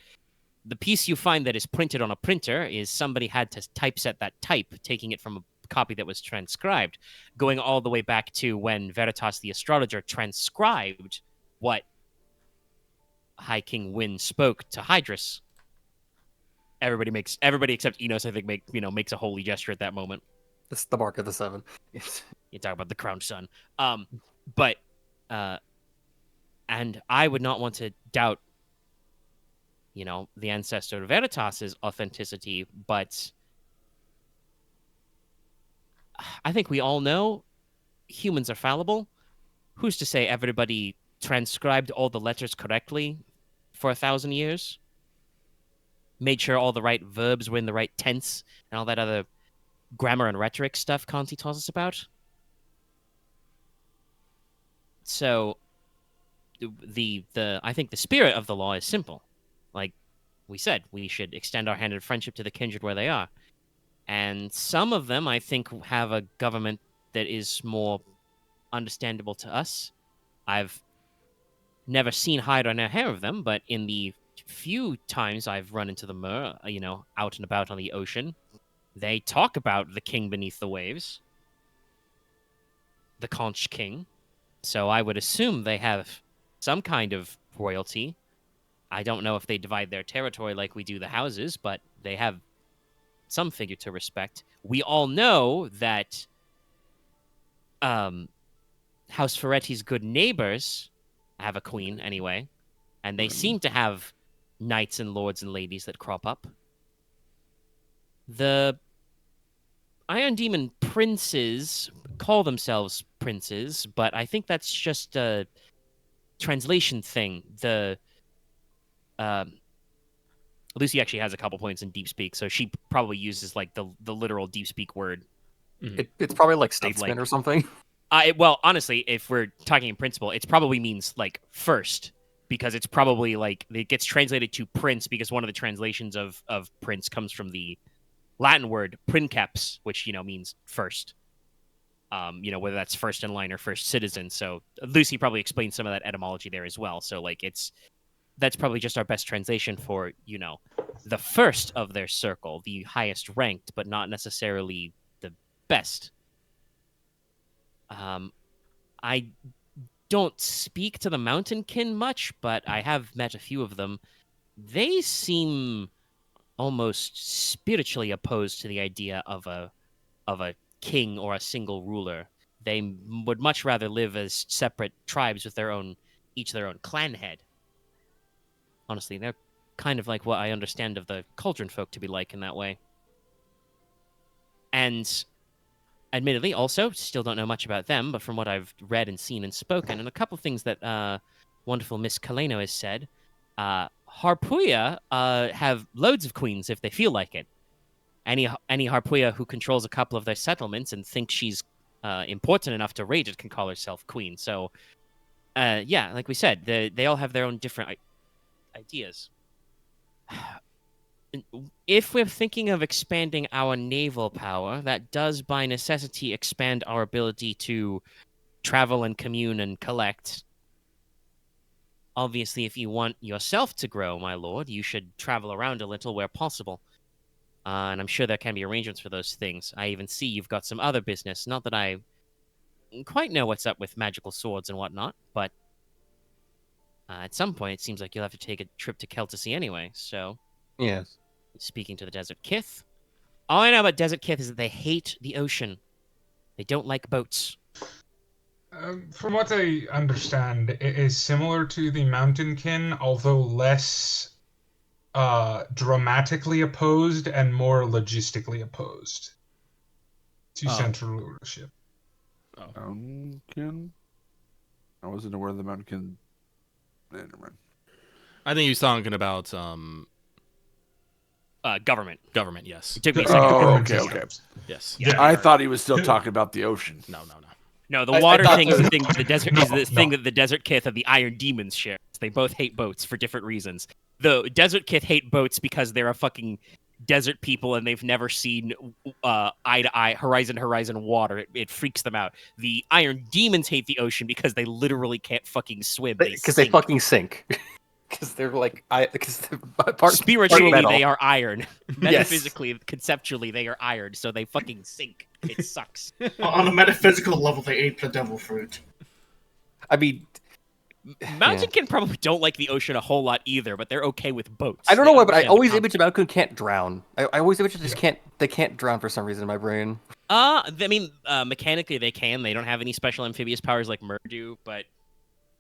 the piece you find that is printed on a printer is somebody had to typeset that type, taking it from a copy that was transcribed, going all the way back to when Veritas the astrologer transcribed what High King Wynn spoke to Hydrus. Everybody except Inos, I think, makes a holy gesture at that moment. It's the mark of the 7. You talk about the crowned sun. But and I would not want to doubt, the ancestor Veritas's authenticity, but I think we all know humans are fallible. Who's to say everybody transcribed all the letters correctly for 1,000 years? Made sure all the right verbs were in the right tense and all that other grammar and rhetoric stuff Conti tells us about. So I think the spirit of the law is simple. Like we said, we should extend our hand of friendship to the kindred where they are. And some of them, I think, have a government that is more understandable to us. I've never seen hide or hair of them, but in the few times I've run into the Mer, out and about on the ocean, they talk about the king beneath the waves, the Conch King. So I would assume they have some kind of royalty. I don't know if they divide their territory like we do the houses, but they have some figure to respect. We all know that House Ferretti's good neighbors have a queen anyway, and they seem to have knights and lords and ladies that crop up. The Iron Demon princes call themselves princes, but I think that's just a translation thing. Lucy actually has a couple points in Deep Speak, so she probably uses like the literal Deep Speak word. It's probably like statesman or something. Well, honestly, if we're talking in principle, it probably means like first, because it's probably like it gets translated to prince because one of the translations of prince comes from the Latin word princeps, which means first. Whether that's first in line or first citizen. So Lucy probably explained some of that etymology there as well. So like that's probably just our best translation for the first of their circle, the highest ranked, but not necessarily the best. I don't speak to the Mountainkin much, but I have met a few of them. They seem almost spiritually opposed to the idea of a king or a single ruler. They would much rather live as separate tribes with each their own clan head. Honestly, they're kind of like what I understand of the Cauldron folk to be like in that way. And admittedly, also, still don't know much about them, but from what I've read and seen and spoken, and a couple things that wonderful Miss Kaleno has said, Harpuya have loads of queens if they feel like it. Any Harpuya who controls a couple of their settlements and thinks she's important enough to raid it can call herself queen. So, like we said, they all have their own different ideas. If we're thinking of expanding our naval power, that does by necessity expand our ability to travel and commune and collect. Obviously, if you want yourself to grow, my lord, you should travel around a little where possible. And I'm sure there can be arrangements for those things. I even see you've got some other business. Not that I quite know what's up with magical swords and whatnot, but at some point it seems like you'll have to take a trip to Kelticy anyway, so... Yes. Speaking to the Desert Kith. All I know about Desert Kith is that they hate the ocean. They don't like boats. From what I understand, it is similar to the Mountainkin, although less dramatically opposed and more logistically opposed to central rulership. Mountainkin? I wasn't aware of the Mountainkin. Never mind. I think he was talking about Government. government. Yes. It took me a second. Oh, okay. Yes. Yeah. I thought he was still talking about the ocean. No. No, the I water thought thing is the thing. The desert is the No. thing that the Desert Kith of the Iron Demons share. They both hate boats for different reasons. The Desert Kith hate boats because they're a fucking desert people and they've never seen eye to eye, horizon to horizon water. It freaks them out. The Iron Demons hate the ocean because they literally can't fucking swim. Because they fucking sink. because they're like part Spiritually, metal. they are iron. Metaphysically, conceptually, they are iron. So they fucking sink. It sucks. On a metaphysical level, they ate the devil fruit. I mean, Mountain Kin probably don't like the ocean a whole lot either, but they're okay with boats. I don't They know why, but I understand the always concept. image Mountain can't drown. I always image just they can't drown for some reason in my brain. I mean, mechanically they can. They don't have any special amphibious powers like Mer do, but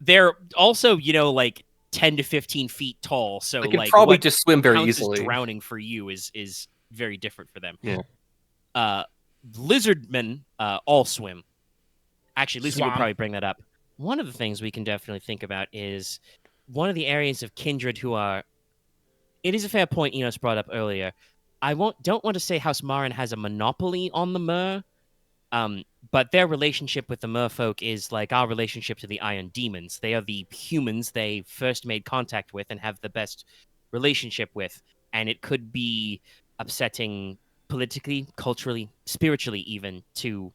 they're also, like 10 to 15 feet tall. So They can like probably what just swim very counts as easily. drowning for you is very different for them. Yeah. Lizardmen all swim. Actually, Lucy would Swam. probably bring that up. One of the things we can definitely think about is one of the areas of kindred who are. It is a fair point Enos brought up earlier. I don't want to say House Marin has a monopoly on the Mer, but their relationship with the merfolk is like our relationship to the Iron Demons. They are the humans they first made contact with and have the best relationship with, and it could be upsetting politically, culturally, spiritually even to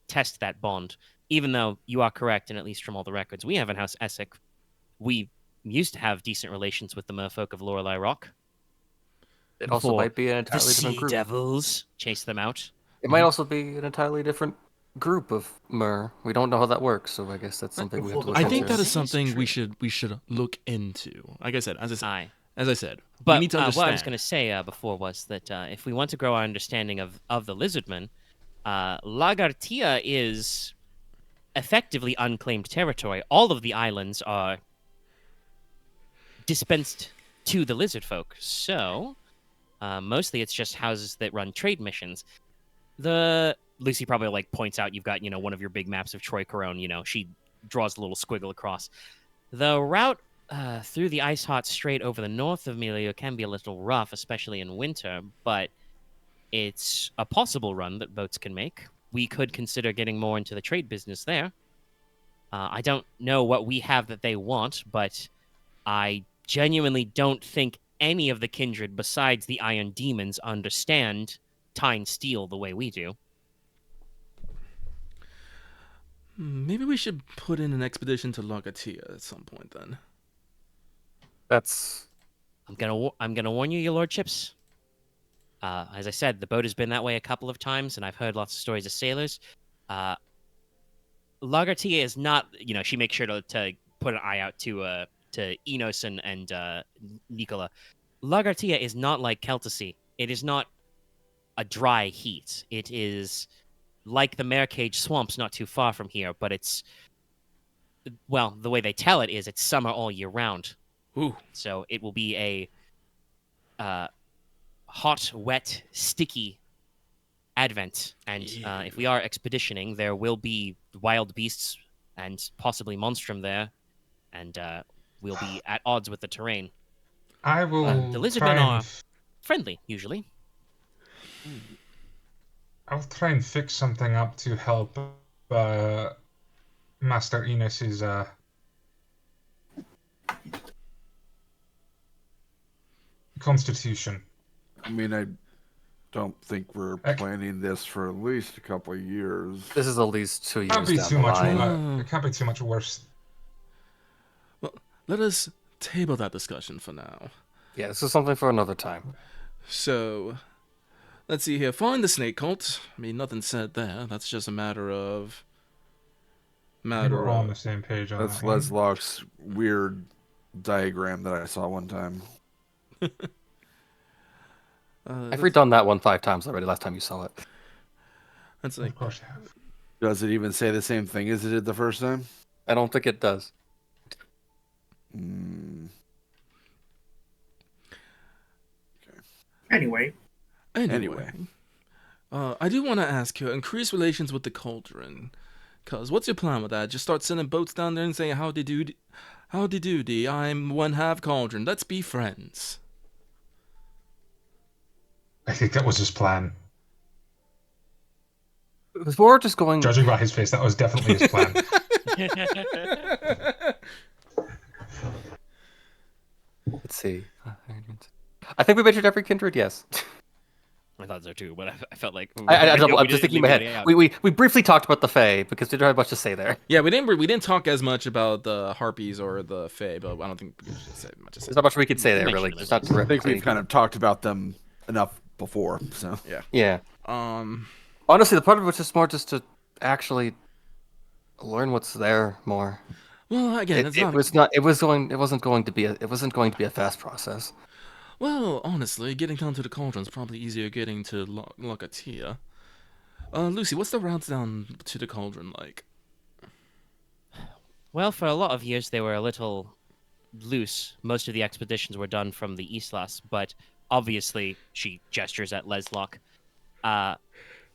test that bond. Even though you are correct, and at least from all the records we have in House Essex, we used to have decent relations with the merfolk of Lorelei Rock. It also Before might be an The entirely different Sea group. Devils chase them out. It might also be an entirely different group of Mer. We don't know how that works, so I guess that's something we have to look I into. think that is That is something we true. should look into. Like I said, as I said, But we need to what understand. I was going to say before was that if we want to grow our understanding of the Lizardmen, Lagartia is effectively unclaimed territory. All of the islands are dispensed to the lizard folk. So mostly it's just houses that run trade missions. Lucy probably like points out you've got one of your big maps of Troy Corone. She draws a little squiggle across. The route through the ice hot strait over the north of Melio can be a little rough, especially in winter, but it's a possible run that boats can make. We could consider getting more into the trade business there. I don't know what we have that they want, but I genuinely don't think any of the kindred besides the Iron Demons understand Teine steel the way we do. Maybe we should put in an expedition to Lagatia at some point then. That's I'm gonna warn you, your lordships. As I said, the boat has been that way a couple of times, and I've heard lots of stories of sailors. Lagartia is not, she makes sure to put an eye out to Inos and Nicola. Lagartia is not like Celticy. It is not a dry heat. It is like the Marecage swamps not too far from here, but it's, well, the way they tell it is it's summer all year round. Ooh. So it will be a hot, wet, sticky advent. And if we are expeditioning, there will be wild beasts and possibly monstrum there, and we'll be at odds with the terrain. I will The try lizardmen and are friendly, usually. I'll try and fix something up to help Master Enos's constitution. I mean, I don't think we're planning this for at least a couple of years. This is at least 2 years Can't be down too the much. line. It can't be too much worse. Well, let us table that discussion for now. Yeah, this is something for another time. So, let's see here. Find the snake cult. I mean, nothing said there. That's just a matter of. I think we're all on the same page on That's that one. Leslok's weird diagram that I saw one time. I've redone that one 5 times already. Last time you saw it. That's like. Of course I have. Does it even say the same thing as it did the first time? I don't think it does. Anyway, Anyway. I do want to ask you, increase relations with the Cauldron. Cause what's your plan with that? Just start sending boats down there and saying, howdy doody, I'm one half Cauldron. Let's be friends. I think that was his plan. We're just going. Judging by his face, that was definitely his plan. Let's see. I think we mentioned every kindred, yes. I thought so too, but I felt like I'm just thinking in my head. We briefly talked about the Fae because we don't have much to say there. Yeah, we didn't talk as much about the harpies or the Fae, but I don't think we should say much. There's not much we could say there, really. There's not I think we've kind of talked about them enough before, so yeah. Honestly, the part of it was just more just to actually learn what's there more. Well, again, it wasn't going to be a fast process. Well, honestly, getting down to the cauldron's probably easier getting to Logatia. Lucy, what's the route down to the cauldron like? Well, for a lot of years they were a little loose. Most of the expeditions were done from the Islas, but obviously, she gestures at Leslok.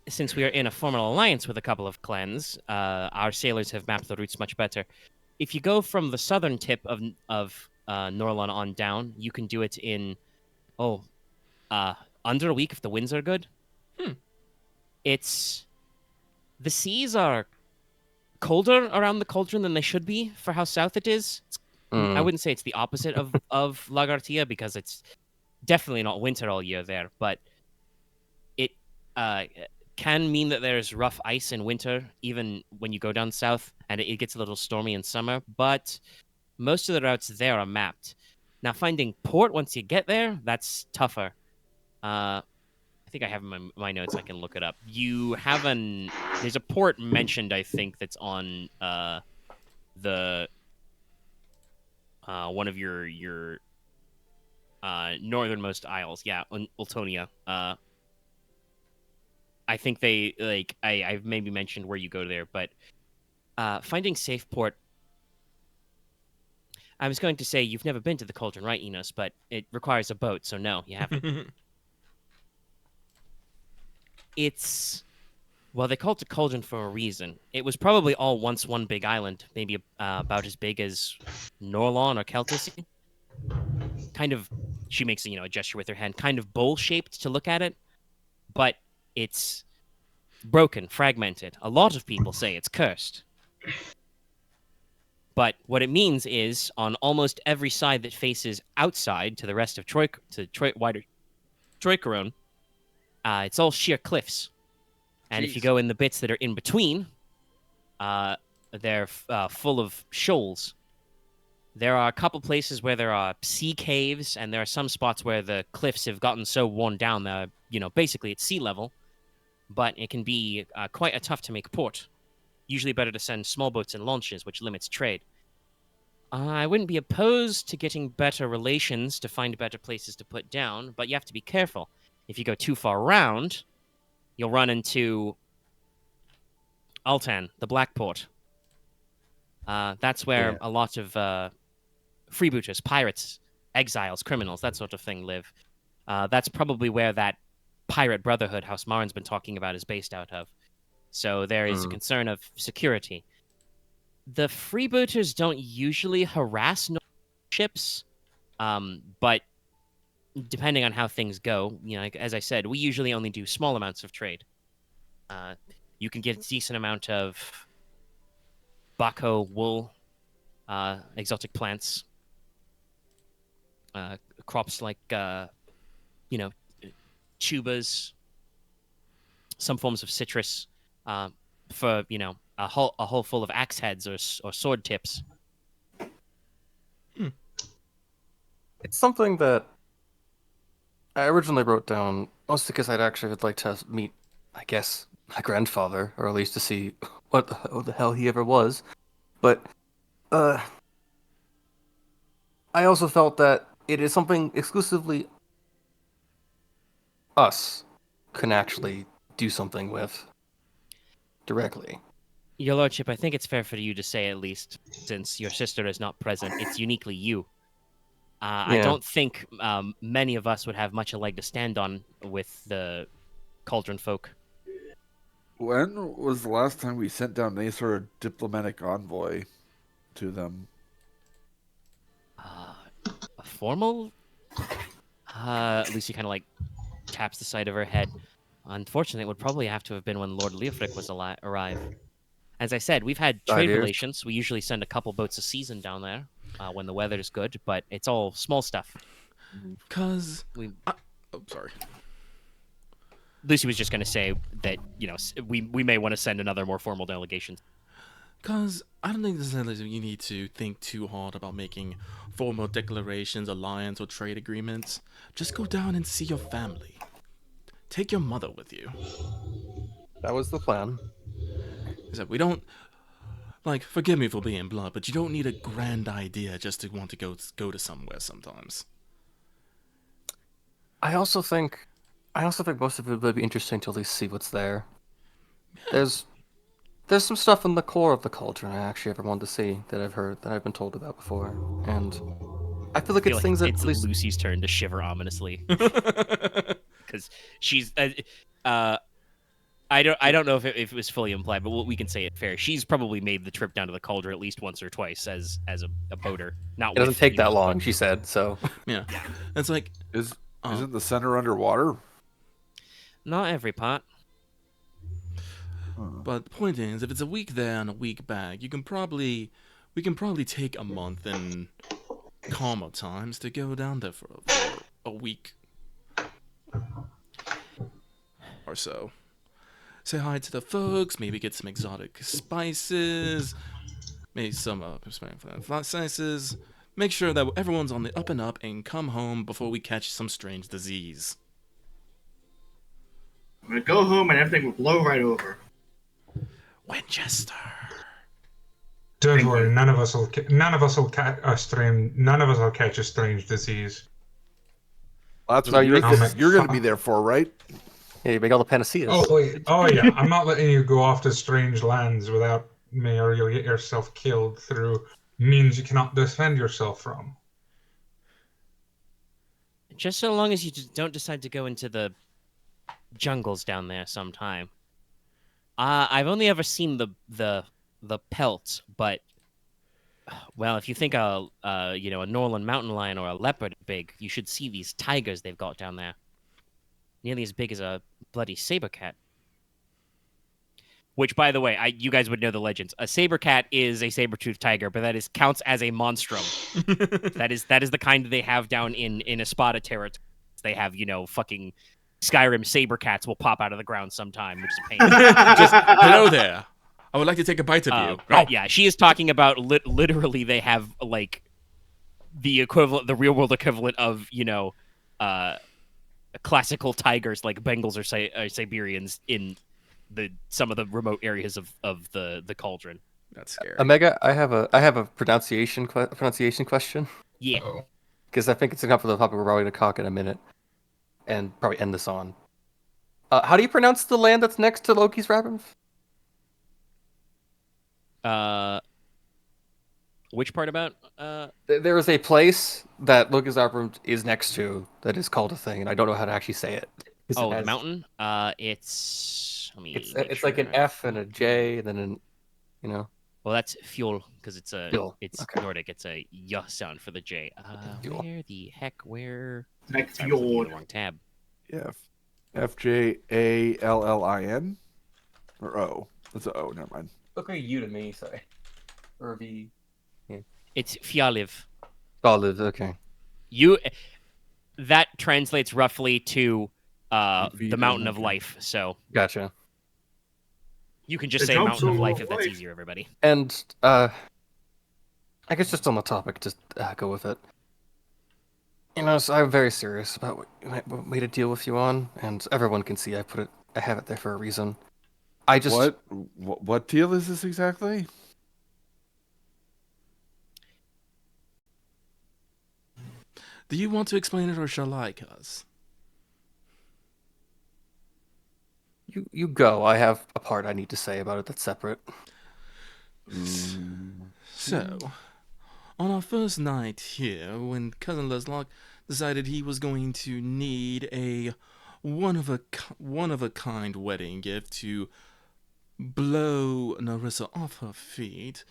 Since we are in a formal alliance with a couple of clans, our sailors have mapped the routes much better. If you go from the southern tip of Norlon on down, you can do it in under a week if the winds are good. The seas are colder around the cauldron than they should be for how south it is. I wouldn't say it's the opposite of Lagartia because it's definitely not winter all year there, but it can mean that there's rough ice in winter, even when you go down south, and it gets a little stormy in summer, but most of the routes there are mapped. Now, finding port once you get there, that's tougher. I think I have in my notes, I can look it up. There's a port mentioned, I think, that's on the one of your northernmost isles. Yeah, Ultonia. I think I've maybe mentioned where you go there, but finding safe port. I was going to say you've never been to the cauldron, right, Inos? But it requires a boat, so no, you haven't. They call it a cauldron for a reason. It was probably all once one big island, maybe about as big as Norlon or Keltis. Kind of, she makes a gesture with her hand, kind of bowl-shaped to look at it, but it's broken, fragmented. A lot of people say it's cursed. But what it means is, on almost every side that faces outside to the rest of wider Troikaron, it's all sheer cliffs. And if you go in the bits that are in between, they're full of shoals. There are a couple places where there are sea caves, and there are some spots where the cliffs have gotten so worn down that, basically it's sea level. But it can be quite a tough to make port. Usually better to send small boats and launches, which limits trade. I wouldn't be opposed to getting better relations to find better places to put down, but you have to be careful. If you go too far around, you'll run into Altan, the Black Port. That's where a lot of freebooters, pirates, exiles, criminals, that sort of thing live. That's probably where that pirate brotherhood House Marin's been talking about is based out of. So there is a concern of security. The freebooters don't usually harass ships, but depending on how things go, as I said, we usually only do small amounts of trade. You can get a decent amount of Bako wool, exotic plants, crops like, tubers, some forms of citrus, for, a hole full of axe heads or sword tips. It's something that I originally wrote down mostly because I'd actually would like to meet, I guess, my grandfather, or at least to see what the hell he ever was. But I also felt that it is something exclusively us can actually do something with directly. Your Lordship, I think it's fair for you to say, at least, since your sister is not present, it's uniquely you. I don't think many of us would have much a leg to stand on with the Cauldron folk. When was the last time we sent down any sort of diplomatic envoy to them? A formal? Lucy kind of taps the side of her head. Unfortunately, it would probably have to have been when Lord Leofric was arrived. As I said, we've had trade relations. We usually send a couple boats a season down there when the weather is good, but it's all small stuff. Sorry. Lucy was just going to say that we may want to send another more formal delegation. Because I don't think you need to think too hard about making formal declarations, alliance, or trade agreements. Just go down and see your family. Take your mother with you. That was the plan. Except we don't... Like, forgive me for being blunt, but you don't need a grand idea just to want to go to somewhere sometimes. I also think most of it would be interesting to at least see what's there. There's some stuff in the core of the cauldron I actually ever wanted to see that I've been told about before, and I feel like it's things that it's at least Lucy's turn to shiver ominously because she's. I don't know if it was fully implied, but we can say it fair. She's probably made the trip down to the cauldron at least once or twice as a boater. Not it doesn't with, take you know, that long, she said. So Yeah. It's like... Isn't the center underwater? Not every part. But the point is, if it's a week there and a week back, we can probably take a month in calmer times to go down there for a week or so. Say hi to the folks, maybe get some exotic spices, maybe some spices. Make sure that everyone's on the up and up and come home before we catch some strange disease. I'm gonna go home and everything will blow right over. Winchester. Don't worry, none of us will catch a strange disease. Well, that's No, what you're you're going to be there for, right? yeah, you make all the panaceas. Oh wait, oh yeah, I'm not letting you go off to strange lands without me, or you'll get yourself killed through means you cannot defend yourself from. Just so long as you don't decide to go into the jungles down there sometime. I've only ever seen the pelts, but well, if you think a Norland mountain lion or a leopard big, you should see these tigers they've got down there. Nearly as big as a bloody saber cat. Which, by the way, you guys would know the legends. A saber cat is a saber-toothed tiger, but that counts as a monstrum. that is the kind they have down in Espada territory. They have, fucking Skyrim saber cats will pop out of the ground sometime, which is a pain. Just, hello there. I would like to take a bite of you. But yeah, she is talking about literally they have, like, the real world equivalent of, classical tigers like Bengals or Siberians in some of the remote areas of the cauldron. That's scary. Omega, I have a pronunciation question. Yeah. Because I think it's enough for the topic we're probably going to talk in a minute, and probably end this on. How do you pronounce the land that's next to Loki's labyrinth? Which part about? There is a place that Loki's labyrinth is next to that is called a thing, and I don't know how to actually say it. Oh, the mountain. It's. It's like an F and a J, and then an, Well, that's fuel because it's Fjol, okay. Nordic. It's a y sound for the J. Fjol. Where the heck? Where? Like Sorry, I was looking at fjord. the wrong tab. Yeah. FJALLIN? Or O? That's an O, never mind. Look like U to me, sorry. Or a V. It's Fjaliv. Olive, okay. That translates roughly to the Mountain of Life. So Gotcha. you can just The say Mountain of Council Life of if that's Life. easier, everybody. And I guess just on the topic, just go with it. So I'm very serious about what you want me to deal with you on, and everyone can see I have it there for a reason. I just What deal is this exactly? Do you want to explain it or shall I, cuz? You go. I have a part I need to say about it that's separate. So, on our first night here, when Cousin Leslok decided he was going to need a one-of-a-kind wedding gift to blow Narissa off her feet,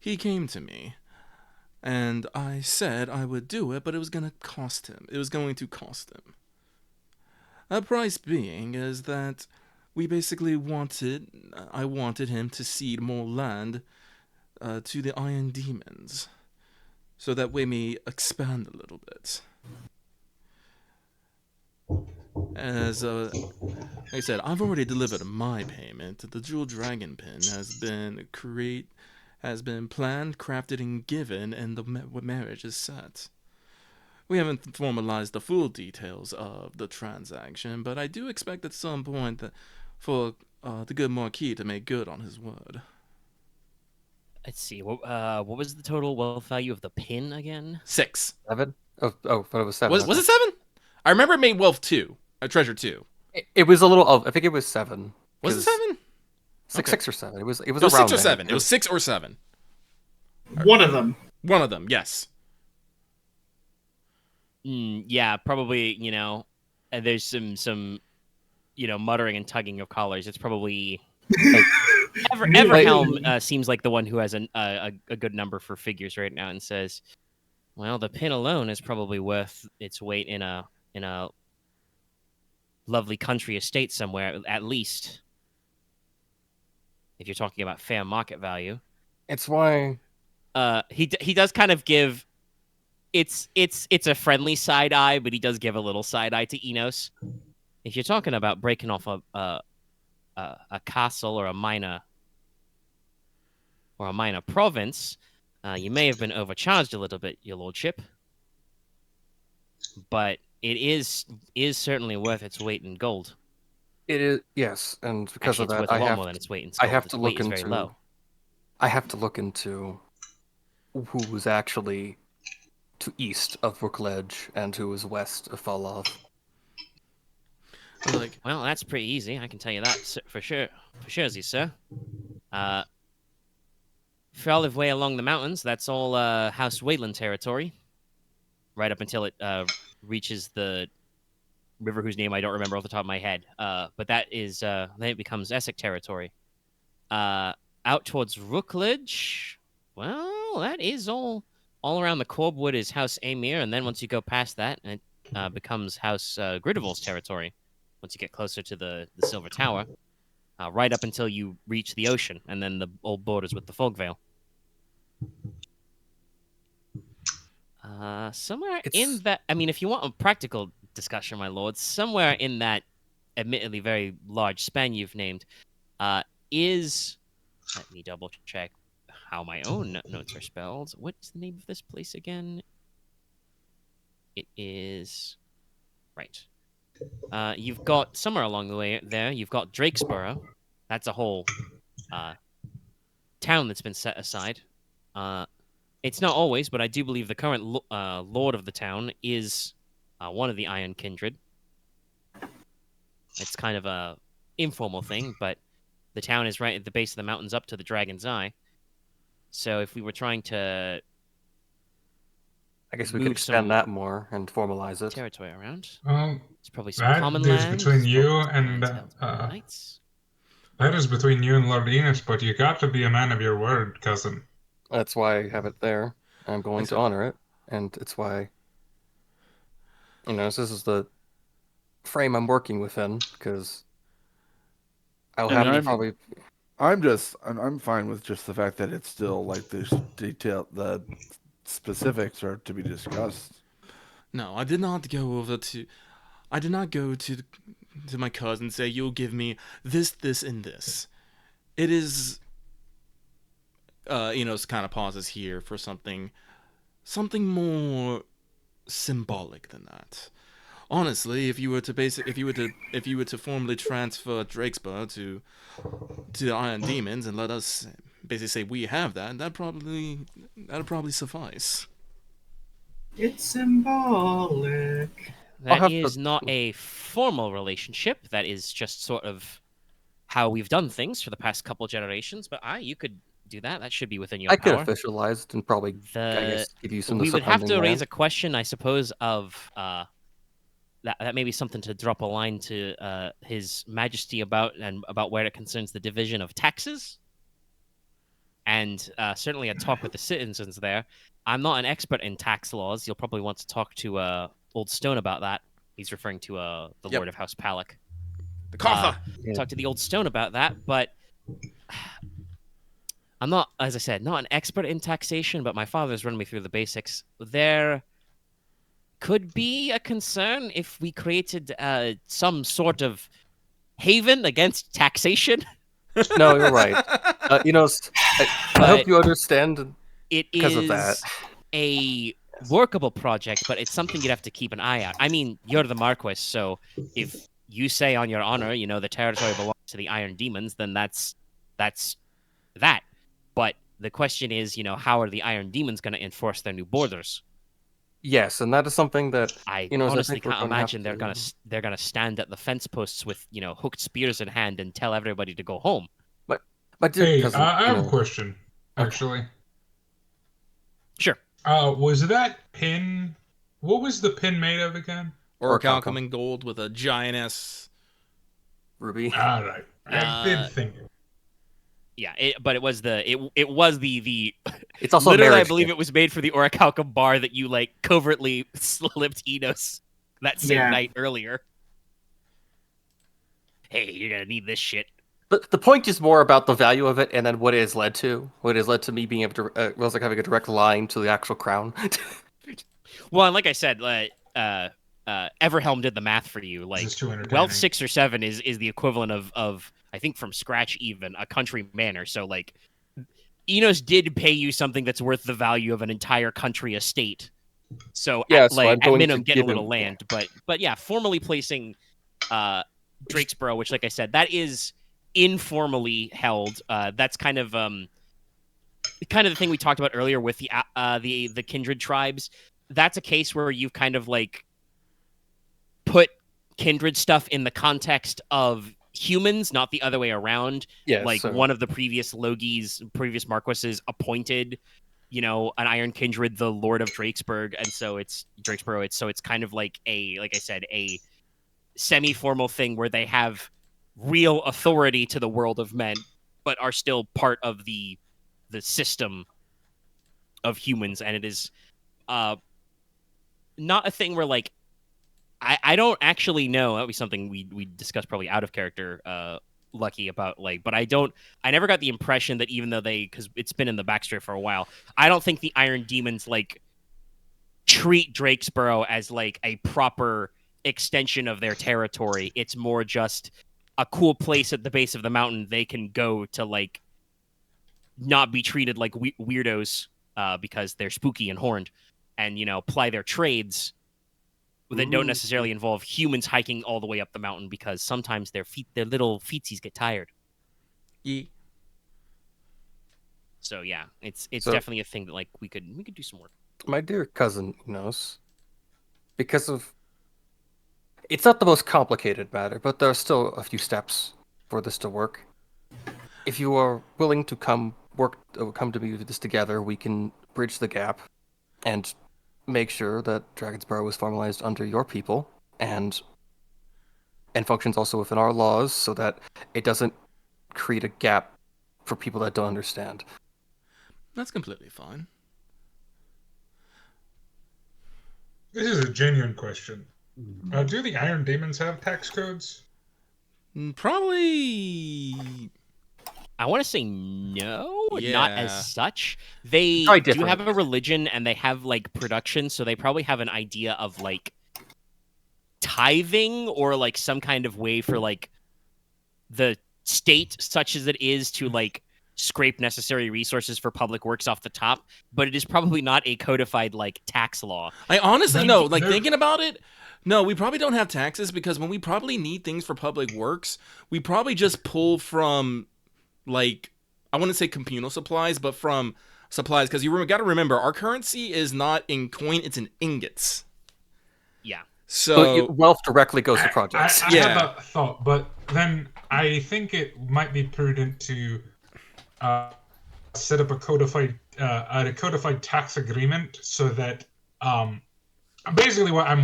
he came to me. And I said I would do it, but it was going to cost him. It was going to cost him. The price being is that we basically I wanted him to cede more land to the Iron Demons. So that way me expand a little bit. As like I said, I've already delivered my payment. The jewel dragon pin has been planned, crafted, and given, and the marriage is set. We haven't formalized the full details of the transaction, but I do expect at some point for the good Marquis to make good on his word. Let's see. What was the total wealth value of the pin again? 6. 7? Oh, but it was 7. Was it 7? I remember it made wealth 2. Treasure 2. It was a little. I think it was 7. Was it 7? 6 or 7. It was It was around 6 or there. 7. It was 6 or 7. One of them. One of them, yes. Yeah, probably. And there's some muttering and tugging of collars. It's probably Everhelm seems like the one who has a good number for figures right now, and says, "Well, the pin alone is probably worth its weight in a lovely country estate somewhere, at least. If you're talking about fair market value." It's why he does kind of give. It's a friendly side eye, but he does give a little side eye to Enos. If you're talking about breaking off a castle or a minor province, you may have been overcharged a little bit, your lordship. But it is certainly worth its weight in gold. it is. Yes, and because Actually, of that, it's worth a lot more than its weight in gold. I have Its to weight look is into. very low. I have to look into who was actually to east of Brookledge and who was west of Falloff. Well, that's pretty easy. I can tell you that for sure. For sure, sir. Farlive way along the mountains, that's all House Wayland territory. Right up until it reaches the river whose name I don't remember off the top of my head. But that is, then it becomes Essex territory. Out towards Rookledge, well, that is all around the Corbwood is House Amir, and then once you go past that, it becomes House Gridarvol's territory. Once you get closer to the Silver Tower, right up until you reach the ocean, and then the old borders with the Fogvale. Somewhere in that, I mean, if you want a practical discussion, my lord, somewhere in that admittedly very large span you've named, is, let me double check how my own notes are spelled. What's the name of this place again? It is, right. You've got, somewhere along the way there, you've got Drakesborough. That's a whole town that's been set aside. It's not always, but I do believe the current lord of the town is one of the Iron Kindred. It's kind of a informal thing, but the town is right at the base of the mountains up to the Dragon's Eye. So if we were trying to... I guess we could extend that more and formalize it. Territory around. It's probably some common land. Between you and that is between you and Lord Inos, but you got to be a man of your word, cousin. That's why I have it there. I'm going to honor it, and it's why. This is the frame I'm working within, because I'll have to probably. I'm fine with just the fact that it's still like there's the specifics are to be discussed. No, I did not go to my cousin and say, you'll give me this, this, and this. It is, kind of pauses here for something more symbolic than that. Honestly, if you were to formally transfer Drakesborough to the Iron Demons and let us basically say we have that'd probably suffice. It's symbolic. That is not a formal relationship. That is just sort of how we've done things for the past couple generations. But you could do that. That should be within your power. I could officialize it and probably give you some. We would have to raise a question, I suppose, of that may be something to drop a line to His Majesty about where it concerns the division of taxes, and certainly a talk with the citizens there. I'm not an expert in tax laws. You'll probably want to talk to Old Stone about that. He's referring to the Lord of House Palak. The Cartha! Talk to the Old Stone about that, but I'm not, as I said, not an expert in taxation, but my father's run me through the basics. There could be a concern if we created some sort of haven against taxation. No, you're right. I hope But you understand it because of that. is a workable project, but it's something you'd have to keep an eye out. I mean, you're the Marquess, so if you say on your honor, the territory belongs to the Iron Demons, then that's that. But the question is, how are the Iron Demons going to enforce their new borders? Yes, and that is something that I I honestly think we're can't gonna have imagine they're gonna stand at the fence posts with hooked spears in hand and tell everybody to go home. My dear Hey, cousin, I have a question, Okay. actually. Sure. Was that pin? What was the pin made of again? Orichalcum Orichalcum. in gold with a giantess. Ruby. All right, I did think. Yeah, but it was the It's also a literally I marriage believe gift. it was made for the Orichalcum bar that you covertly slipped Inos that same Yeah. night earlier. Hey, you're gonna need this shit. But the point is more about the value of it and then what it has led to. What it has led to me being able to, Leslok having a direct line to the actual crown. Well, and like I said, Everhelm did the math for you. This is too entertaining. Wealth 6 or 7 is the equivalent of I think from scratch even a country manor. So Inos did pay you something that's worth the value of an entire country estate. So Yeah, at, so I'm at going to minimum getting a give little him- land, but yeah, formally placing Drakesboro, which like I said, that is informally held. That's kind of the thing we talked about earlier with the kindred tribes. That's a case where you've kind of put kindred stuff in the context of humans, not the other way around. Yeah, One of the previous previous Marquesses appointed, an Iron Kindred, the Lord of Drakesburg, and so it's Drakesboro. It's kind of like I said, a semi-formal thing where they have real authority to the world of men, but are still part of the system of humans, and it is not a thing where I don't actually know. That would be something we discussed probably out of character, Lucky, about but I never got the impression that even though because it's been in the backstory for a while, I don't think the Iron Demons treat Drakesboro as a proper extension of their territory. It's more just a cool place at the base of the mountain they can go to not be treated like weirdos because they're spooky and horned, and ply their trades that don't necessarily involve humans hiking all the way up the mountain because sometimes their little feetsies get tired. Yeah. So yeah, it's So- definitely a thing that we could do some work. My dear cousin Inos, because of... It's not the most complicated matter, but there are still a few steps for this to work. If you are willing to come to me with this together, we can bridge the gap and make sure that Dragonsboro is formalized under your people and functions also within our laws so that it doesn't create a gap for people that don't understand. That's completely fine. This is a genuine question. Do the Iron Demons have tax codes? Probably. I want to say no, not Yeah. as such. They Probably do different. have a religion and they have production, so they probably have an idea of tithing or some kind of way for the state, such as it is, to scrape necessary resources for public works off the top. But it is probably not a codified tax law. I honestly Then no. they're- Thinking about it, no, we probably don't have taxes because when we probably need things for public works, we probably just pull from I wouldn't say communal supplies, but from supplies, because you got to remember our currency is not in coin; it's in ingots. Yeah. So Wealth directly goes to projects. I Yeah. have that thought, but then I think it might be prudent to set up a codified tax agreement so that basically what I'm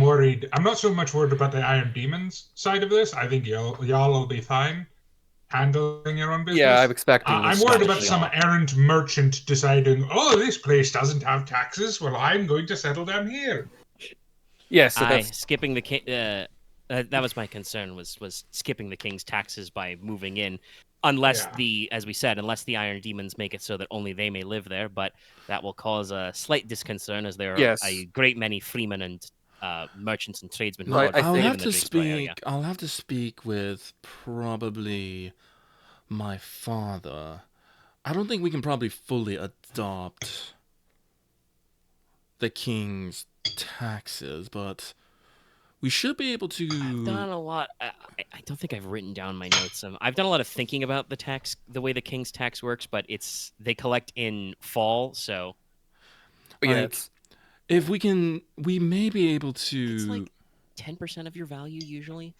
not so much worried about the Iron Demons side of this. I think y'all will be fine handling your own business. Yeah, I'm expecting I'm this. worried about especially some all. errant merchant deciding, oh, this place doesn't have taxes. Well, I'm going to settle down here. Yes, so that's Skipping the king. That was my concern. Was skipping the king's taxes by moving in, unless as we said, unless the Iron Demons make it so that only they may live there. But that will cause a slight disconcern, as there are Yes. a great many freemen and merchants and tradesmen who No, live I in I'll think- the have to Drakesboro area. speak. I'll have to speak with probably my father. I don't think we can probably fully adopt the king's taxes, but we should be able I've done to. a lot. I don't think I've written down my notes. I've done a lot of thinking about the way the king's tax works, but they collect in fall, so But yeah, Like, it's if we can, we may be able it's to. like 10% of your value usually.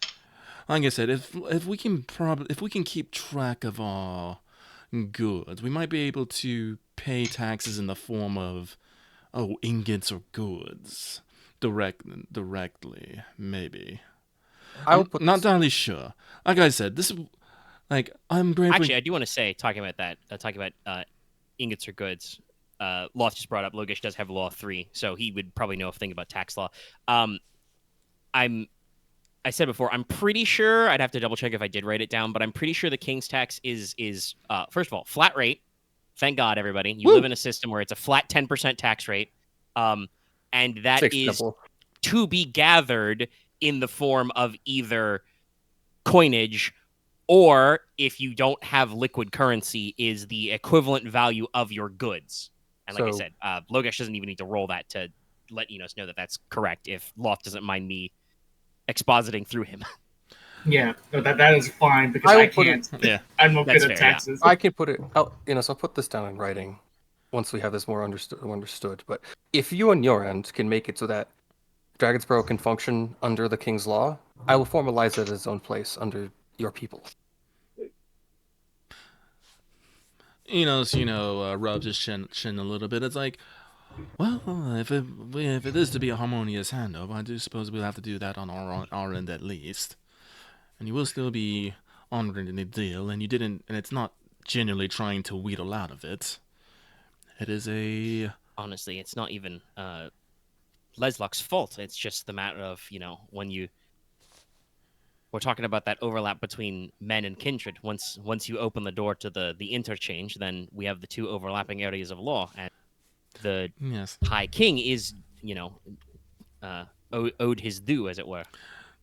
Like I said, if we can if we can keep track of our goods, we might be able to pay taxes in the form of ingots or goods directly, maybe. I'll I'm put not this- entirely sure. Like I said, this is like I'm grateful. Actually, I do want to say, talking about ingots or goods. Loth just brought up Logesh does have Law 3, so he would probably know a thing about tax law. I said before, I'm pretty sure, I'd have to double check if I did write it down, but I'm pretty sure the king's tax is first of all, flat rate. Thank God, everybody. You live in a system where it's a flat 10% tax rate. And that Six is double. to be gathered in the form of either coinage or, if you don't have liquid currency, is the equivalent value of your goods. And like I So- said, Logesh doesn't even need to roll that to let Inos know that that's correct if Loth doesn't mind me expositing through him. Yeah, no, that is fine because I will I put can't. Yeah, I'm not that's good at fair, yeah. taxes. I can put it out, so I'll put this down in writing once we have this more understood. But if you on your end can make it so that Dragonsboro can function under the King's Law, I will formalize it as its own place under your people. Rubs his chin a little bit. It's like, well, if it is to be a harmonious handover, I do suppose we'll have to do that on our end at least. And you will still be honoring the deal, and it's not genuinely trying to wheedle out of it. It is a. Honestly, it's not even Leslok's fault. It's just the matter of, when we're talking about that overlap between men and kindred. Once you open the door to the interchange, then we have the two overlapping areas of law, and the Yes. High King is, owed his due, as it were.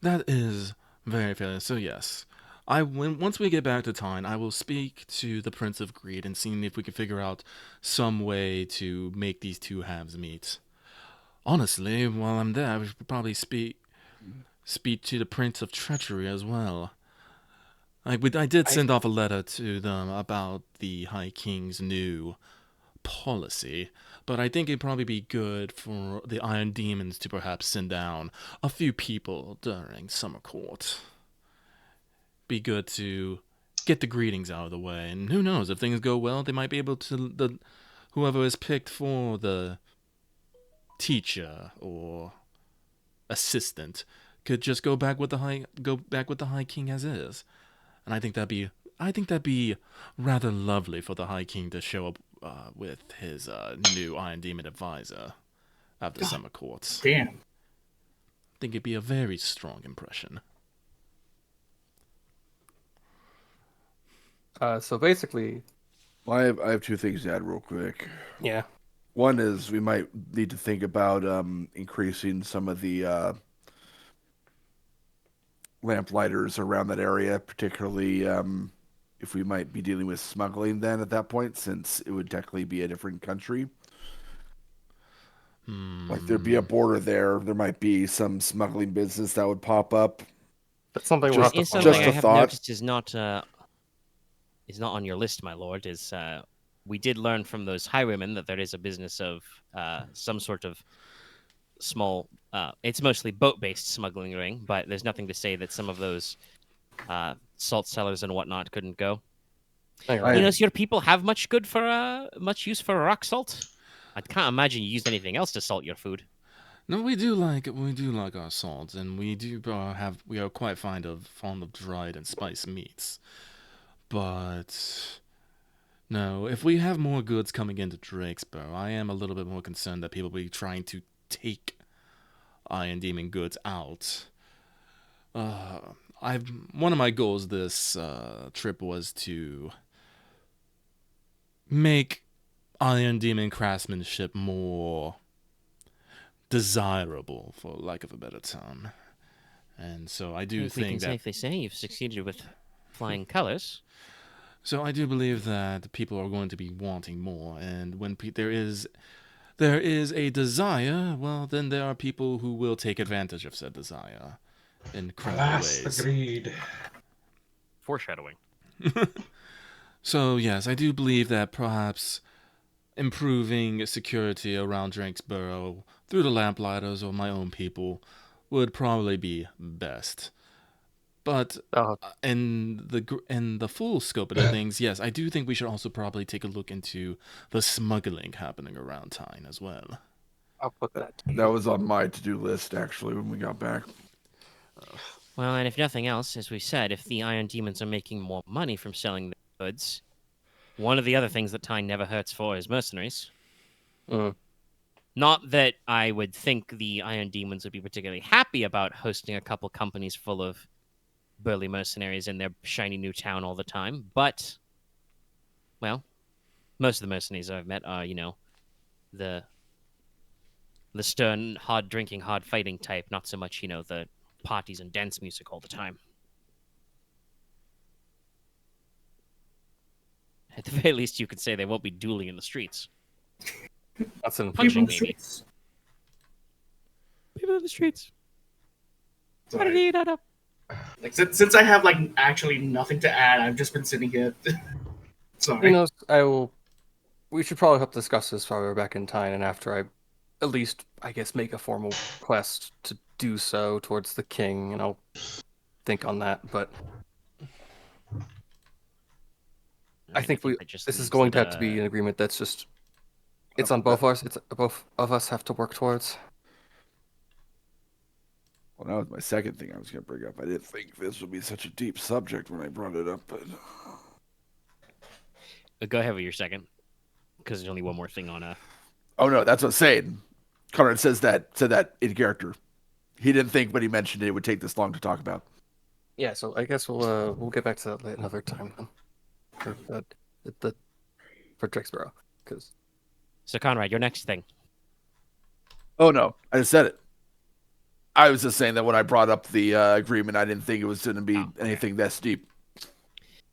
That is very fair. So yes, once we get back to Teine, I will speak to the Prince of Greed and see if we can figure out some way to make these two halves meet. Honestly, while I'm there, I should probably speak to the Prince of Treachery as well. I did send off a letter to them about the High King's new policy, but I think it'd probably be good for the Iron Demons to perhaps send down a few people during Summer Court. Be good to get the greetings out of the way, and who knows, if things go well, they might be able to, whoever is picked for the teacher or assistant could just go back with the High King as is. And I think that'd be rather lovely for the High King to show up with his new Iron Demon advisor after Summer Courts. Damn. I think it'd be a very strong impression. So basically, Well, I have two things to add real quick. yeah. One is we might need to think about increasing some of the lamplighters around that area, particularly if we might be dealing with smuggling then at that point, since it would technically be a different country. Like there'd be a border there. There might be some smuggling business that would pop up. That's something we'll have Is to something just I a have thought. noticed is not on your list, my lord. We did learn from those highwaymen that there is a business of some sort of small. It's mostly boat-based smuggling ring, but there's nothing to say that some of those salt cellars and whatnot couldn't go. Hang on. Does your people have much use for rock salt? I can't imagine you used anything else to salt your food. No, we do like our salts, and we are quite fond of dried and spiced meats. But no, if we have more goods coming into Drakesboro, I am a little bit more concerned that people will be trying to take Iron Demon goods out. One of my goals this trip was to make Iron Demon craftsmanship more desirable, for lack of a better term. And so I do we can think that. safely say you've succeeded with flying colors. So I do believe that people are going to be wanting more, and when there is a desire, well, then there are people who will take advantage of said desire in criminal Alas, ways. the greed. Foreshadowing. So yes, I do believe that perhaps improving security around Drakesboro through the Lamplighters or my own people would probably be best. But in the full scope of the things, yes, I do think we should also probably take a look into the smuggling happening around Teine as well. I'll put that. That was on my to-do list, actually, when we got back. Well, and if nothing else, as we said, if the Iron Demons are making more money from selling their goods, one of the other things that Tyne never hurts for is mercenaries. Not that I would think the Iron Demons would be particularly happy about hosting a couple companies full of burly mercenaries in their shiny new town all the time, but, well, most of the mercenaries I've met are, the stern, hard drinking, hard fighting type, not so much, the parties and dance music all the time. At the very least, you could say they won't be dueling in the streets. That's an Punching, People in the maybe. streets. People in the streets. Sorry. Like since I have like actually nothing to add, I've just been sitting here. Sorry. Inos, we should probably discuss this while we're back in Tyne, and after I, at least, I guess, make a formal request to do so towards the king, and I'll think on that. But I think this is going to have to be an agreement that's just. It's on both of us. It's both of us have to work towards. Well, that was my second thing I was going to bring up. I didn't think this would be such a deep subject when I brought it up, but... Go ahead with your second, because there's only one more thing on Oh, no, that's what I'm saying. Konrad said that in character. He didn't think, but he mentioned it would take this long to talk about. Yeah, so I guess we'll get back to that another time then. For Drexborough, because... So, Konrad, your next thing. Oh, no, I just said it. I was just saying that when I brought up the agreement, I didn't think it was going to be anything that steep.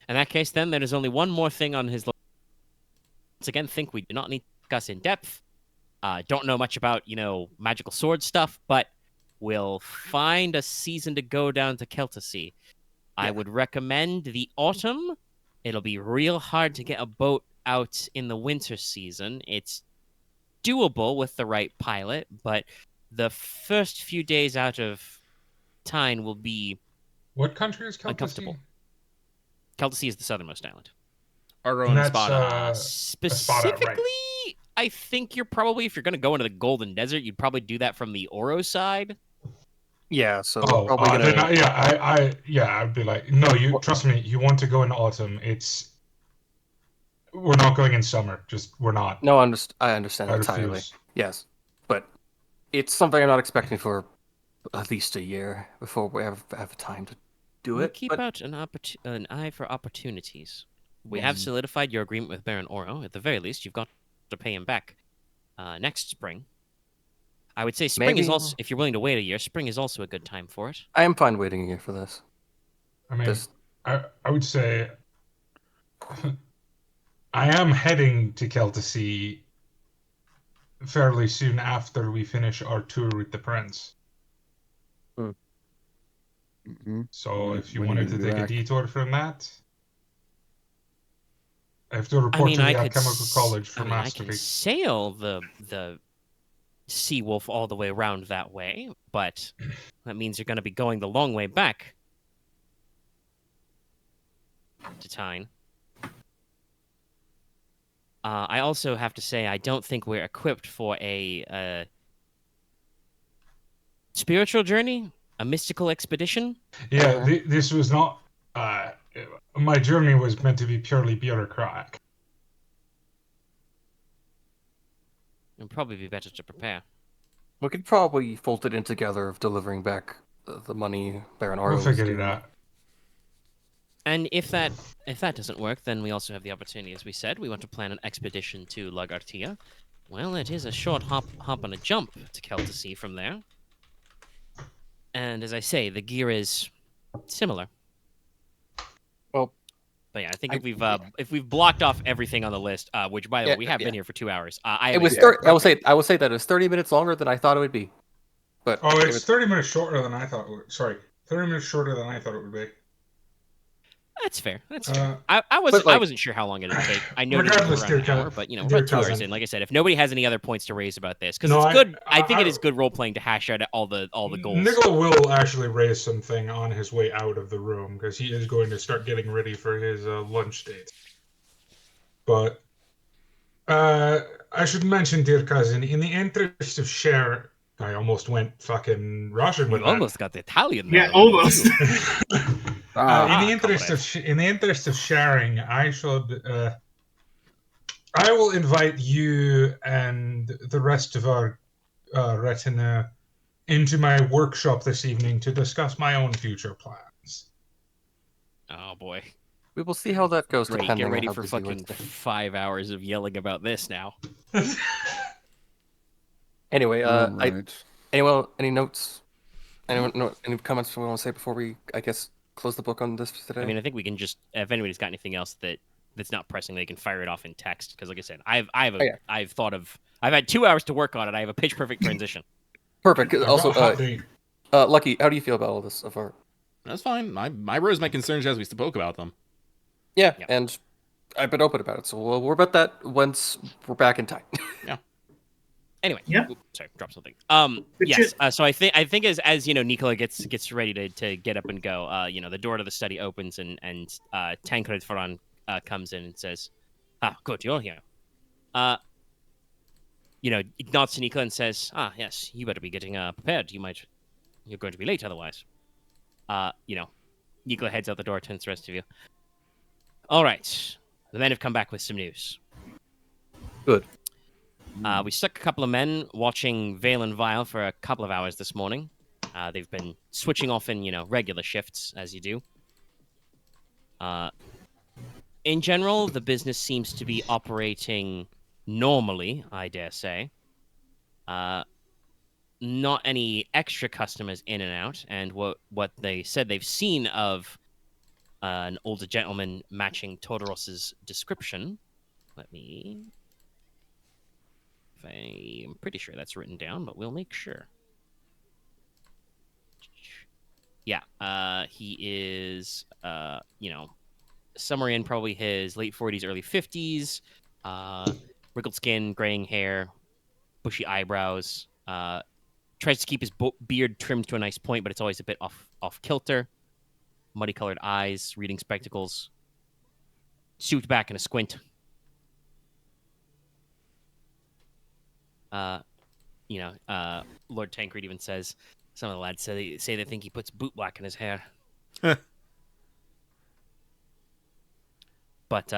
In that case, then, there is only one more thing on his list. Once again, think we do not need to discuss in depth. Don't know much about, magical sword stuff, but we'll find a season to go down to Keltassee. Yeah. I would recommend the autumn. It'll be real hard to get a boat out in the winter season. It's doable with the right pilot, but the first few days out of Tyne will be What country is uncomfortable. Keltassee? Keltassee is the southernmost island. Our And own that's, spot. Specifically, right. I think you're probably, if you're going to go into the Golden Desert, you'd probably do that from the Oro side. Yeah, so probably I'd be like, no, trust me, you want to go in autumn. We're not going in summer. We're not. No, I understand I entirely. refuse. Yes, but it's something I'm not expecting for at least a year before we have time to do We'll it. keep out an eye for opportunities. We have solidified your agreement with Baron Oro. At the very least, you've got to pay him back next spring. I would say spring is also, if you're willing to wait a year, spring is also a good time for it. I am fine waiting a year for this. I mean, I would say I am heading to Keltassee fairly soon after we finish our tour with the Prince. Mm-hmm. So if you wanted to take a detour from that, I have to report to the Alchemical College for mastery. I can sail the Sea Wolf all the way around that way, but that means you're going to be going the long way back to Tyne. I also have to say I don't think we're equipped for a spiritual journey, a mystical expedition. Yeah, this was not... my journey was meant to be purely bureaucratic. It'd probably be better to prepare. We could probably fold it in together of delivering back the money Baron Oro We'll figure it out. And if that doesn't work, then we also have the opportunity, as we said, we want to plan an expedition to Lagartia. Well, it is a short hop and a jump to Keltasea from there. And as I say, the gear is similar. Well, But yeah, I think if we've blocked off everything on the list, which by the way we have been here for 2 hours. It was. I will say that it was 30 minutes longer than I thought it would be. But it's 30 minutes shorter than I thought it would. Sorry, 30 minutes shorter than I thought it would be. That's fair. That's fair. I wasn't sure how long it'd take. I noticed it was around an hour, but we're about 2 hours in. Like I said, if nobody has any other points to raise about this, because it's good. I think it is good role playing to hash out all the goals. Nicola will actually raise something on his way out of the room because he is going to start getting ready for his lunch date. But I should mention, dear cousin, in the interest of share, I almost went fucking Russian with you that. Almost got the Italian there. Yeah, almost. In the interest of sharing, I will invite you and the rest of our retinue into my workshop this evening to discuss my own future plans. Oh boy. We will see how that goes. Great, Depending get ready on how for busy fucking we're 5 hours of yelling about this now. Anyway, Right. any notes? Any comments we want to say before we, I guess, close the book on this today? I mean, I think we can just, if anybody's got anything else that's not pressing, they can fire it off in text. Because, like I said, I've had 2 hours to work on it. I have a pitch perfect transition. Perfect. Also, Lucky, how do you feel about all this so far? That's fine. I rose my concerns as we spoke about them. Yeah, and I've been open about it, so we'll worry about that once we're back in time. Yeah. Anyway, Yeah. Sorry, drop something. Yes. So I think as Nicola gets ready to get up and go, the door to the study opens and Tancred Ferran comes in and says, "Ah, good, you're here." Nods to Nicola and says, "Ah, yes, you better be getting prepared. You're going to be late otherwise." Nicola heads out the door, turns to the rest of you. All right, the men have come back with some news. Good. We stuck a couple of men watching Vale and Vile for a couple of hours this morning. They've been switching off in, regular shifts, as you do. In general, the business seems to be operating normally, I dare say. Not any extra customers in and out, and what they said they've seen of an older gentleman matching Todoros's description. I'm pretty sure that's written down, but we'll make sure. Yeah, he is, somewhere in probably his late 40s, early 50s. Wrinkled skin, graying hair, bushy eyebrows. Tries to keep his beard trimmed to a nice point, but it's always a bit off kilter. Muddy-colored eyes, reading spectacles. Suit back in a squint. Lord Tancred even says, some of the lads say they think he puts boot black in his hair. But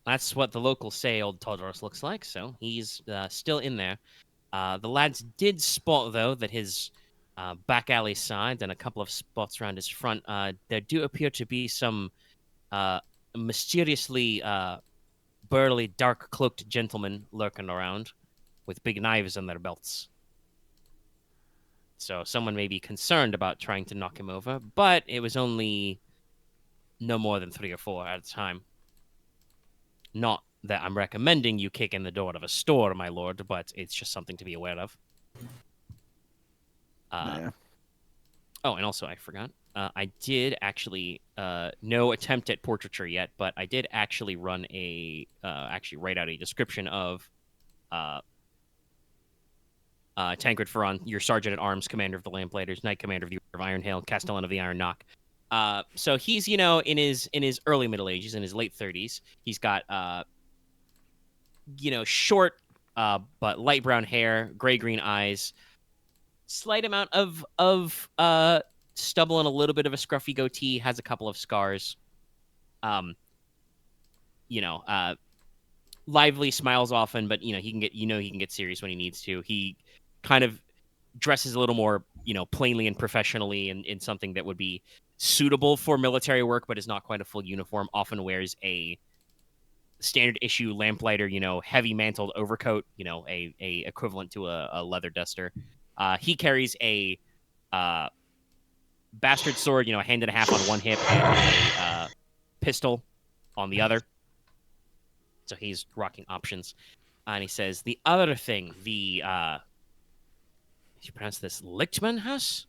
that's what the locals say old Todoros looks like, so he's still in there. The lads did spot, though, that his back alley side and a couple of spots around his front, there do appear to be some mysteriously burly, dark-cloaked gentlemen lurking around with big knives on their belts. So someone may be concerned about trying to knock him over, but it was only no more than 3 or 4 at a time. Not that I'm recommending you kick in the door of a store, my lord, but it's just something to be aware of. Yeah. Oh, and also I forgot. I did actually, no attempt at portraiture yet, but I did actually run actually write out a description of Tancred Ferran, your Sergeant-at-Arms, Commander of the Lamplighters, Knight Commander of the Order of Ironhail, Castellan of the Iron Knock. So he's, in his early middle ages, in his late 30s. He's got, short, but light brown hair, gray-green eyes, slight amount of stubble and a little bit of a scruffy goatee, has a couple of scars. Lively, smiles often, but he can get serious when he needs to. He kind of dresses a little more, plainly and professionally in something that would be suitable for military work, but is not quite a full uniform. Often wears a standard issue lamplighter, heavy mantled overcoat, a equivalent to a leather duster. He carries a bastard sword, a hand and a half on one hip and a pistol on the other. So he's rocking options. And he says, the other thing, you pronounce this Lichtman house?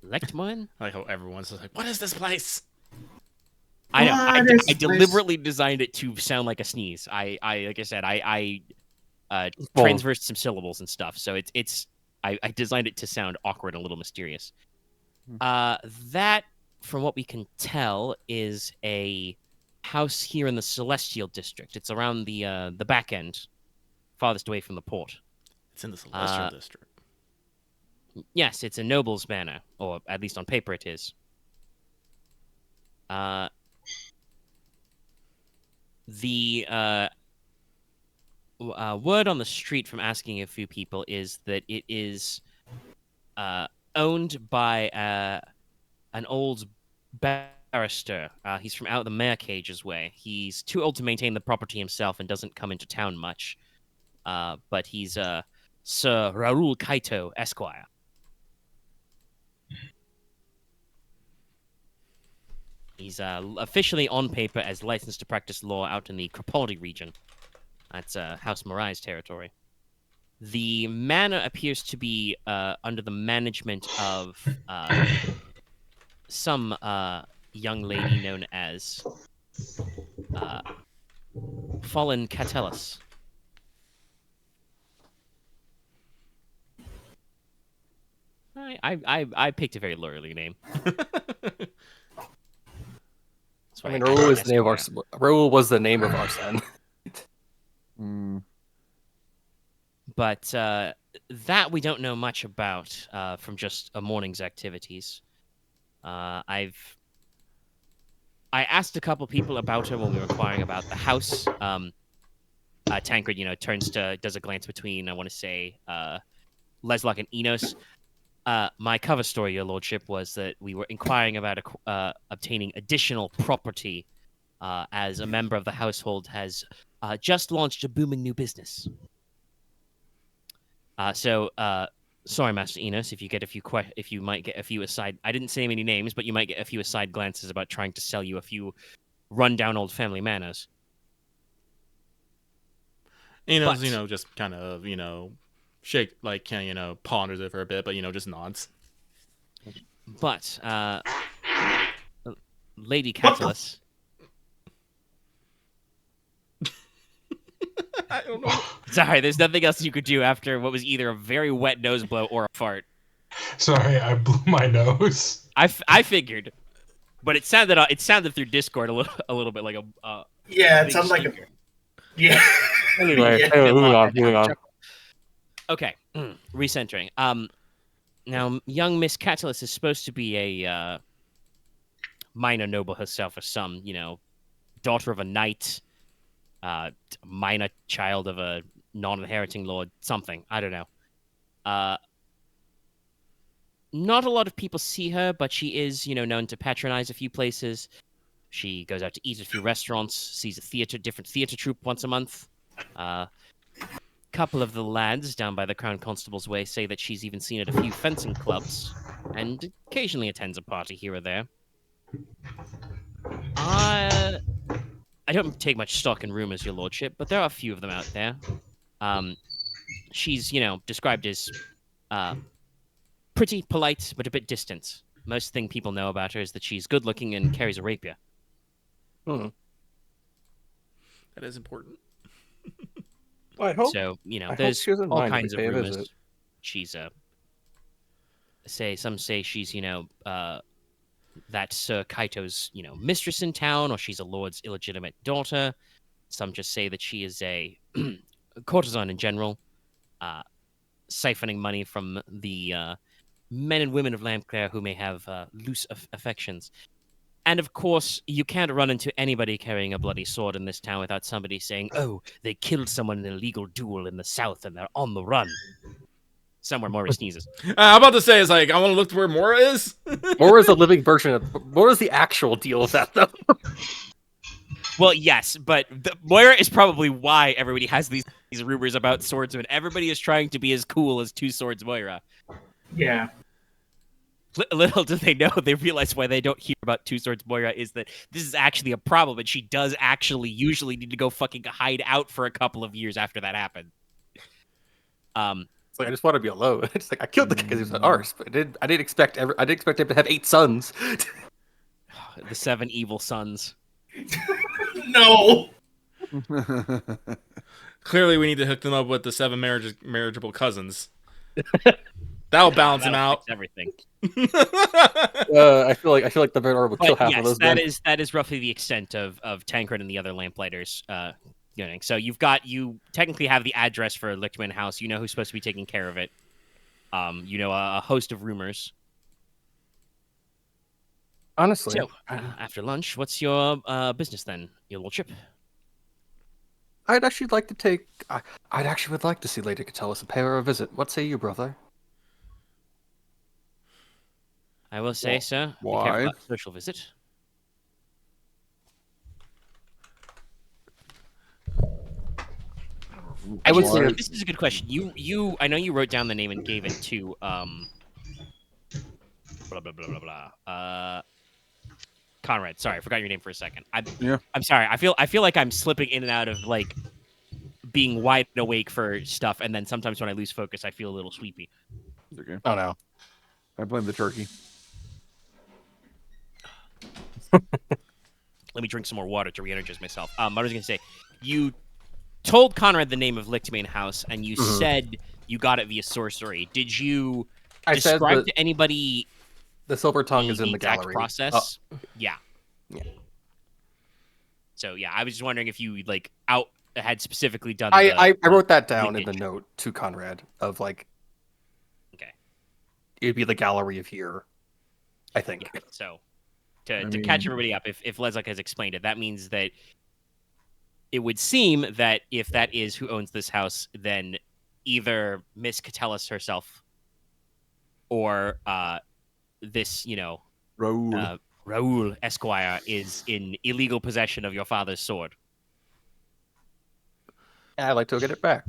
Lichtman? I hope everyone's just like, what is this place? I know. I What is this? deliberately designed it to sound like a sneeze. I like I said, I transversed some syllables and stuff. So I designed it to sound awkward and a little mysterious. That, from what we can tell, is a house here in the Celestial District. It's around the back end, farthest away from the port. It's in the Celestial District. Yes, it's a noble's manor, or at least on paper it is. The word on the street from asking a few people is that it is owned by an old barrister. He's from out the Mare Cages way. He's too old to maintain the property himself and doesn't come into town much. But he's Sir Raoul Kaito, Esquire. He's officially on paper as licensed to practice law out in the Crepaldi region. That's House Morai's territory. The manor appears to be under the management of some young lady known as Fallen Catullus. I picked a very lawyerly name. I mean, Raoul is the name of Raoul was the name of our son. But that we don't know much about from just a morning's activities. I asked a couple people about her when we were inquiring about the house. Tancred, does a glance between, I want to say, Leslok and Inos. My cover story, Your Lordship, was that we were inquiring about obtaining additional property as a member of the household has just launched a booming new business. Sorry, Master Inos, if you might get a few aside. I didn't say any names, but you might get a few aside glances about trying to sell you a few rundown old family manors. Enos, just kind of, shake, ponders it for a bit, but, just nods. But, Lady Catullus... I don't know. Sorry, there's nothing else you could do after what was either a very wet nose blow or a fart. Sorry, I blew my nose. I figured, but it sounded through Discord a little bit like a yeah, a it sounds like a stinker. yeah. Anyway, Yeah. moving on. Okay, recentering. Now young Miss Catullus is supposed to be a minor noble herself, or some daughter of a knight. Minor child of a non-inheriting lord, something. I don't know. Not a lot of people see her, but she is, known to patronize a few places. She goes out to eat at a few restaurants, sees a different theater troupe once a month. Couple of the lads down by the Crown Constable's way say that she's even seen at a few fencing clubs, and occasionally attends a party here or there. I don't take much stock in rumors, Your Lordship, but there are a few of them out there. She's, described as pretty, polite, but a bit distant. Most thing people know about her is that she's good-looking and carries a rapier. Hmm. That is important. I hope. So, I hope there's she doesn't all mind if kinds of we pay a rumors. visit. She's some say she's, that Sir Kaito's, mistress in town, or she's a lord's illegitimate daughter. Some just say that she is a courtesan in general, siphoning money from the men and women of Lampclair who may have loose affections. And of course, you can't run into anybody carrying a bloody sword in this town without somebody saying, "Oh, they killed someone in an illegal duel in the south and they're on the run." Somewhere Maury sneezes. I'm about to say, I want to look to where Mora is. Mora is a living version of. Mora's the actual deal of that, though. Well, yes, but Moira is probably why everybody has these rumors about swordsmen. Everybody is trying to be as cool as Two Swords Moira. Yeah. Little do they know, they realize why they don't hear about Two Swords Moira is that this is actually a problem, and she does actually usually need to go fucking hide out for a couple of years after that happened. It's like I just want to be alone. It's like I killed the guy because he was an arse, but I didn't expect him to have 8 sons. The 7 evil sons. No. Clearly, we need to hook them up with the 7 marriageable cousins. That'll balance him out. Fix everything. I feel like the Venerable will kill But half of yes, those. that is roughly the extent of Tancred and the other lamplighters. So you technically have the address for Lichtman House. You know who's supposed to be taking care of it. You know a host of rumors. Honestly, So after lunch, what's your business then, your lordship? I'd actually like to take. I'd actually would like to see Lady Catullus and pay her a visit. What say you, brother? I will say, sir, be why? careful about the social visit. I would Actually, say this is a good question. I know you wrote down the name and gave it to blah blah blah blah blah. Konrad. Sorry, I forgot your name for a second. I'm sorry. I feel like I'm slipping in and out of like being wide awake for stuff, and then sometimes when I lose focus, I feel a little sleepy. Okay. Oh no. I blame the turkey. Let me drink some more water to re-energize myself. I was going to say, you told Konrad the name of Lichtman House, and you said you got it via sorcery. Did you describe to anybody the silver tongue is in the exact gallery process? Yeah. Yeah. So yeah, I was just wondering if you like had specifically done. I wrote that down in the note to Konrad of like. Okay. It'd be the gallery of here, I think. Yeah, so to catch everybody up, if Leslok has explained it, that means that it would seem that if that is who owns this house, then either Miss Catullus herself or this, Raoul Esquire is in illegal possession of your father's sword. I'd like to get it back.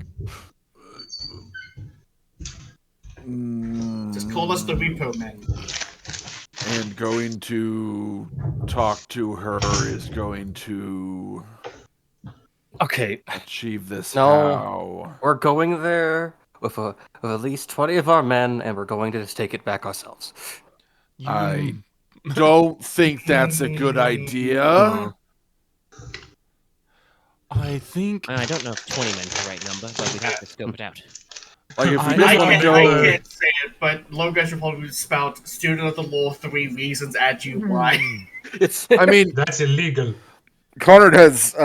Just call us the repo men. And going to talk to her is going to Okay. achieve this. No. How? We're going there with at least 20 of our men, and we're going to just take it back ourselves. I don't think that's a good idea. I think I don't know if 20 men is the right number, but we have to scope it out. Like if we I just I want to can't, go, I can't say it, but Logesh will probably spout student of the law 3 reasons at you why. It's. I mean, That's illegal. Konrad has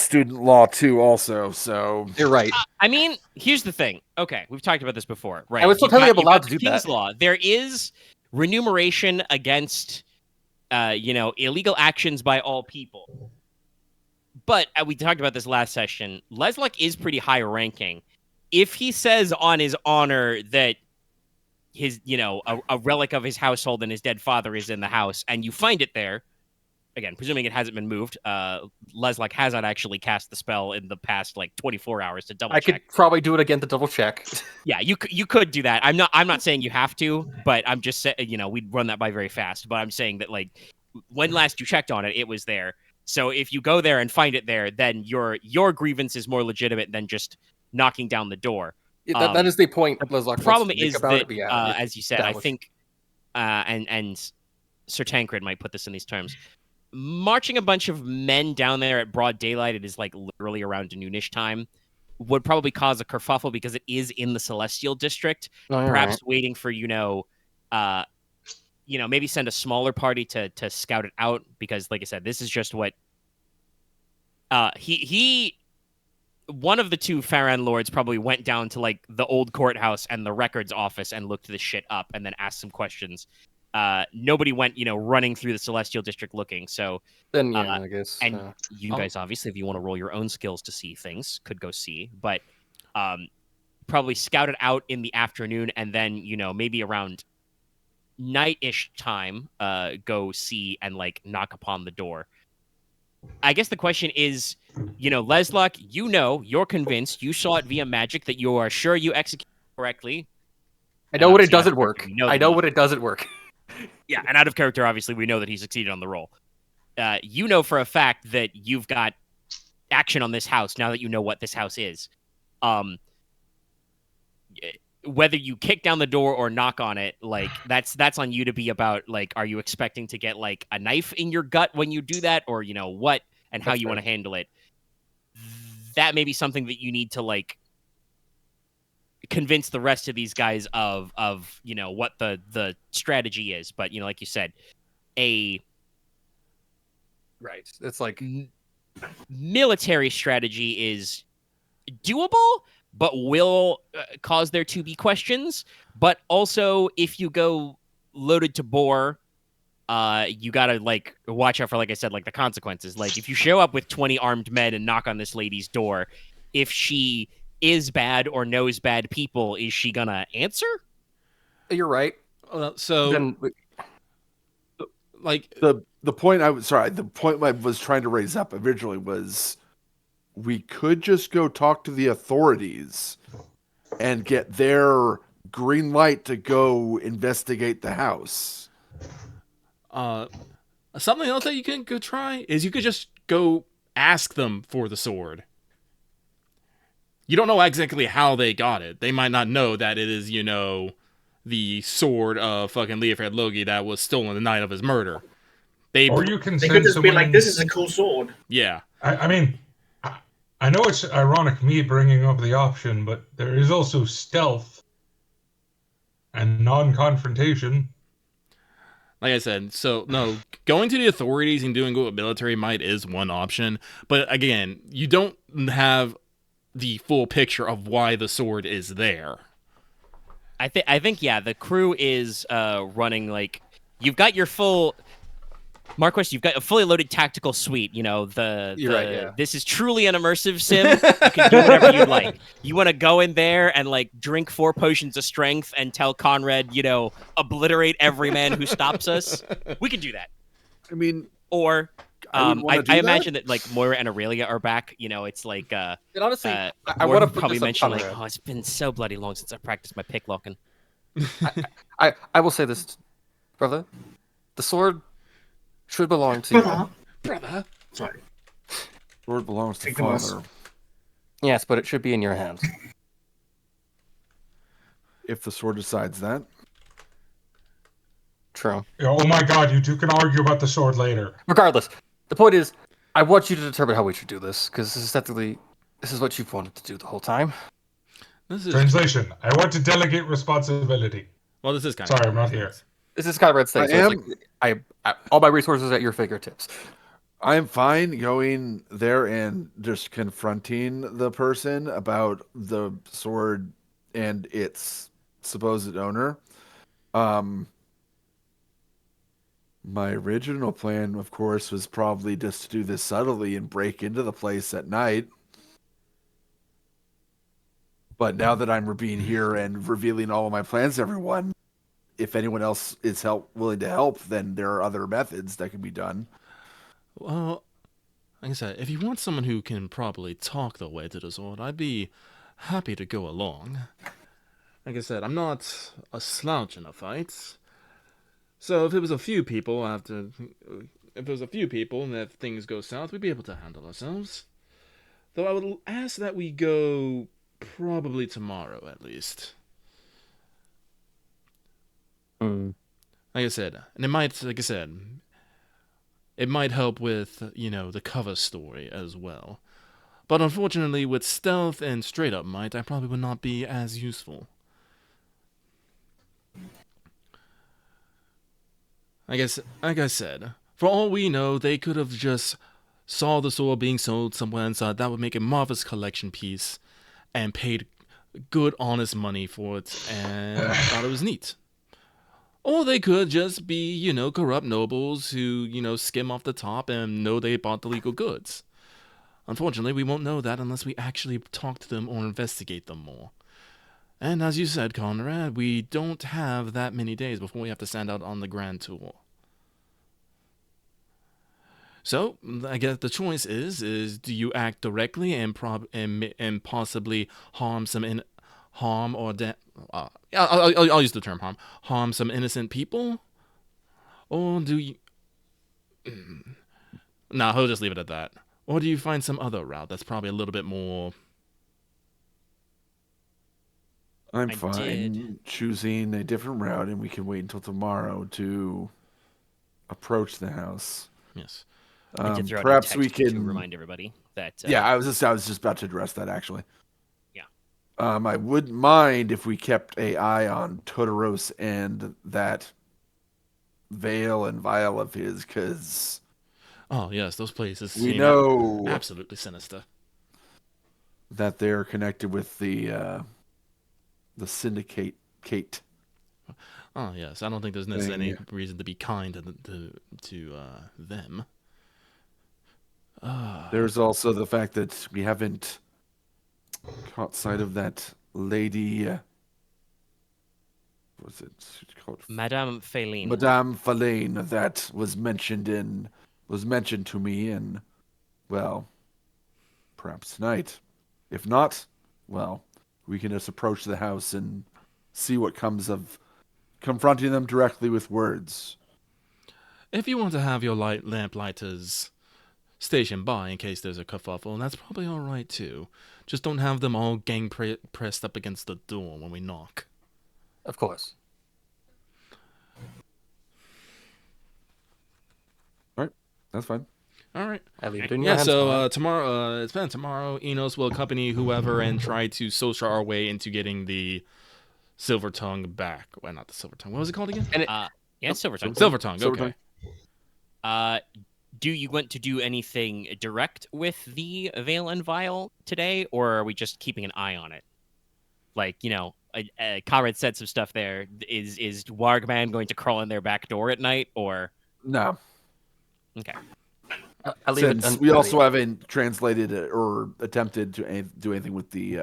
student law too, also. So You're right. I mean, here's the thing. Okay, we've talked about this before, right? I was still You've telling you got- I'm allowed you've to got do King's that. Law. There is remuneration against, illegal actions by all people. But we talked about this last session. Leslok is pretty high ranking. If he says on his honor that his, a relic of his household and his dead father is in the house, and you find it there, again, presuming it hasn't been moved, Leslok has not actually cast the spell in the past 24 hours to double I check. could probably do it again to double check. Yeah, you could do that. I'm not saying you have to, but I'm just saying, we'd run that by very fast. But I'm saying that when last you checked on it, it was there. So if you go there and find it there, then your grievance is more legitimate than just knocking down the door. That is the point. Leslok The problem wants to make is about that, it, but yeah, as you said, I established. think, and Sir Tancred might put this in these terms. Marching a bunch of men down there at broad daylight, it is literally around noonish time, would probably cause a kerfuffle because it is in the Celestial District. No, you're Perhaps right. waiting for maybe send a smaller party to scout it out, because like I said, this is just what one of the 2 Farran lords probably went down to the old courthouse and the records office and looked this shit up and then asked some questions. Nobody went, running through the Celestial District looking. So Then yeah, I guess. and you guys, obviously, if you want to roll your own skills to see things, could go see. But probably scout it out in the afternoon, and then maybe around night-ish time, go see and knock upon the door. I guess the question is, Leslok, you're convinced, you saw it via magic, that you are sure you executed correctly. I know what it Obviously, out of doesn't character, work. we know I that know he- what it doesn't work. Yeah, and out of character, obviously, we know that he succeeded on the roll. You know for a fact that you've got action on this house now that you know what this house is. Whether you kick down the door or knock on it, like that's on you to be about. Like, are you expecting to get like a knife in your gut when you do that, or what and how That's you want to fair. handle it? That may be something that you need to like convince the rest of these guys of what the strategy is. But like you said, a Right. It's like military strategy is doable, but will cause there to be questions. But also, if you go loaded to bore, you gotta like watch out for, like I said, like the consequences. Like if you show up with 20 armed men and knock on this lady's door, if she is bad or knows bad people, is she gonna answer? you're right. So, Then like, The point I was trying to raise up originally was we could just go talk to the authorities and get their green light to go investigate the house. something else that you can go try is you could just go ask them for the sword. You don't know exactly how they got it. They might not know that it is, the sword of fucking Leofred Logi that was stolen the night of his murder. Or you can They send could just be someone like, in- "This is a cool sword." Yeah. I mean, I know it's ironic me bringing up the option, but there is also stealth and non-confrontation. Like I said, so no, going to the authorities and doing what military might is one option. But again, you don't have the full picture of why the sword is there. I think yeah, the crew is running like you've got your full Marquess, you've got a fully loaded tactical suite. You're right, yeah. This is truly an immersive sim. You can do whatever you like. You want to go in there and like drink 4 potions of strength and tell Konrad, obliterate every man who stops us. We can do that. I mean, Or I would wanna do I that. imagine that like Moira and Aurelia are back. It's like and honestly, I I want to probably mention like, Conrad. oh, it's been so bloody long since I practiced my pick locking. I will say this, brother. The sword should belong to you. Brother. Sorry. sword belongs to Take the mouse. father. Yes, but it should be in your hands. If the sword decides that. True. Oh my god, you two can argue about the sword later. Regardless, the point is, I want you to determine how we should do this, because this is what you've wanted to do the whole time. This is Translation: I want to delegate responsibility. well. This is kind Sorry, of I'm not here. This is Conrad's thing. I So it's am- like, I all my resources at your fingertips. I'm fine going there and just confronting the person about the sword and its supposed owner. My original plan, of course, was probably just to do this subtly and break into the place at night. But now that I'm being here and revealing all of my plans to everyone, if anyone else is willing to help, then there are other methods that can be done. well. Like I said, if you want someone who can properly talk their way to the sword, I'd be happy to go along. Like I said, I'm not a slouch in a fight. So if it was a few people and if things go south, we'd be able to handle ourselves. Though I would ask that we go probably tomorrow at least. Like I said, and it might, like I said, it might help with, the cover story as well. But unfortunately, with stealth and straight up might, I probably would not be as useful. Like I said, for all we know, they could have just saw the sword being sold somewhere inside that would make a marvelous collection piece and paid good, honest money for it and thought it was neat. Or they could just be, corrupt nobles who, skim off the top and know they bought the legal goods. Unfortunately, we won't know that unless we actually talk to them or investigate them more. And as you said, Konrad, we don't have that many days before we have to send out on the grand tour. So I guess the choice is do you act directly and and possibly harm harm or I'll use the term harm some innocent people, or do you? Nah, he'll just leave it at that. Or do you find some other route that's probably a little bit more? I'm I fine did. choosing a different route, and we can wait until tomorrow to approach the house. Yes. I did throw out a Perhaps we text to can remind everybody that. Yeah, I was just about to address that actually. Yeah. I wouldn't mind if we kept an eye on Todoros and that veil and vial of his, because Oh yes, those places we seem know absolutely sinister. that they're connected with the syndicate. Kate. Oh yes, I don't think there's necessarily Thing. any reason to be kind to them. There's also the fact that we haven't caught sight of that lady. What's it called? Madame Feline. Madame Faline that was mentioned to me, and well, perhaps tonight. If not, well, we can just approach the house and see what comes of confronting them directly with words. If you want to have your lamplighters stationed by in case there's a kerfuffle, that's probably all right too. Just don't have them all pressed up against the door when we knock. Of course. All right, that's fine. All right. I leave it in your Yeah. hands. So Konrad. tomorrow, tomorrow. Enos will accompany whoever and try to social our way into getting the silver tongue back. Well, not the silver tongue. What was it called again? And Yeah, Silver Tongue. Silver tongue. Silver Okay. tongue. Do you want to do anything direct with the Veil and Vial today, or are we just keeping an eye on it? Like, Konrad said some stuff there. Is Wargman going to crawl in their back door at night, or No, okay? I leave it. since we also haven't translated it or attempted to do anything with the.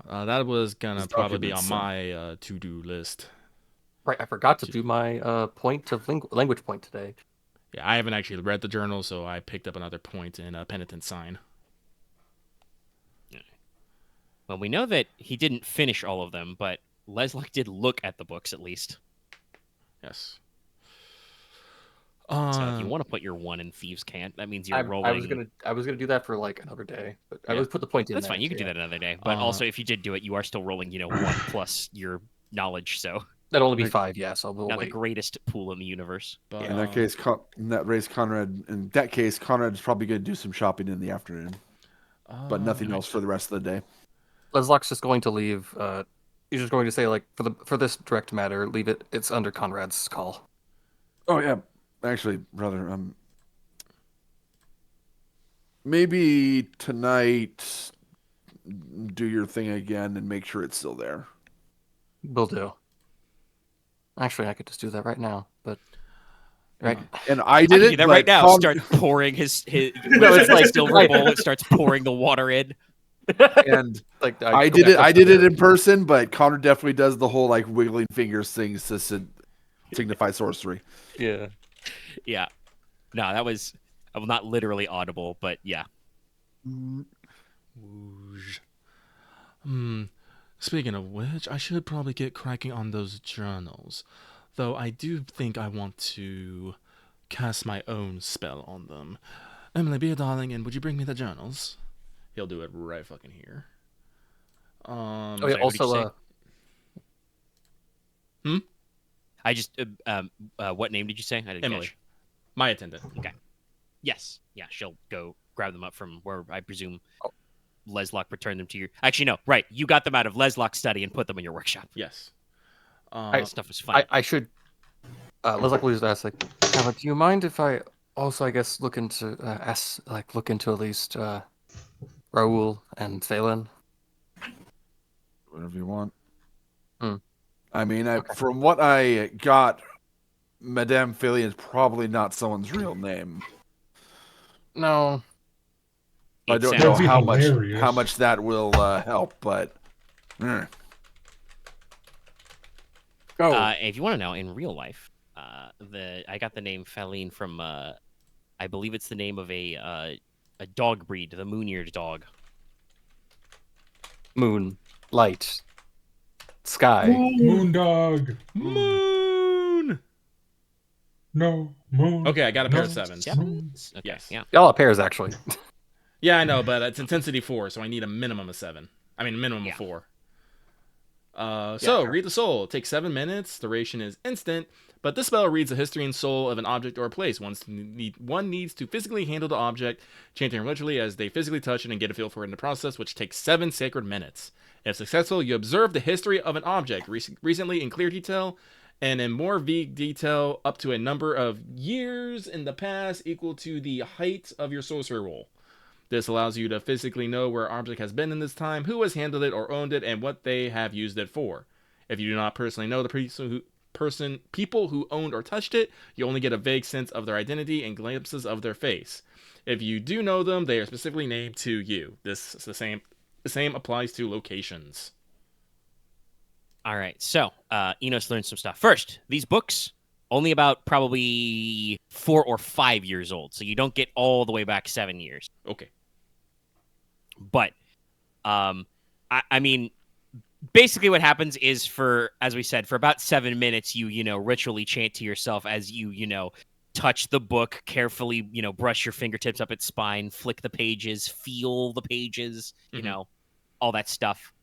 That was gonna These probably be on documents, my to-do list. Right, I forgot to do my point of language point today. Yeah, I haven't actually read the journal, so I picked up another point in a penitent sign. Well, we know that he didn't finish all of them, but Leslok did look at the books at least. Yes. So if you want to put your 1 in Thieves' Cant, that means you're rolling. I was gonna do that for like another day, but I Yeah. would put the point in. That's there, fine. You can so do yeah. that another day. But also, if you did do it, you are still rolling, 1 plus your knowledge. So That'd only be 5, yeah. So we'll not wait. the greatest pool in the universe. But, In that case, In that case, Conrad's probably going to do some shopping in the afternoon, but nothing else for the rest of the day. Leslok's just going to leave. He's just going to say like for this direct matter, leave it. It's under Konrad's call. Oh yeah, actually, brother, maybe tonight do your thing again and make sure it's still there. Will do. Actually, I could just do that right now, but right. And I I did can it do that right but now. Start pouring his No, it's like- silver bowl. It starts pouring the water in. and Like I did it. I did it in person, but Connor definitely does the whole like wiggling fingers things to signify sorcery. Yeah. Yeah. No, that was not literally audible, but yeah. Whoosh. Speaking of which, I should probably get cracking on those journals. Though I do think I want to cast my own spell on them. Emily, be a darling, and would you bring me the journals? He'll do it right fucking here. Oh yeah. Sorry, what did you Also, say? I just what name did you say? I didn't Emily, catch. my attendant. Yes. Yeah, she'll go grab them up from where I presume Oh. Leslok returned them to you. Actually, no. Right. You got them out of Leslok's study and put them in your workshop. Yes. That stuff was fun. I should. Leslok will just ask like, do you mind if I also, I guess, look into at least Raoul and Phelan? Whatever you want. Hmm. I mean, from what I got, Madame Philly is probably not someone's real name. No. I don't know That'd be how hilarious. much that will help, but Go. If you want to know, in real life, I got the name Feline from I believe it's the name of a dog breed, the moon-eared dog. Moon, light, sky. Moondog. Moon. No moon. Okay, I got a pair of no sevens. moon. Okay, Yes. yeah. Y'all are pairs, actually. Yeah, I know, but it's intensity 4, so I need a minimum of 7. I mean, a minimum Yeah. of 4. Yeah, So, sure. read the soul. It takes 7 minutes. Duration is instant, but this spell reads the history and soul of an object or a place. One needs to physically handle the object, chanting literally as they physically touch it and get a feel for it in the process, which takes 7 sacred minutes. If successful, you observe the history of an object, recently in clear detail, and in more vague detail up to a number of years in the past equal to the height of your sorcery roll. This allows you to physically know where an object has been in this time, who has handled it or owned it, and what they have used it for. If you do not personally know the people who owned or touched it, you only get a vague sense of their identity and glimpses of their face. If you do know them, they are specifically named to you. This is the same applies to locations. All right, so Inos learned some stuff. First, these books only about probably 4 or 5 years old, so you don't get all the way back 7 years. Okay. But, I mean, basically what happens is as we said, for about 7 minutes, you ritually chant to yourself as you touch the book carefully, brush your fingertips up its spine, flick the pages, feel the pages, all that stuff.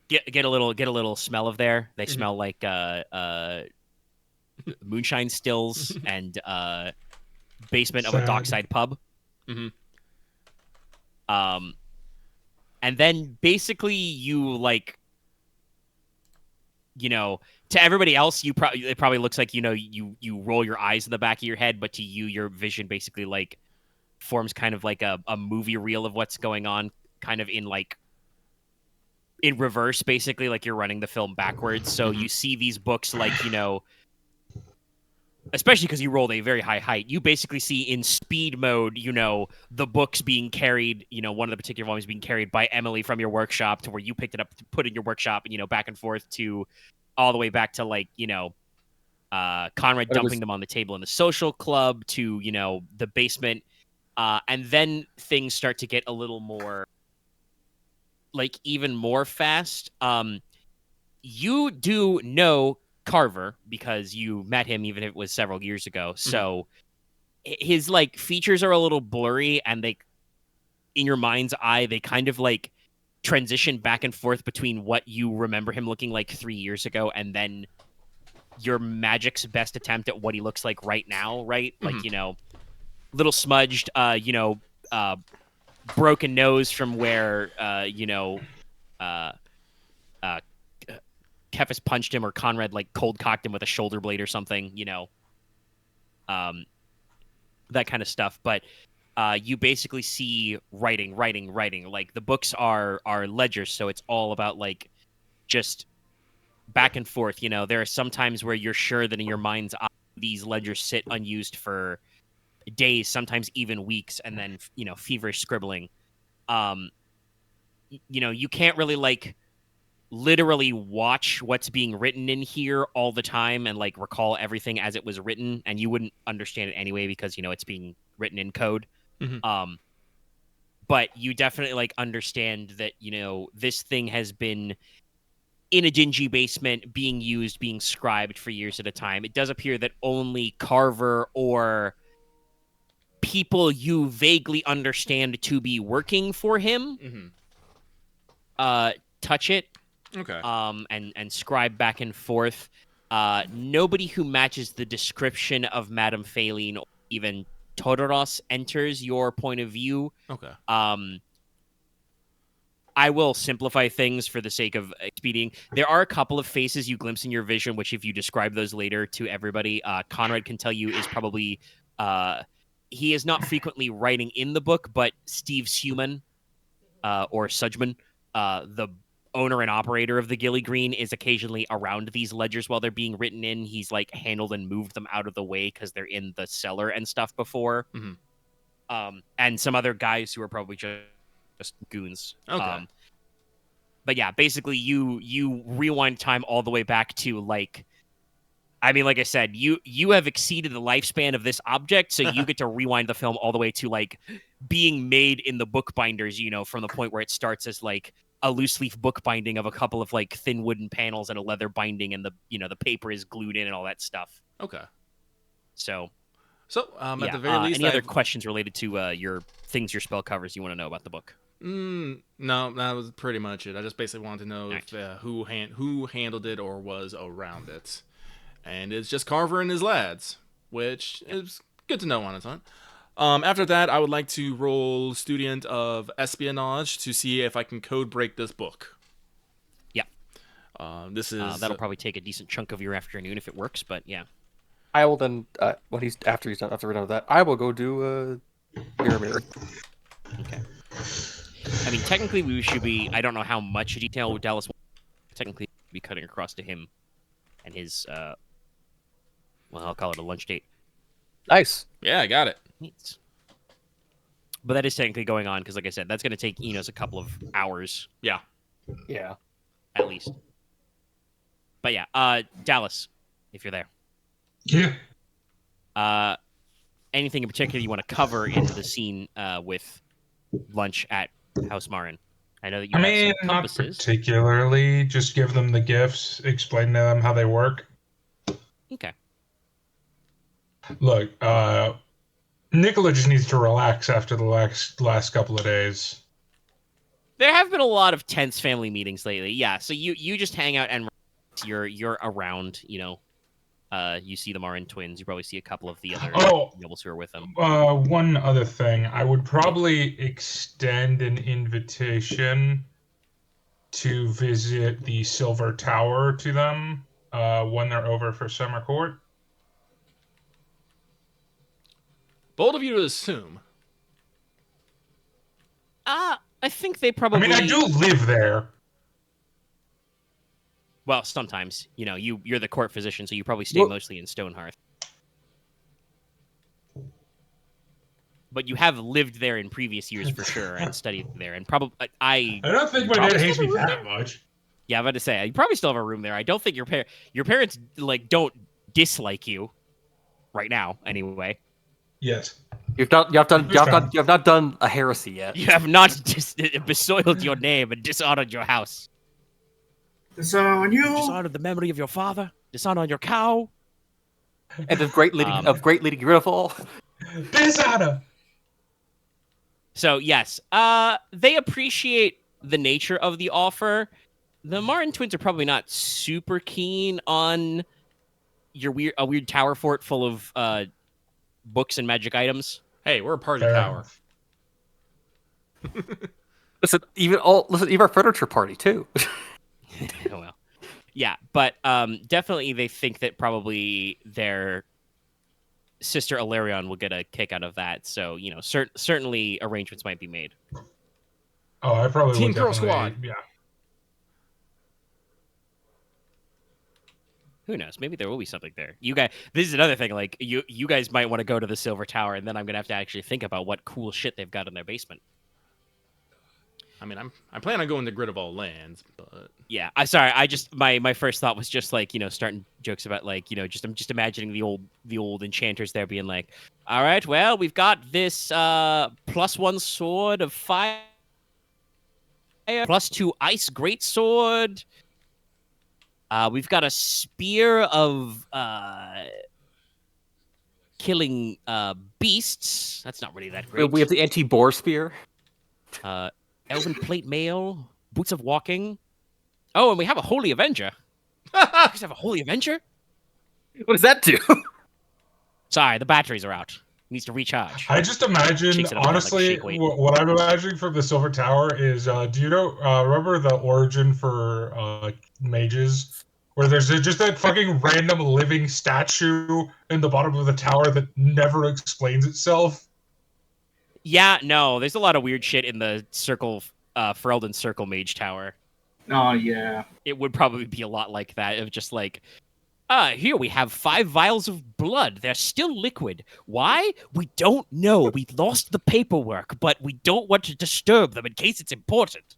Get a little smell of there. They smell like moonshine stills and basement of a Sad. dockside pub. Mm-hmm. And then basically you to everybody else, it probably looks like you roll your eyes in the back of your head, but to you, your vision basically forms kind of like a movie reel of what's going on, kind of in reverse, basically, like you're running the film backwards. So you see these books especially because you rolled a very high height, you basically see in speed mode, the books being carried, one of the particular volumes being carried by Emily from your workshop to where you picked it up to put in your workshop, back and forth to all the way back to Konrad dumping them on the table in the social club to, the basement. And then things start to get a little more even more fast. You do know Carver because you met him even if it was several years ago. So his features are a little blurry and they in your mind's eye they kind of transition back and forth between what you remember him looking like 3 years ago and then your magic's best attempt at what he looks like right now, right? Little smudged, broken nose from where Kefis punched him or Konrad cold cocked him with a shoulder blade or something, that kind of stuff. But you basically see writing. The books are ledgers, so it's all about just back and forth. There are some times where you're sure that in your mind's eye these ledgers sit unused for days, sometimes even weeks, and then feverish scribbling. You can't really literally watch what's being written in here all the time and recall everything as it was written, and you wouldn't understand it anyway because it's being written in code. But you definitely understand that this thing has been in a dingy basement being scribed for years at a time. It does appear that only Carver or people you vaguely understand to be working for him touch it. Okay. And scribe back and forth. Nobody who matches the description of Madame Phaline or even Todoros enters your point of view. Okay. I will simplify things for the sake of expediting. There are a couple of faces you glimpse in your vision, which if you describe those later to everybody, Konrad can tell you is probably... he is not frequently writing in the book, but Steve Suman, or Sudgman, the owner and operator of the Gilly Green, is occasionally around these ledgers while they're being written in. He's handled and moved them out of the way because they're in the cellar and stuff before. And some other guys who are probably just goons. Okay. But yeah, basically you rewind time all the way back to I mean, like I said, you have exceeded the lifespan of this object, so you get to rewind the film all the way to like being made in the bookbinders. From the point where it starts as like a loose leaf book binding of a couple of like thin wooden panels and a leather binding, and the paper is glued in and all that stuff. Okay. So at the very least, any other questions related to your spell covers you want to know about the book? No, that was pretty much it. I just basically wanted to know Right. if who handled it or was around it, and it's just Carver and his lads, which is good to know on its own. After that, I would like to roll Student of Espionage to see if I can code break this book. Yeah. This is that'll probably take a decent chunk of your afternoon if it works, but yeah. I will then, after we're done with that, I will go do mirror. Okay. I mean, technically, we should be. I don't know how much detail Dallas will technically be cutting across to him and his. I'll call it a lunch date. Nice. Yeah, I got it. Neat. But that is technically going on because, like I said, that's going to take Enos a couple of hours. Yeah. Yeah. At least. But yeah, Dallas, if you're there. Yeah. Anything in particular you want to cover into the scene with lunch at House Marin? I know that you have some not compasses. particularly. Just give them the gifts, explain to them how they work. Okay. Look, Nicola just needs to relax after the last couple of days. There have been a lot of tense family meetings lately. Yeah, so you just hang out and you're around, you see the Marin twins. You probably see a couple of the other nobles who are with them. One other thing. I would probably extend an invitation to visit the Silver Tower to them when they're over for summer court. Bold of you to assume. I think they probably. I mean, I do live there. Well, sometimes, you're the court physician, so you probably stay mostly in Stonehearth. But you have lived there in previous years for sure, and studied there, and probably I don't think my dad hates me that much. Yeah, I'm about to say you probably still have a room there. I don't think your parents don't dislike you right now, anyway. Yes. You have not done a heresy yet. You have not besoiled your name and dishonored your house. Dishonor on you. Dishonored the memory of your father. Dishonor on your cow. And of great lady Gridarvol. Dishonor. So yes, they appreciate the nature of the offer. The Marin twins are probably not super keen on a weird tower fort full of books and magic items. Hey, we're a party Fair power. Listen, even our furniture party too. Oh, well. Yeah, but definitely they think that probably their sister Alarion will get a kick out of that. So, certainly arrangements might be made. Oh, I probably Team would Girl definitely- Squad. Yeah. Who knows? Maybe there will be something there. You guys, this is another thing. Like you guys might want to go to the Silver Tower, and then I'm gonna have to actually think about what cool shit they've got in their basement. I mean, I plan on going to Gridarvol lands, but Yeah, I'm sorry. I just my first thought was just like starting jokes about like I'm just imagining the old enchanters there being like, all right, well we've got this +1 sword of fire, +2 ice greatsword. We've got a spear of killing beasts. That's not really that great. We have the anti-boar spear. Elven plate mail, boots of walking. Oh, and we have a holy avenger. You guys have a holy avenger? What does that do? Sorry, the batteries are out. Needs to recharge. I just imagine, Shakes it up like honestly, shake weight. what I'm imagining from the Silver Tower is, do you know, remember the origin for mages? Where there's just that fucking random living statue in the bottom of the tower that never explains itself? Yeah, no, there's a lot of weird shit in the circle, Ferelden Circle Mage Tower. Oh, yeah. It would probably be a lot like that, of just like, here we have 5 vials of blood. They're still liquid. Why? We don't know. We lost the paperwork, but we don't want to disturb them in case it's important.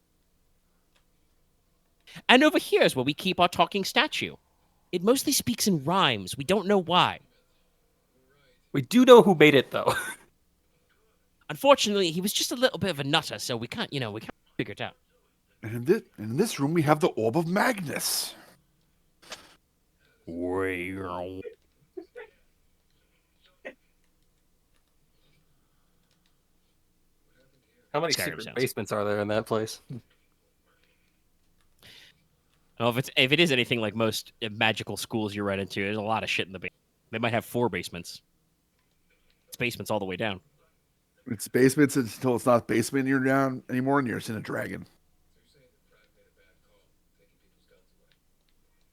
And over here is where we keep our talking statue. It mostly speaks in rhymes. We don't know why. We do know who made it, though. Unfortunately, he was just a little bit of a nutter, so we can't figure it out. And in this room, we have the Orb of Magnus. How many Skyrim secret sounds. basements are there in that place? Well, if it is anything like most magical schools you run into, there's a lot of shit in the basement. They might have 4 basements. It's basements all the way down. It's basements until it's not basement you're down anymore, and you're just in a dragon.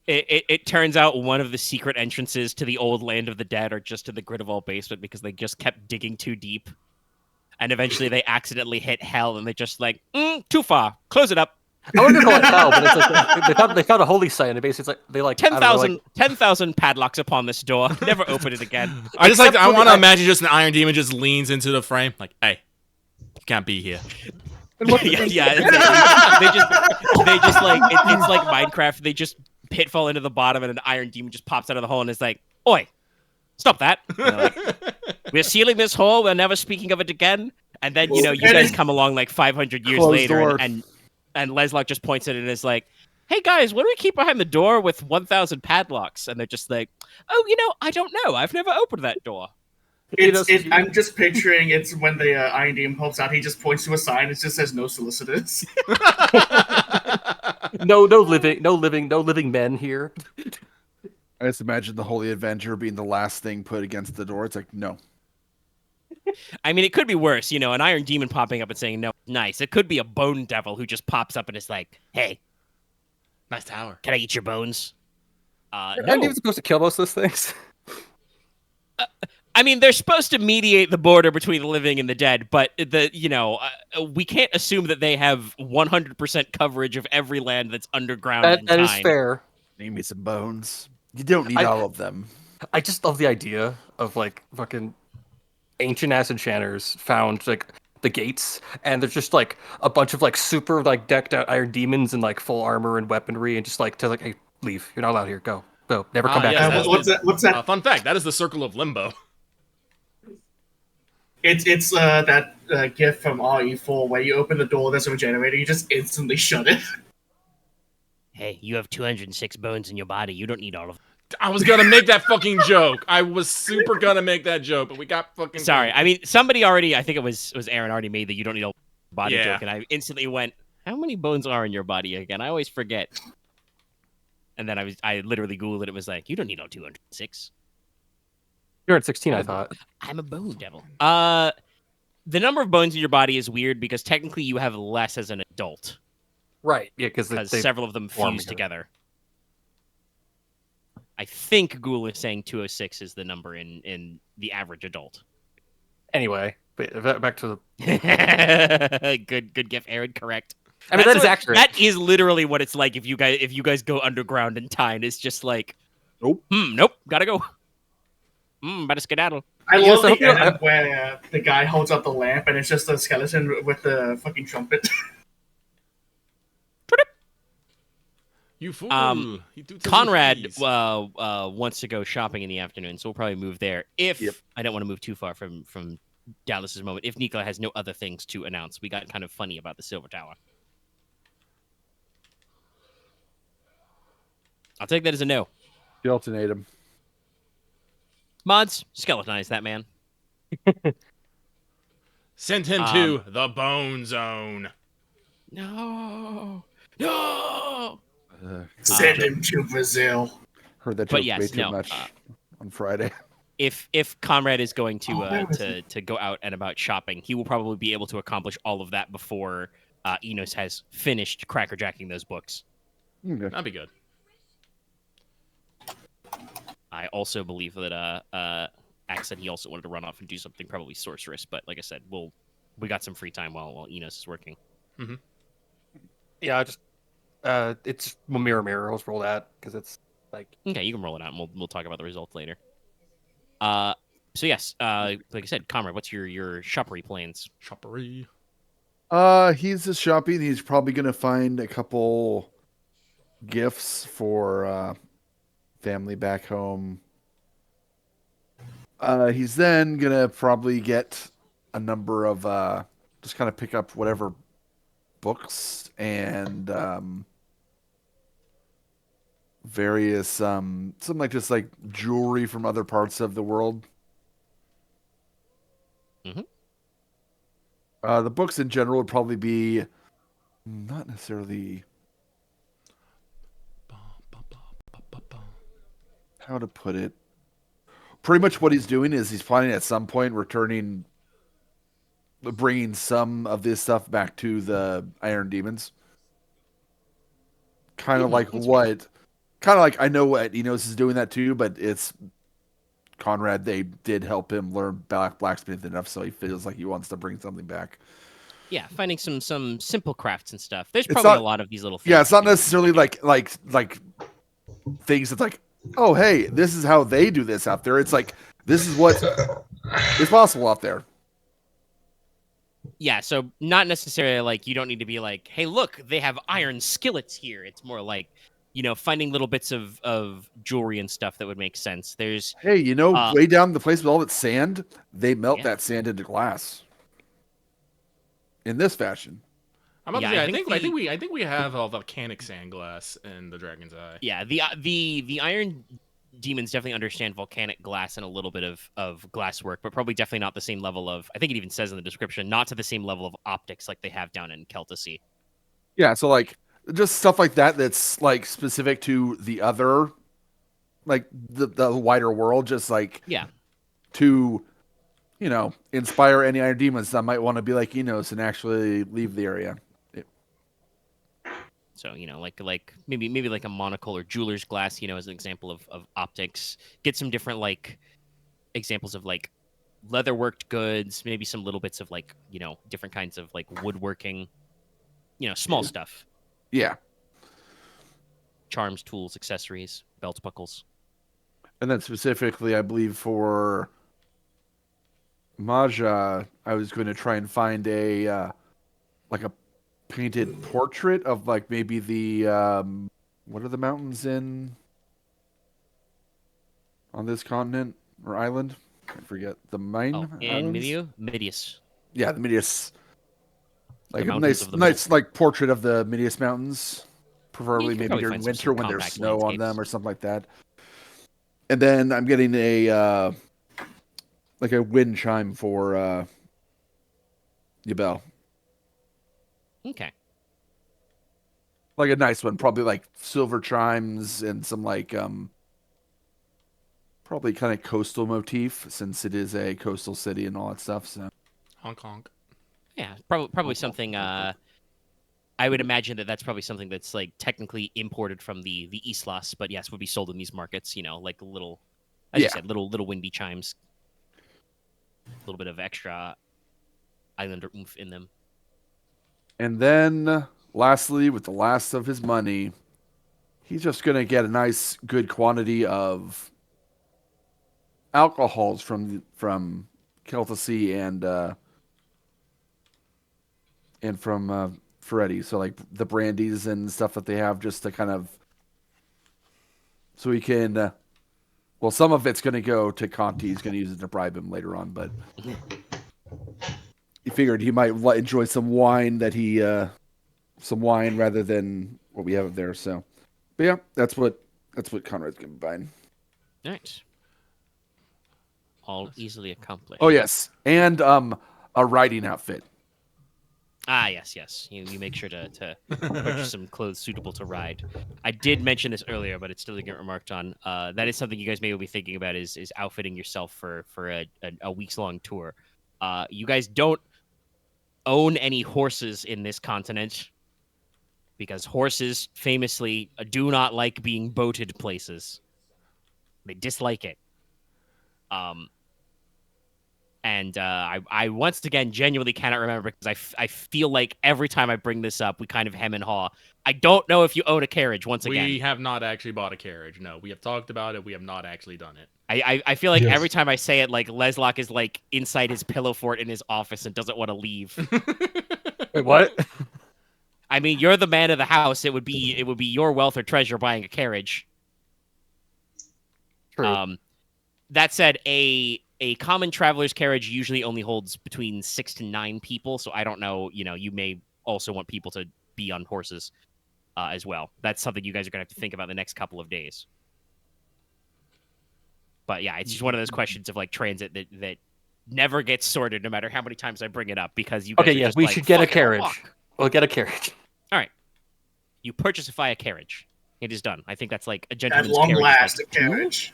It turns out one of the secret entrances to the old land of the dead are just to the Gridarvol basement because they just kept digging too deep. And eventually they accidentally hit hell and they're just like, too far. Close it up. I wouldn't call it hell, but it's like they found a holy site, and it basically it's like they like 10,000 padlocks upon this door. Never open it again. I want to imagine just an Iron Demon just leans into the frame, like, "Hey, you can't be here." yeah. They just like it's like Minecraft. They just pitfall into the bottom, and an Iron Demon just pops out of the hole and is like, "Oi, stop that!" Like, we're sealing this hole. We're never speaking of it again. And then you guys come along like 500 years later, and Leslok just points at it and is like, "Hey guys, what do we keep behind the door with 1,000 padlocks?" And they're just like, "Oh, I don't know. I've never opened that door." I'm just picturing it's when the Iron Demon pops out. He just points to a sign. It just says "No solicitors." no living men here. I just imagine the Holy Avenger being the last thing put against the door. It's like, no. I mean, it could be worse, an Iron Demon popping up and saying, "No, nice." It could be a Bone Devil who just pops up and is like, "Hey, Nice tower. can I eat your bones?" Aren't No. you supposed to kill most of those things? I mean, they're supposed to mediate the border between the living and the dead, but we can't assume that they have 100% coverage of every land that's underground. That is fair. Need me some bones. You don't need all of them. I just love the idea of like fucking ancient ass enchanters found like the gates, and there's just like a bunch of like super like decked out Iron Demons in like full armor and weaponry, and just like hey, leave. You're not allowed here. Go, never come back. Yes, What's that? Fun fact: that is the Circle of Limbo. It's that gift from RE4 where you open the door, there's a generator, you just instantly shut it. Hey, you have 206 bones in your body. You don't need all of them. I was gonna make that fucking joke. I was super gonna make that joke, but we got fucking. Sorry, I mean somebody already. I think it was Aren already made the "you don't need all body" Yeah. joke, and I instantly went, "How many bones are in your body again?" I always forget. And then I literally googled it. It was like, "You don't need all 206." You're at 16, I thought. I'm a bone devil. The number of bones in your body is weird because technically you have less as an adult. Right. Yeah, because Several of them fuse together. I think Google is saying 206 is the number in the average adult. Anyway, back to the good gift, Aaron. Correct. I mean, that is accurate. That is literally what it's like if you guys go underground in Teine. It's just like, nope, gotta go. Better skedaddle. I love the end where the guy holds up the lamp and it's just a skeleton with the fucking trumpet. You fool! Konrad wants to go shopping in the afternoon, so we'll probably move there. I don't want to move too far from Dallas's moment. If Nicola has no other things to announce, we got kind of funny about the Silver Tower. I'll take that as a no. Skeletonize him. Mods, skeletonize that man. Send him to the Bone Zone. No. Send him to Brazil. Heard that joke way too much on Friday. If Konrad is going to go out and about shopping, he will probably be able to accomplish all of that before Inos has finished crackerjacking those books. Okay. That'd be good. I also believe that Axe said he also wanted to run off and do something probably sorceress, but like I said, we got some free time while Inos is working. Mm-hmm. Yeah, I just it's mirror. Let's roll that because it's like okay, you can roll it out, and we'll talk about the results later. So yes, like I said, Konrad, what's your shoppery plans? Shoppery. He's just shopping. He's probably gonna find a couple gifts for family back home. He's then gonna probably get a number of just kind of pick up whatever books and various some like just like jewelry from other parts of the world. Mhm. The books in general would probably be not necessarily how to put it. Pretty much what he's doing is he's planning at some point bringing some of this stuff back to the Iron Demons. Kind of like I know what Enos is doing that too, but it's Konrad. They did help him learn blacksmith enough, so he feels like he wants to bring something back. Yeah, finding some simple crafts and stuff. There's It's probably not- a lot of these little things. Yeah, it's you not can- necessarily like things that's like, oh hey, this is how they do this out there. It's like this is what is possible out there. Yeah, so not necessarily like you don't need to be like, hey, look, they have iron skillets here. It's more like, finding little bits of jewelry and stuff that would make sense. There's Hey, way down the place with all that sand, they melt Yeah. that sand into glass. In this fashion. I'm about Yeah, to say, I I think think we have a volcanic sand glass in the Dragon's Eye. yeah, the iron demons definitely understand volcanic glass and a little bit of glass work, but probably definitely not the same level of, I think it even says in the description, not to the same level of optics like they have down in Celticy. Yeah, so like just stuff like that that's like specific to the other like the wider world, just like Yeah. to inspire any Iron Demons that might want to be like Enos and actually leave the area. So, like maybe like a monocle or jeweler's glass, as an example of optics. Get some different like examples of like leather worked goods, maybe some little bits of like, different kinds of like woodworking, small stuff. Yeah. Charms, tools, accessories, belt buckles. And then specifically, I believe for Maja, I was going to try and find a like a painted portrait of like maybe the what are the mountains on this continent or island? I forget the main In islands. Midius. Yeah, the Midius. Like The a mountains nice, of the nice like portrait of the Midius Mountains, preferably could maybe probably during find winter some when there's compact snow on landscapes. them or something like that. And then I'm getting a like a wind chime for Yabel. Okay. Like a nice one, probably like silver chimes and some like probably kind of coastal motif since it is a coastal city and all that stuff. So Hong Kong. Yeah, probably something. I would imagine that's probably something that's like technically imported from the Islas, but yes, would be sold in these markets. Like little, as you Yeah. said, little windy chimes. A little bit of extra islander oomph in them. and then lastly, with the last of his money, he's just gonna get a nice good quantity of alcohols from Celticy and from Ferretti. So like the brandies and stuff that they have, just to kind of so he can. Well, some of it's going to go to Conti. He's going to use it to bribe him later on, but he figured he might enjoy some wine some wine rather than what we have up there. So, but yeah, that's what Conrad's going to be buying. Nice. All easily accomplished. Oh yes, and a riding outfit. Ah, yes. You make sure to purchase some clothes suitable to ride. I did mention this earlier, but it's still to get remarked on. That is something you guys may be thinking about is outfitting yourself for a week's long tour. You guys don't own any horses in this continent because horses famously do not like being boated places. They dislike it. And I once again genuinely cannot remember because I feel like every time I bring this up, we kind of hem and haw. I don't know if you own a carriage once again. We have not actually bought a carriage. No, we have talked about it. We have not actually done it. I feel like Yes. every time I say it, like Leslok is like inside his pillow fort in his office and doesn't want to leave. Wait, what? I mean, you're the man of the house. It would be your wealth or treasure buying a carriage. True. That said, a common traveler's carriage usually only holds between 6 to 9 people, so I don't know. You may also want people to be on horses as well. That's something you guys are gonna have to think about the next couple of days. But yeah, it's just one of those questions of like transit that never gets sorted, no matter how many times I bring it up, because you guys Okay, are yeah, just we like, should get a "Fucking carriage. walk." We'll get a carriage. All right, you purchasify a carriage. It is done. I think that's like a At gentleman's long carriage. last, a Like 2? carriage.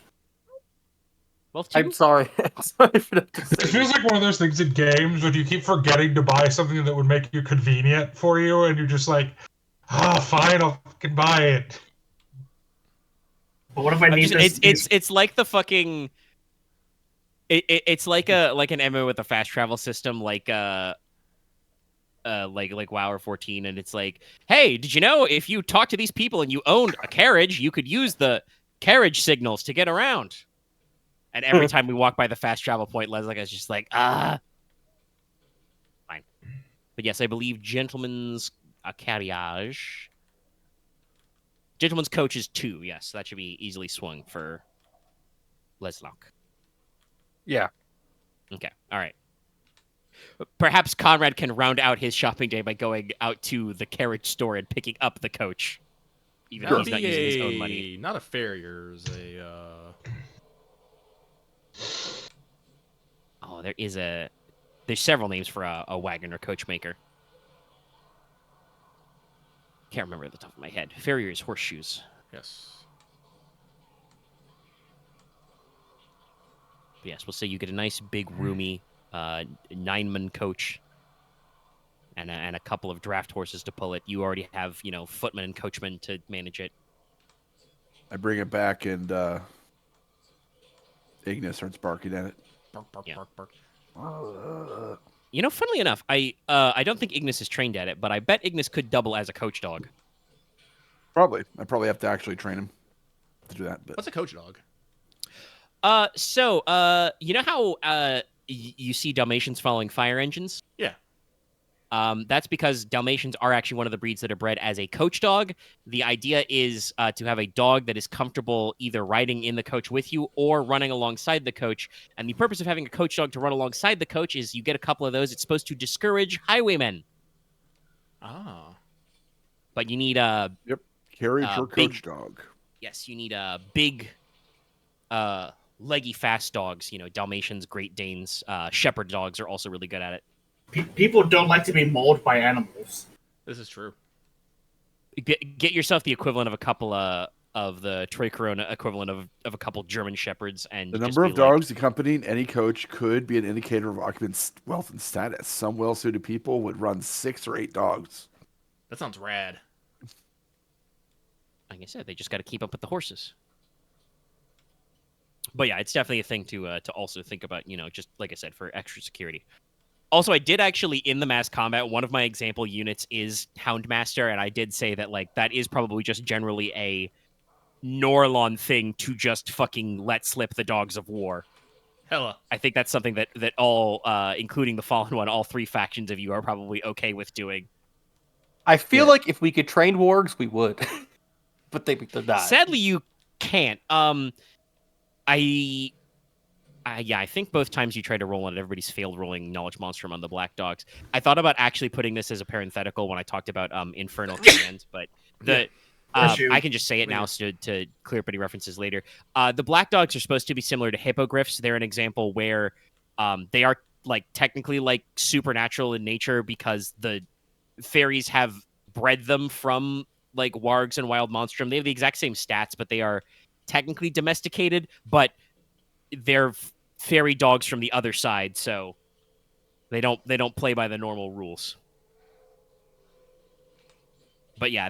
Well, 2? I'm sorry. I'm sorry for that to It say. feels like one of those things in games when you keep forgetting to buy something that would make you convenient for you, and you're just like, fine, I'll fucking buy it. But what if I need this? It's like the fucking. It's like an MMO with a fast travel system, like WoW or 14, and it's like, hey, did you know if you talk to these people and you owned a carriage, you could use the carriage signals to get around? And every time we walk by the fast travel point, Leslok is just like, fine. But yes, I believe gentleman's carriage. Gentleman's coach is 2. Yes, that should be easily swung for Leslok. Yeah. Okay, all right. Perhaps Konrad can round out his shopping day by going out to the carriage store and picking up the coach, even though he's not using his own money. Not a farrier's, Oh, there's several names for a wagon or coach maker. Can't remember at the top of my head. Farrier's horseshoes. Yes. But yes, we'll say you get a nice big roomy 9-man coach and a couple of draft horses to pull it. You already have, footmen and coachmen to manage it. I bring it back, and Ignis starts barking at it. Bark, bark, Yeah. bark, bark. Funnily enough, I don't think Ignis is trained at it, but I bet Ignis could double as a coach dog. Probably. I probably have to actually train him to do that. But What's a coach dog? You know how you see Dalmatians following fire engines? Yeah. That's because Dalmatians are actually one of the breeds that are bred as a coach dog. The idea is to have a dog that is comfortable either riding in the coach with you or running alongside the coach. And the purpose of having a coach dog to run alongside the coach is you get a couple of those. It's supposed to discourage highwaymen. Ah. But you need carriage or big- coach dog. yes, you need big, leggy, fast dogs. Dalmatians, Great Danes, Shepherd dogs are also really good at it. People don't like to be mauled by animals. This is true. Get yourself the equivalent of a couple of the Troy Corona equivalent of a couple German Shepherds, and The just number be of like, dogs accompanying any coach could be an indicator of occupant's wealth and status. Some well-suited people would run 6 or 8 dogs. That sounds rad. like I said, they just got to keep up with the horses. But yeah, it's definitely a thing to also think about. Just like I said, for extra security. Also, I did actually, in the mass combat, one of my example units is Houndmaster, and I did say that, that is probably just generally a Norlon thing to just fucking let slip the dogs of war. Hella. I think that's something that all, including the Fallen One, all 3 factions of you are probably okay with doing. I feel like if we could train wargs, we would. But they're not. Sadly, you can't. I think both times you tried to roll on it, everybody's failed rolling Knowledge Monstrum on the Black Dogs. I thought about actually putting this as a parenthetical when I talked about Infernal Commands, but I can just say it now to clear up any references later. The Black Dogs are supposed to be similar to hippogriffs. They're an example where they are technically supernatural in nature because the fairies have bred them from wargs and wild monstrum. They have the exact same stats, but they are technically domesticated, but they're fairy dogs from the other side, so they don't play by the normal rules. But yeah,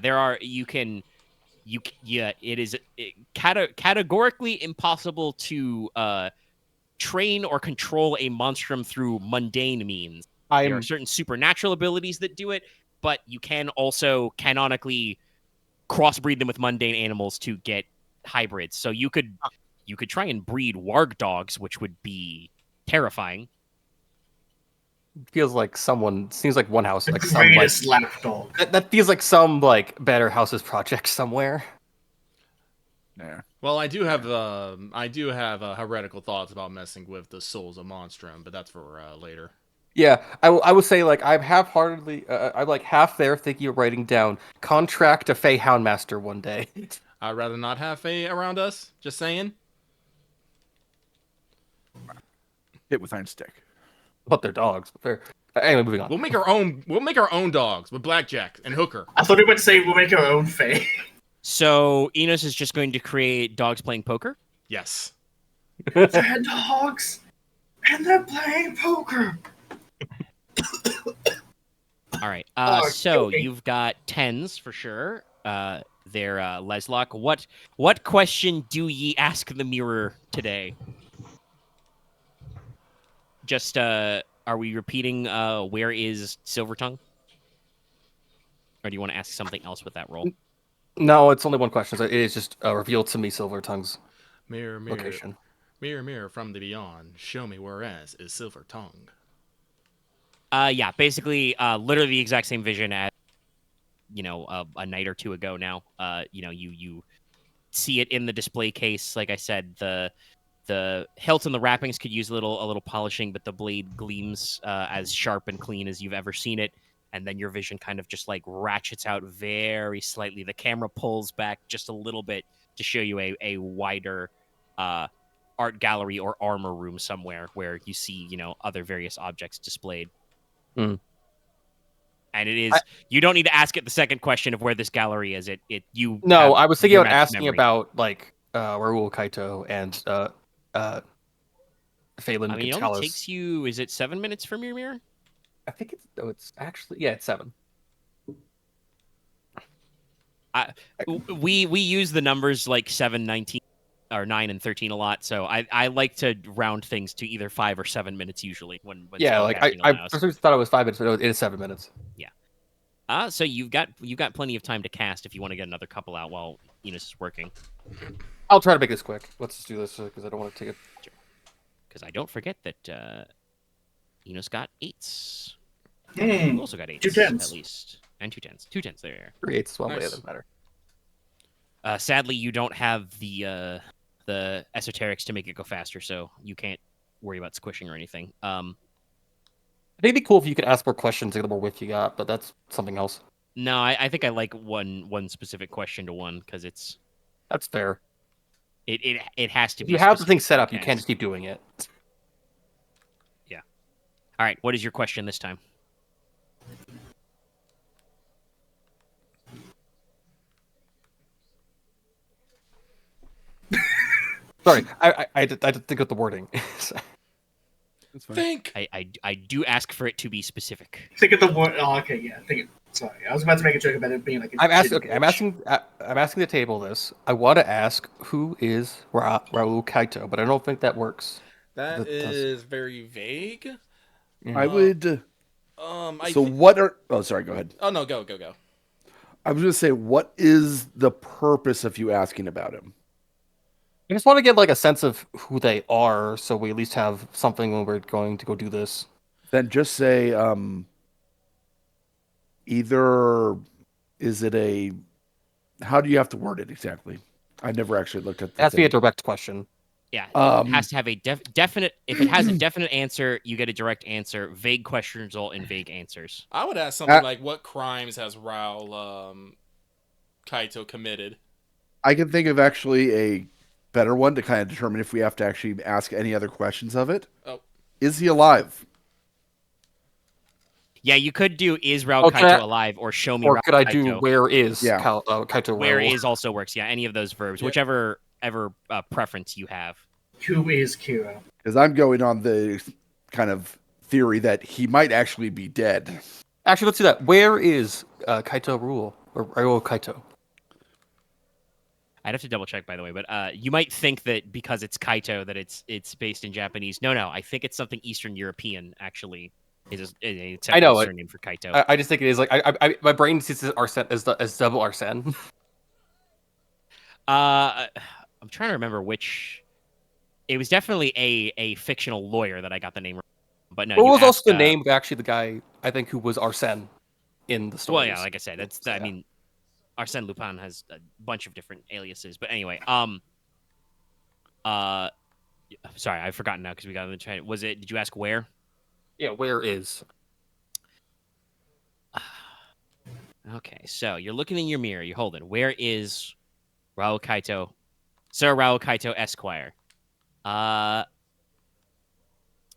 it is categorically impossible to train or control a monstrum through mundane means. There are certain supernatural abilities that do it, but you can also canonically crossbreed them with mundane animals to get hybrids. So you could try and breed warg dogs, which would be terrifying. Feels like seems like one house, The some greatest lapdog. that feels like some better houses project somewhere. Yeah. Well, I do have heretical thoughts about messing with the souls of Monstrum, but that's for later. Yeah, I would say like I'm half-heartedly, I'm like half there thinking of writing down contract to Fey Houndmaster one day. I'd rather not have Fae around us. Just saying. Hit with iron stick. But they're dogs. But fair. Anyway, moving on. We'll make our own. We'll make our own dogs with Blackjack and Hooker. I thought you were about to say we'll make our own Fae. So Enos is just going to create dogs playing poker. Yes. They're dogs, and they're playing poker. All right. Oh, So okay. you've got tens for sure. There, Leslok. What question do ye ask the mirror today? Just are we repeating? Where is Silvertongue? Or do you want to ask something else with that roll? No, it's only one question. So it is just revealed to me Silvertongue's Mirror, mirror, location. mirror, mirror from the beyond. Show me whereas is Silvertongue. Yeah, basically, literally the exact same vision as, a night or two ago now. You see it in the display case. Like I said, the hilt and the wrappings could use a little polishing, but the blade gleams as sharp and clean as you've ever seen it. And then your vision kind of just like ratchets out very slightly. The camera pulls back just a little bit to show you a wider art gallery or armor room somewhere where you see, other various objects displayed. Hmm. And it is you don't need to ask it the second question of where this gallery is. No, I was thinking about dramatic asking memory. about like Raoul Kaito and Phelan I mean, it only Gonzalez. takes you, is it 7 minutes from your mirror? I think it's actually it's 7. We use the numbers like 7, 19, or 9 and 13 a lot, so I like to round things to either 5 or 7 minutes usually when Yeah, like spellcasting I allows. first thought it was 5 minutes, but it is 7 minutes. So you've got plenty of time to cast if you want to get another couple out while Enos is working. I'll try to make this quick. Let's just do this because I don't want to take it. Because I don't forget that Enos got 8s. Hmm. You also got 8s, 2 tens. at least. And 2 10s. 2 10s, there. 3 8s, well, Nice. yeah, doesn't matter. Sadly, you don't have the esoterics to make it go faster, so you can't worry about squishing or anything. I think it'd be cool if you could ask more questions the more width you got, but that's something else. No, I think I like one specific question to one because That's fair. it has to If be. you have the specific thing to set the up, you can't cast. just keep doing it. All right, what is your question this time? Sorry, I had to think of the wording. That's fine. Think. I do ask for it to be specific. Think of the word. Oh, okay, yeah. Sorry, I was about to make a joke about it being like. I'm asking the table this. I want to ask who is Raoul Kaito, but I don't think that works. That That does- is very vague. I would. I So thi- what are? Oh, sorry. Go ahead. Oh no, go. I was going to say, what is the purpose of you asking about him? I just want to get like a sense of who they are, so we at least have something when we're going to go do this. Then just say, either is it a? How do you have to word it exactly? I never actually looked at. It has to be a direct question. Yeah, Um, it has to have a definite. If it has a definite answer, you get a direct answer. Vague questions result in vague answers. I would ask something like, "What crimes has Raoul Kaito committed?" I can think of actually a better one to kind of determine if we have to actually ask any other questions of it. Oh. Is he alive? Yeah, you could do is Raoul Okay. Kaito alive or show me. Or Raoul could I do Kaito. where is Yeah. Kaito Where Raoul? is also works. Yeah, any of those verbs, Yeah. whichever preference you have. Who is Kira? Because I'm going on the kind of theory that he might actually be dead. Actually, let's do that. Where is Kaito Raoul or Raoul Kaito? I'd have to double check, by the way, but you might think that because it's Kaito that it's based in Japanese. No, I think it's something Eastern European. Actually, it's a I know it. surname for Kaito. I just think it is like I my brain sees Arsene as double Arsene. I'm trying to remember which. It was definitely a fictional lawyer that I got the name wrong. But no, What you was also asked, the name of actually the guy I think who was Arsene in the story? Well, yeah, like I said, I mean, Arsène Lupin has a bunch of different aliases. But anyway, Sorry, I've forgotten now because we got in the chat. Was it? Did you ask where? Yeah, where is? Okay, so you're looking in your mirror. You're holding. Where is Raul Kaito, Sir Raul Kaito Esquire?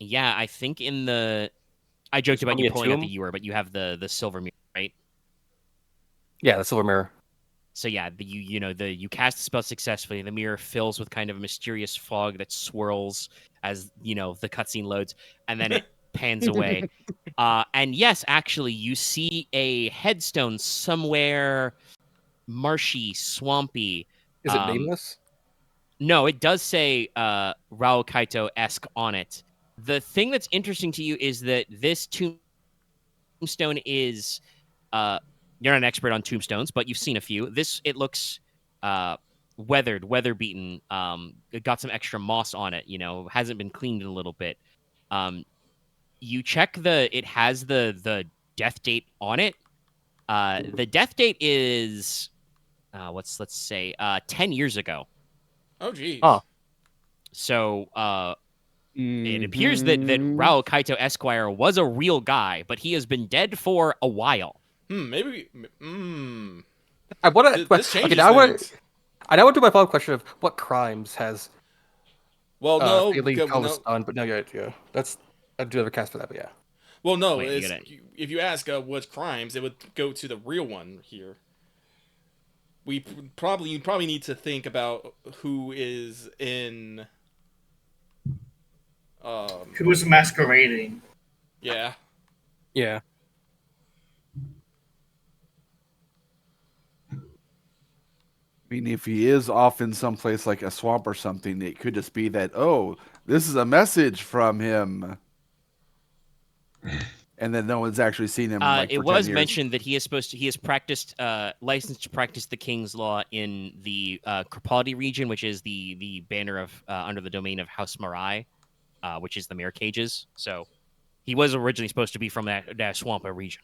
Yeah, I think in the. I joked about probably you a pulling out the tomb? ewer, but you have the silver mirror, right? Yeah, the silver mirror. So yeah, you cast the spell successfully. The mirror fills with kind of a mysterious fog that swirls as the cutscene loads, and then it pans away. And yes, actually, you see a headstone somewhere marshy, swampy. Is it nameless? No, it does say Raul Kaito-esque on it. The thing that's interesting to you is that this tombstone is you're not an expert on tombstones, but you've seen a few. It looks weather beaten. It got some extra moss on it, hasn't been cleaned in a little bit. You check it has the death date on it. The death date is let's say 10 years ago. Oh, geez. Oh. So it appears that Raul Kaito Esquire was a real guy, but he has been dead for a while. Maybe. I want to. This changes now things. I now want to do my follow-up question of what crimes has Well, no. done, but no, yeah. I'd do another cast for that, but yeah. Well, no. Wait, if you ask what crimes, it would go to the real one here. You probably need to think about who is in. Who was masquerading? Yeah. Yeah. I mean, if he is off in some place like a swamp or something, it could just be that, oh, this is a message from him. And then no one's actually seen him. It for was 10 years. mentioned that he has practiced, licensed to practice the King's Law in the Kripaldi region, which is the banner of under the domain of House Marai, which is the Mirror Cages. So he was originally supposed to be from that Swampa region.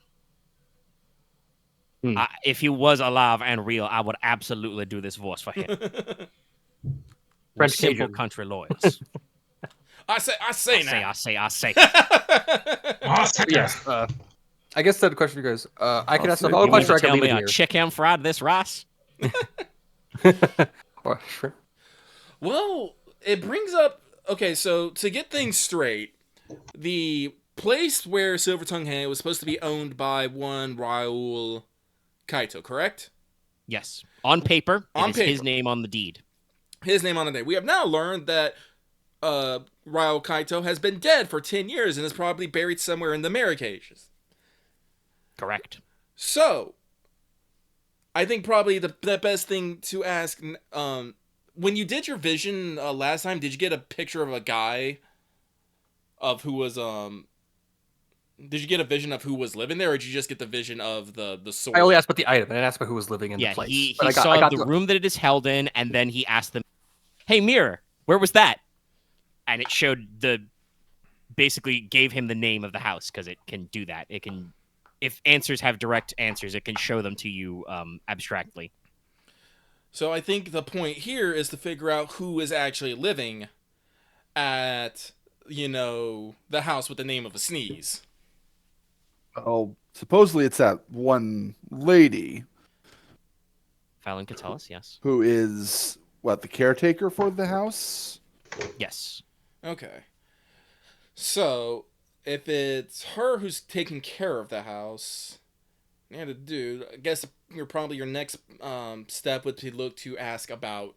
If he was alive and real, I would absolutely do this voice for him. We're simple country lawyers. I say now. I say. Yes. I guess the question for you guys. I can ask a You follow-up question. Or I can Tell leave me it a here. chicken fried this rice? Or, sure. Well, it brings up. Okay, so to get things straight, the place where Silvertongue Hay was supposed to be owned by one Raul Kaito, correct? Yes. On paper, On it is his paper. name on the deed. His name on the day. We have now learned that Raul Kaito has been dead for 10 years and is probably buried somewhere in the Mirror Cages. Correct. So, I think probably the best thing to ask, when you did your vision last time, did you get a picture of a guy of who was, did you get a vision of who was living there, or did you just get the vision of the sword? I only asked about the item. I didn't ask about who was living in the place. He But I saw got the room that it is held in, and then he asked them, "Hey, mirror, where was that?" And it showed basically gave him the name of the house, because it can do that. It can, if answers have direct answers, it can show them to you abstractly. So I think the point here is to figure out who is actually living at, the house with the name of a sneeze. Oh, supposedly it's that one lady Fallon Catullus, yes. who is, the caretaker for the house? Yes. Okay. So, if it's her who's taking care of the house, I guess your next step would be look to ask about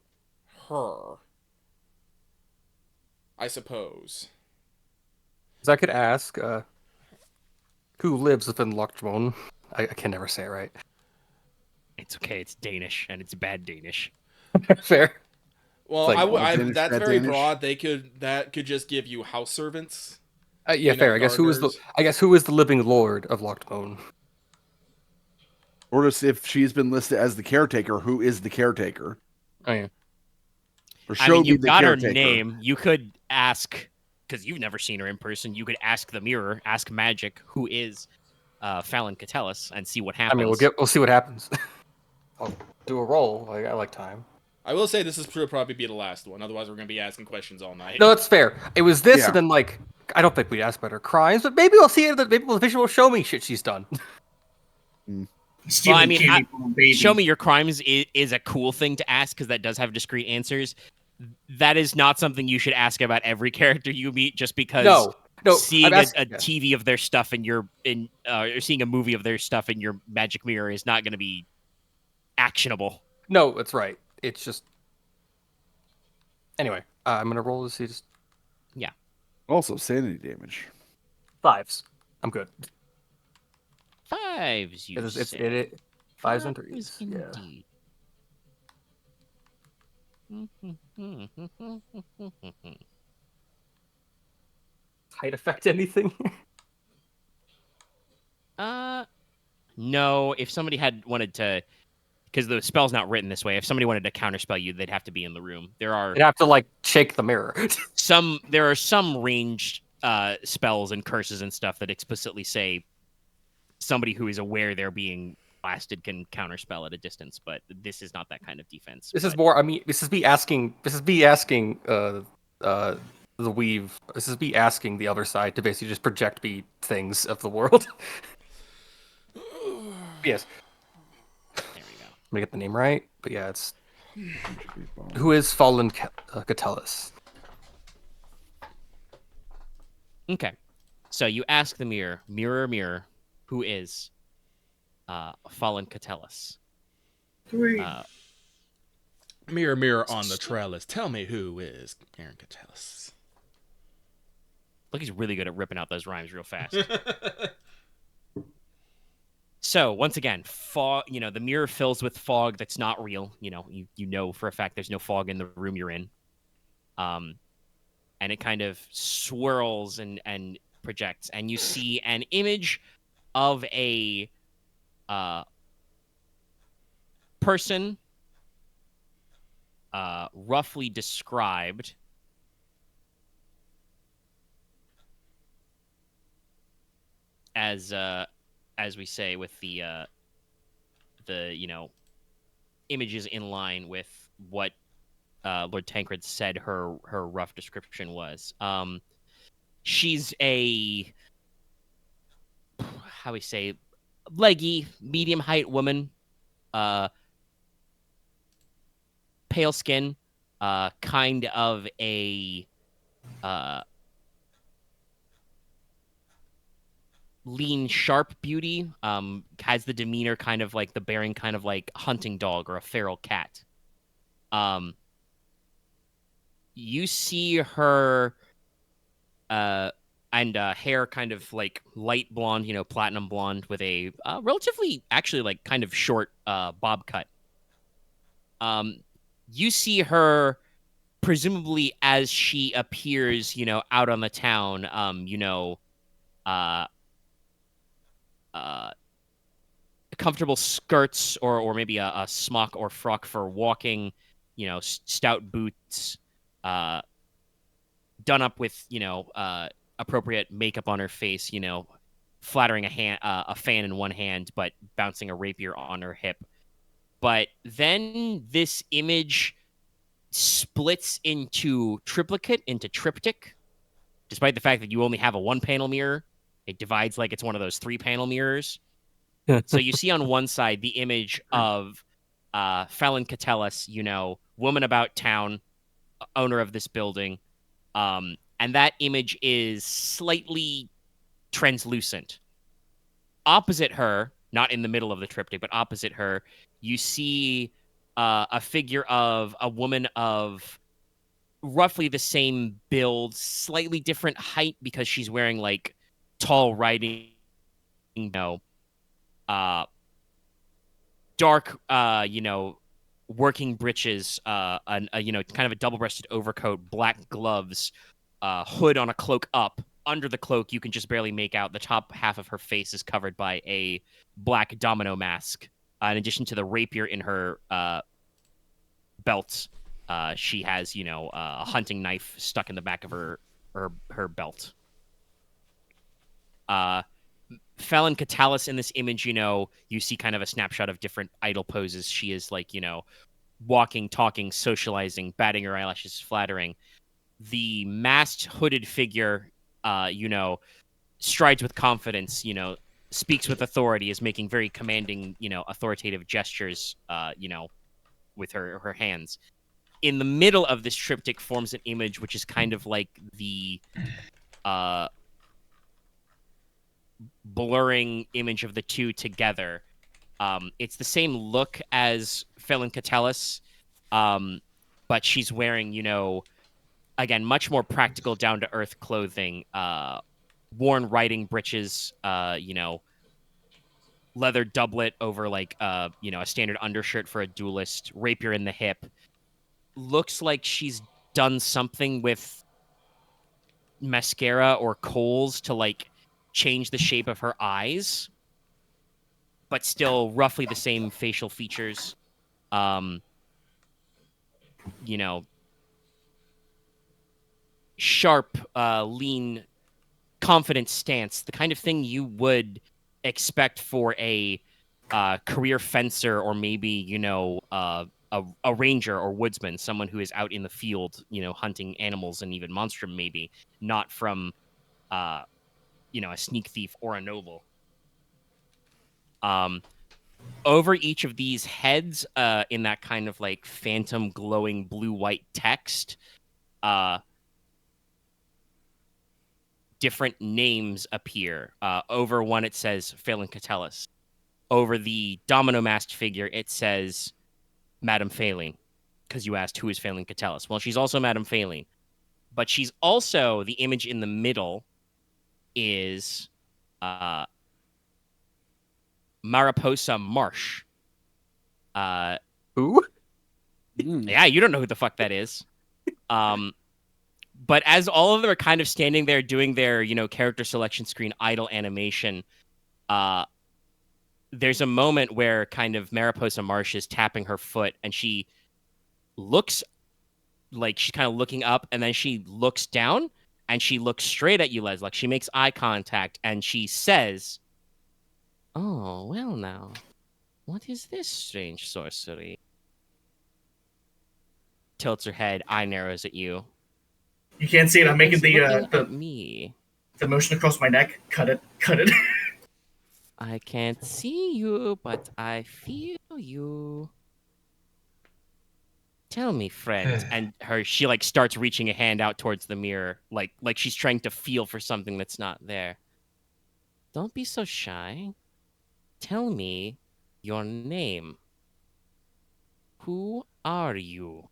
her. I suppose. So I could ask who lives within Lochmon. I can never say it right. It's okay. It's Danish, and it's bad Danish. Fair. Well, Danish, that's bad very Danish. broad. That could just give you house servants. Yeah, fair. I guess who is the living lord of Lochmon? Or just if she's been listed as the caretaker, who is the caretaker? Oh yeah. Or I mean, be you the got her caretaker. name. You could ask, because you've never seen her in person, you could ask the mirror, ask Magic, who is Fallon Catullus, and see what happens. I mean, we'll see what happens. I'll do a roll. I like time. I will say this is probably be the last one. Otherwise, we're gonna be asking questions all night. No, that's fair. It was this, Yeah. and then like I don't think we'd ask about her crimes, but maybe we'll see it. Maybe the visual will show me shit she's done. Stealing Well, I mean, candy from a baby. show me your crimes is a cool thing to ask because that does have discrete answers. That is not something you should ask about every character you meet just because No, seeing I'm asking, a TV of their stuff or seeing a movie of their stuff in your magic mirror is not going to be actionable. No, that's right. It's just anyway. I'm gonna roll to see just Also, sanity damage. 5s. I'm good. 5s, you It's say. it 5s and 5s 3s. indeed. Height affect anything? No. If somebody had wanted to, because the spell's not written this way. If somebody wanted to counterspell you, they'd have to be in the room. There are You'd have to like shake the mirror. there are some ranged spells and curses and stuff that explicitly say somebody who is aware they're being blasted can counterspell at a distance, but this is not that kind of defense. This is more. I mean, this is me asking the weave. This is me asking the other side to basically just project me things of the world. Yes. There we go. Let me get the name right. But yeah, it's who is Fallen Catellis. Okay. So you ask the mirror, mirror, who is Fallen Catellis? 3. Mirror, mirror on the trellis. Tell me who is Aren Catellis. Look, he's really good at ripping out those rhymes real fast. So once again, fog. The mirror fills with fog that's not real. You know for a fact there's no fog in the room you're in. And it kind of swirls and projects, and you see an image of a person, roughly described as we say, with the images in line with what Lord Tancred said her rough description was. She's a, how we say, leggy, medium height woman, pale skin, kind of a lean, sharp beauty. Has the demeanor kind of like the bearing, kind of like a hunting dog or a feral cat. You see her and hair kind of like light blonde, platinum blonde with a relatively, actually, like kind of short bob cut. You see her presumably as she appears, out on the town, comfortable skirts or maybe a smock or frock for walking, stout boots, done up with, appropriate makeup on her face, flattering a fan in one hand, but bouncing a rapier on her hip. But then this image splits into triptych, despite the fact that you only have a one-panel mirror. It divides like it's one of those 3-panel mirrors. So you see on one side the image of Fallen Catellis, woman about town, owner of this building. And that image is slightly translucent. Opposite her, not in the middle of the triptych, but opposite her, you see a figure of a woman of roughly the same build, slightly different height because she's wearing like tall riding, dark, working breeches, kind of a double-breasted overcoat, black gloves, hood on a cloak up. Under the cloak, you can just barely make out the top half of her face is covered by a black domino mask. In addition to the rapier in her belt, she has, a hunting knife stuck in the back of her belt. Fallen Catellis in this image, you see kind of a snapshot of different idol poses. She is like, walking, talking, socializing, batting her eyelashes, flattering. The masked, hooded figure, strides with confidence, speaks with authority, is making very commanding, authoritative gestures, with her hands. In the middle of this triptych forms an image which is kind of like the blurring image of the two together. It's the same look as Phelan Catullus, but she's wearing, again, much more practical, down-to-earth clothing, worn riding breeches, leather doublet over, like, a standard undershirt for a duelist, rapier in the hip. Looks like she's done something with mascara or kohl's to, like, change the shape of her eyes, but still roughly the same facial features. Sharp, lean, confident stance, the kind of thing you would expect for a career fencer, or maybe, a ranger or woodsman, someone who is out in the field, hunting animals and even monstrum, maybe, not from, a sneak thief or a noble. Over each of these heads, in that kind of like phantom glowing blue-white text, different names appear. Over one, it says Phelan Catullus. Over the domino-masked figure, it says Madame Phelan, because you asked who is Phelan Catullus. Well, she's also Madame Phelan. But she's also, the image in the middle is Mariposa Marsh. Who? Yeah, you don't know who the fuck that is. But as all of them are kind of standing there doing their, character selection screen idle animation, there's a moment where kind of Mariposa Marsh is tapping her foot, and she looks like she's kind of looking up, and then she looks down, and she looks straight at you, Leslok. She makes eye contact, and she says, "Oh, well now, what is this strange sorcery?" Tilts her head, eye narrows at you. You can't see it. I'm making me. The motion across my neck. Cut it. I can't see you, but I feel you. Tell me, friend. And she like starts reaching a hand out towards the mirror, like she's trying to feel for something that's not there. Don't be so shy. Tell me your name. Who are you?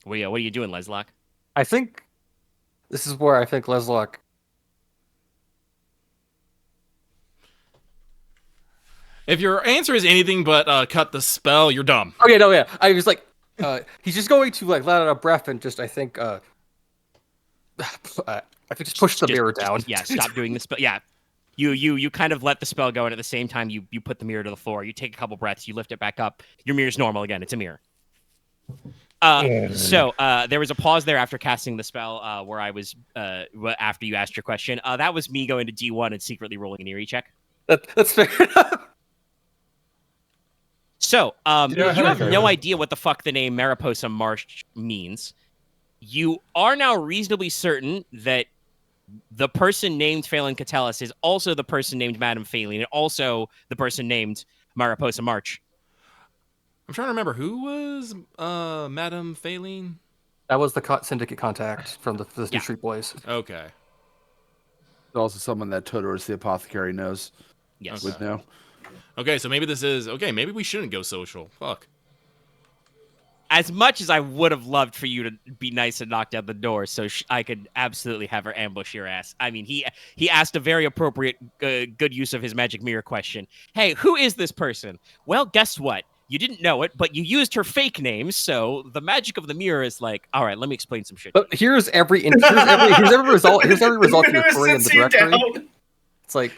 What are you doing, Leslok? I think this is where I think Leslok. If your answer is anything but cut the spell, you're dumb. Okay, no, yeah. I was like, he's just going to like let out a breath and just, I think just push the mirror down. Stop doing the spell. Yeah. You kind of let the spell go, and at the same time you put the mirror to the floor. You take a couple breaths, you lift it back up. Your mirror's normal again. It's a mirror. So there was a pause there after casting the spell, where I was after you asked your question. That was me going to D1 and secretly rolling an eerie check. That's fair enough. So, you have no idea what the fuck the name Mariposa Marsh means. You are now reasonably certain that the person named Phelan Catullus is also the person named Madame Phelan, and also the person named Mariposa Marsh. I'm trying to remember who was Madame Phelan. That was the syndicate contact from the New Street Boys. Okay. Also someone that Todorus the apothecary knows. Yes. Would know. Okay, so maybe this is... Okay, maybe we shouldn't go social. Fuck. As much as I would have loved for you to be nice and knock down the door so I could absolutely have her ambush your ass. I mean, he asked a very appropriate, good use of his magic mirror question. Hey, who is this person? Well, guess what? You didn't know it, but you used her fake name, so the magic of the mirror is like, all right, let me explain some shit. But here's every result in your query in the directory. It's like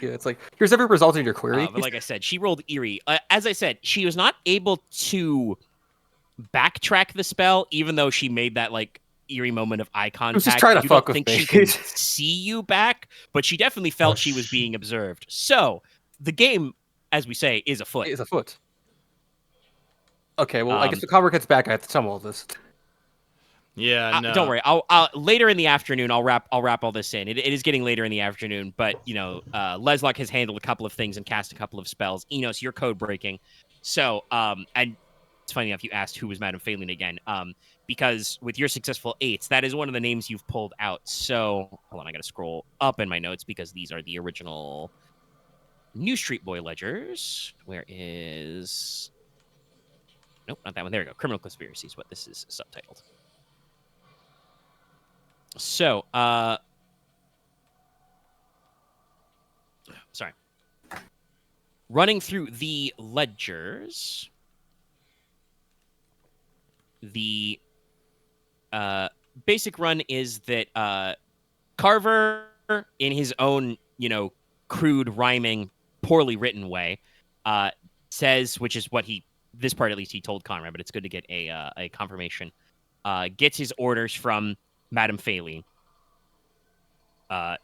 here's every result in your query. But like I said, she rolled eerie. As I said, she was not able to backtrack the spell, even though she made that like eerie moment of eye contact. Just trying to fuck with me. She can see you back, but she definitely felt she was being observed. So the game, as we say, is afoot. It's afoot. Okay, well, I guess when Conrad gets back, I have to tell him all this. Yeah, no. Don't worry. I'll later in the afternoon. I'll wrap all this in. It is getting later in the afternoon, but Leslok has handled a couple of things and cast a couple of spells. Inos, you're code breaking. So and it's funny enough you asked who was Madame Phaelin again. Because with your successful 8s, that is one of the names you've pulled out. So hold on, I got to scroll up in my notes because these are the original New Street Boy ledgers. Where is? Nope, not that one. There we go. Criminal Conspiracy is what this is subtitled. So, sorry. Running through the ledgers, the basic run is that Carver, in his own, crude, rhyming, poorly written way, says, which is what this part at least he told Konrad, but it's good to get a confirmation, gets his orders from Madame Phaelin.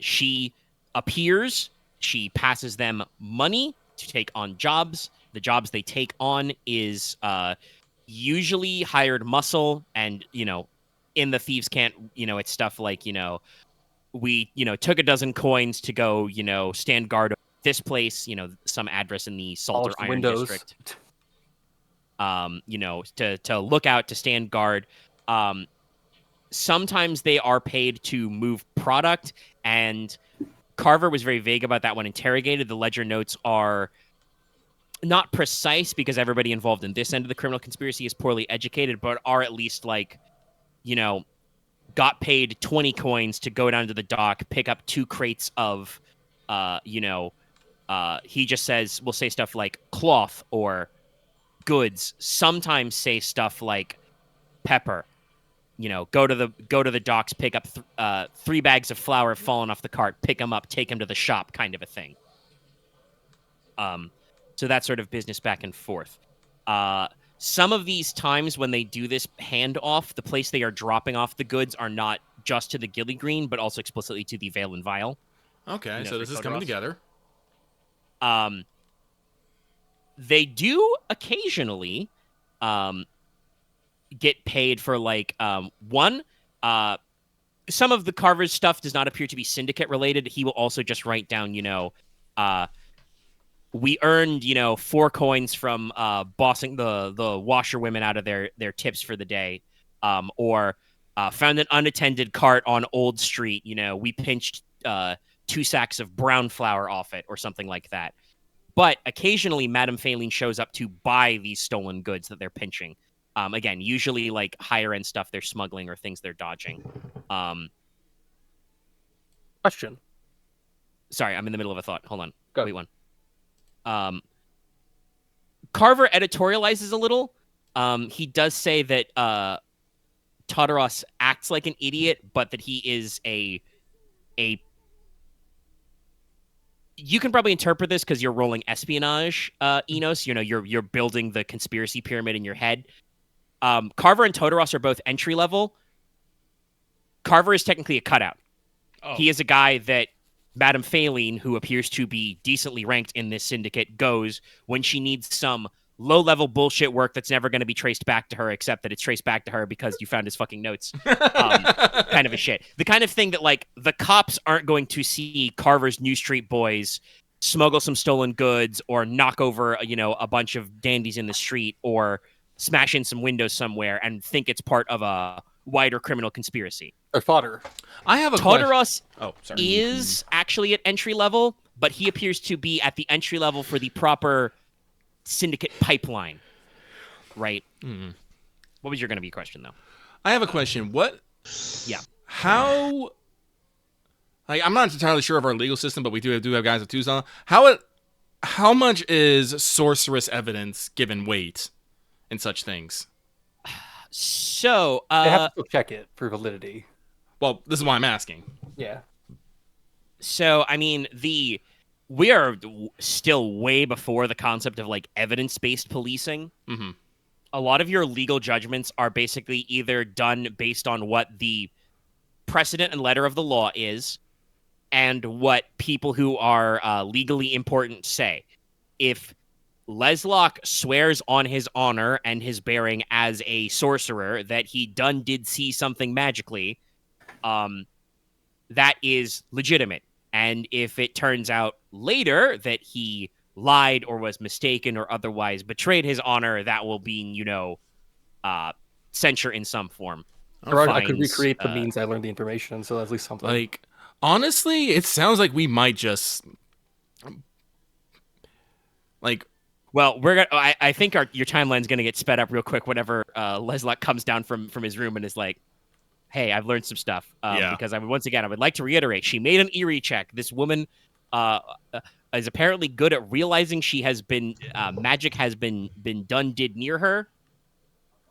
She appears. She passes them money to take on jobs. The jobs they take on is usually hired muscle, and in the thieves' can't. It's stuff like we took a dozen coins to go stand guard at this place. Some address in the Salt or Iron windows. District. To look out, to stand guard. Sometimes they are paid to move product, and Carver was very vague about that when interrogated. The ledger notes are not precise because everybody involved in this end of the criminal conspiracy is poorly educated, but are at least got paid 20 coins to go down to the dock, pick up 2 crates of, he just says, we'll say stuff like cloth or goods, sometimes say stuff like pepper. Go to the docks, pick up 3 bags of flour fallen off the cart, pick them up, take them to the shop, kind of a thing. So that sort of business back and forth. Some of these times when they do this handoff, the place they are dropping off the goods are not just to the Gilly Green, but also explicitly to the Vale and Vial. Okay, so this is coming together. They do occasionally get paid for some of the Carver's stuff does not appear to be syndicate related. He will also just write down, we earned, 4 coins from bossing the washerwomen out of their tips for the day, or found an unattended cart on Old Street. We pinched 2 sacks of brown flour off it, or something like that. But occasionally, Madame Phaelin shows up to buy these stolen goods that they're pinching. Again, usually higher end stuff they're smuggling or things they're dodging. Question. Sorry, I'm in the middle of a thought. Hold on. Go. Wait one. Carver editorializes a little. He does say that Tartaros acts like an idiot, but that he is a. You can probably interpret this because you're rolling espionage, Inos. You're building the conspiracy pyramid in your head. Carver and Tartaros are both entry level. Carver is technically a cutout. Oh. He is a guy that Madame Phaelin, who appears to be decently ranked in this syndicate, goes when she needs some low-level bullshit work that's never going to be traced back to her, except that it's traced back to her because you found his fucking notes. Kind of a shit. The kind of thing that, the cops aren't going to see Carver's New Street Boys smuggle some stolen goods or knock over, a bunch of dandies in the street or smash in some windows somewhere and think it's part of a wider criminal conspiracy. Or fodder. I have a question. Tartaros Oh, sorry. is actually at entry level, but he appears to be at the entry level for the proper syndicate pipeline. Right? Mm-hmm. What was your going to be question, though? I have a question. What? Yeah. How? I'm not entirely sure of our legal system, but we do have guys with Tucson. How much is sorceress evidence given weight in such things? So, They have to check it for validity. Well, this is why I'm asking. Yeah. So, I mean, we are still way before the concept of evidence-based policing. Mm-hmm. A lot of your legal judgments are basically either done based on what the precedent and letter of the law is and what people who are legally important say. If Leslok swears on his honor and his bearing as a sorcerer that he did see something magically that is legitimate. And if it turns out later that he lied or was mistaken or otherwise betrayed his honor, that will be, censure in some form. Or I could Fines, recreate the means I learned the information, so at least something. Like, honestly, it sounds like we might just like. Well, we're gonna. I think your timeline's gonna get sped up real quick whenever Leslok comes down from his room and is like, "Hey, I've learned some stuff." Because I would like to reiterate, she made an eerie check. This woman is apparently good at realizing she has been magic has been did near her,